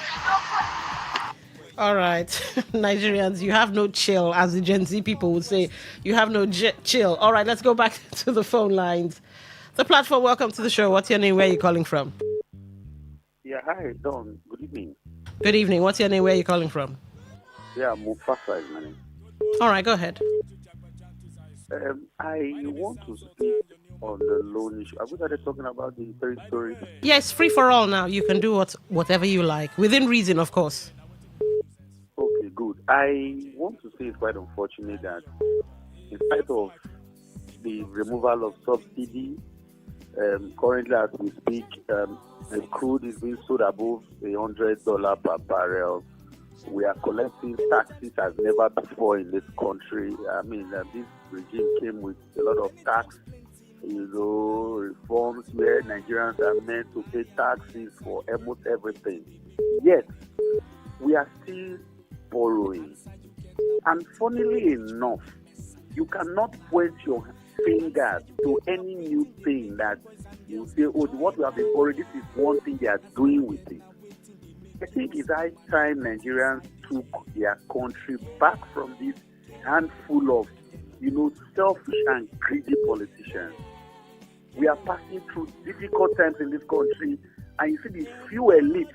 All right, Nigerians, you have no chill, as the Gen Z people would say. You have no chill. All right, let's go back to the phone lines. The platform, welcome to the show. What's your name? Where are you calling from? Yeah, hi, Don. Good evening. Good evening. What's your name? Where are you calling from? Yeah, Mufasa is my name. All right, go ahead. I want to speak on the loan issue. Are we started talking about the 3 stories? Yes, free for all now. You can do whatever you like, within reason, of course. Okay, good. I want to say it's quite unfortunate that in spite of the removal of subsidy, currently as we speak, the crude is being sold above $100 per barrel. We are collecting taxes as never before in this country. I mean, this regime came with a lot of tax, reforms where Nigerians are meant to pay taxes for almost everything. Yet, we are still borrowing. And funnily enough, you cannot point your finger to any new thing that you say, oh, what we have been borrowing, this is one thing they are doing with it. I think it's high time Nigerians took their country back from this handful of, selfish and greedy politicians. We are passing through difficult times in this country, and you see the few elites,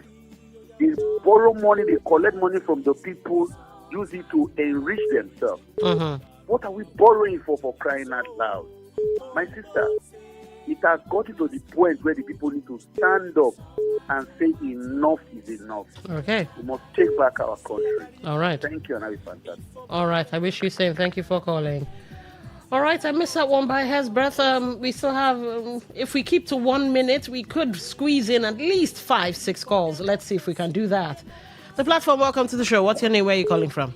they borrow money, they collect money from the people, use it to enrich themselves. Mm-hmm. What are we borrowing for crying out loud? My sister, it has gotten to the point where the people need to stand up and say enough is enough. Okay. We must take back our country. All right. Thank you, and have a fantastic. All right. I wish you same. Thank you for calling. All right. I missed that one by a hair's breadth. We still have, if we keep to 1 minute, we could squeeze in at least 5-6 calls. Let's see if we can do that. The platform, welcome to the show. What's your name? Where are you calling from?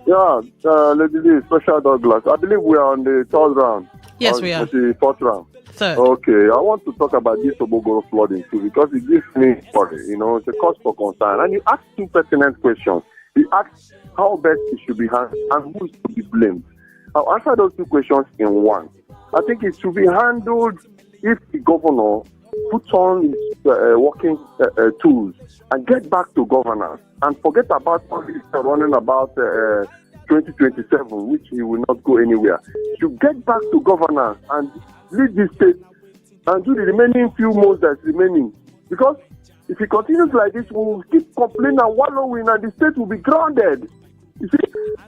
Yeah, Lady D, Special Douglas. I believe we are on the third round. Yes, we are. The fourth round. Third. Okay, I want to talk about this Obogoro flooding too because it gives me worry. It's a cause for concern. And you ask two pertinent questions. You ask how best it should be handled and who is to be blamed. I'll answer those two questions in one. I think it should be handled if the governor puts on his working tools and get back to governance and forget about all this running about 2027, which he will not go anywhere. To get back to governance and lead the state and do the remaining few months that's remaining. Because if he continues like this, we will keep complaining and wallowing and the state will be grounded. You see,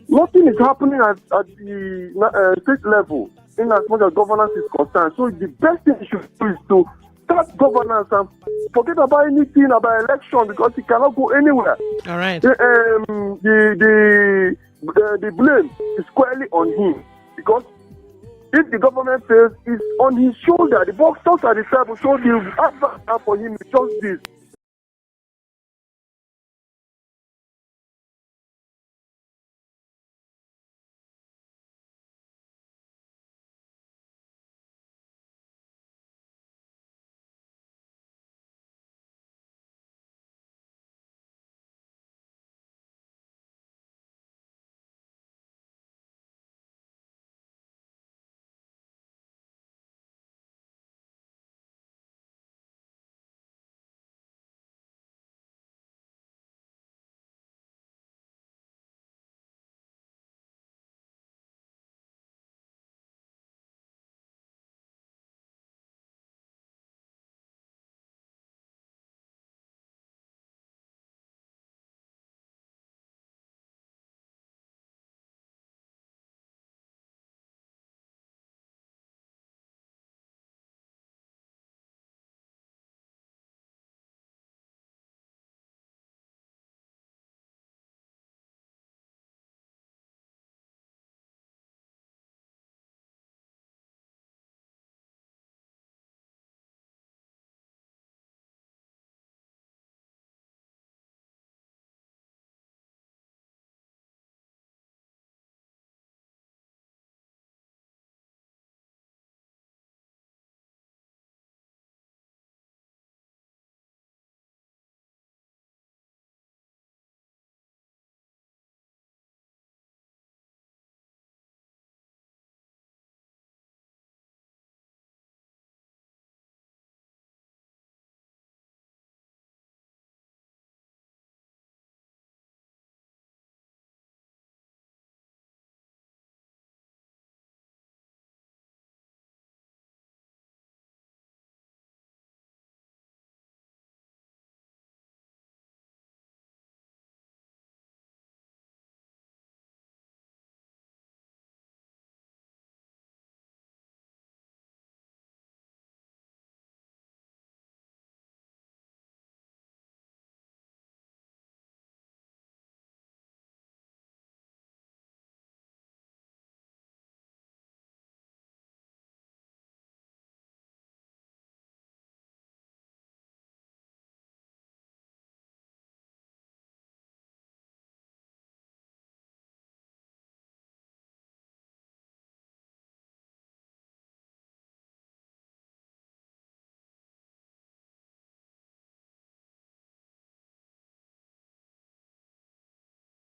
nothing is happening at the state level in as much as governance is concerned. So the best thing he should do is to start governance and forget about anything about election because he cannot go anywhere. All right. The blame is squarely on him because if the government fails, it's on his shoulder. The box talks at the table, so the advice for him is just this.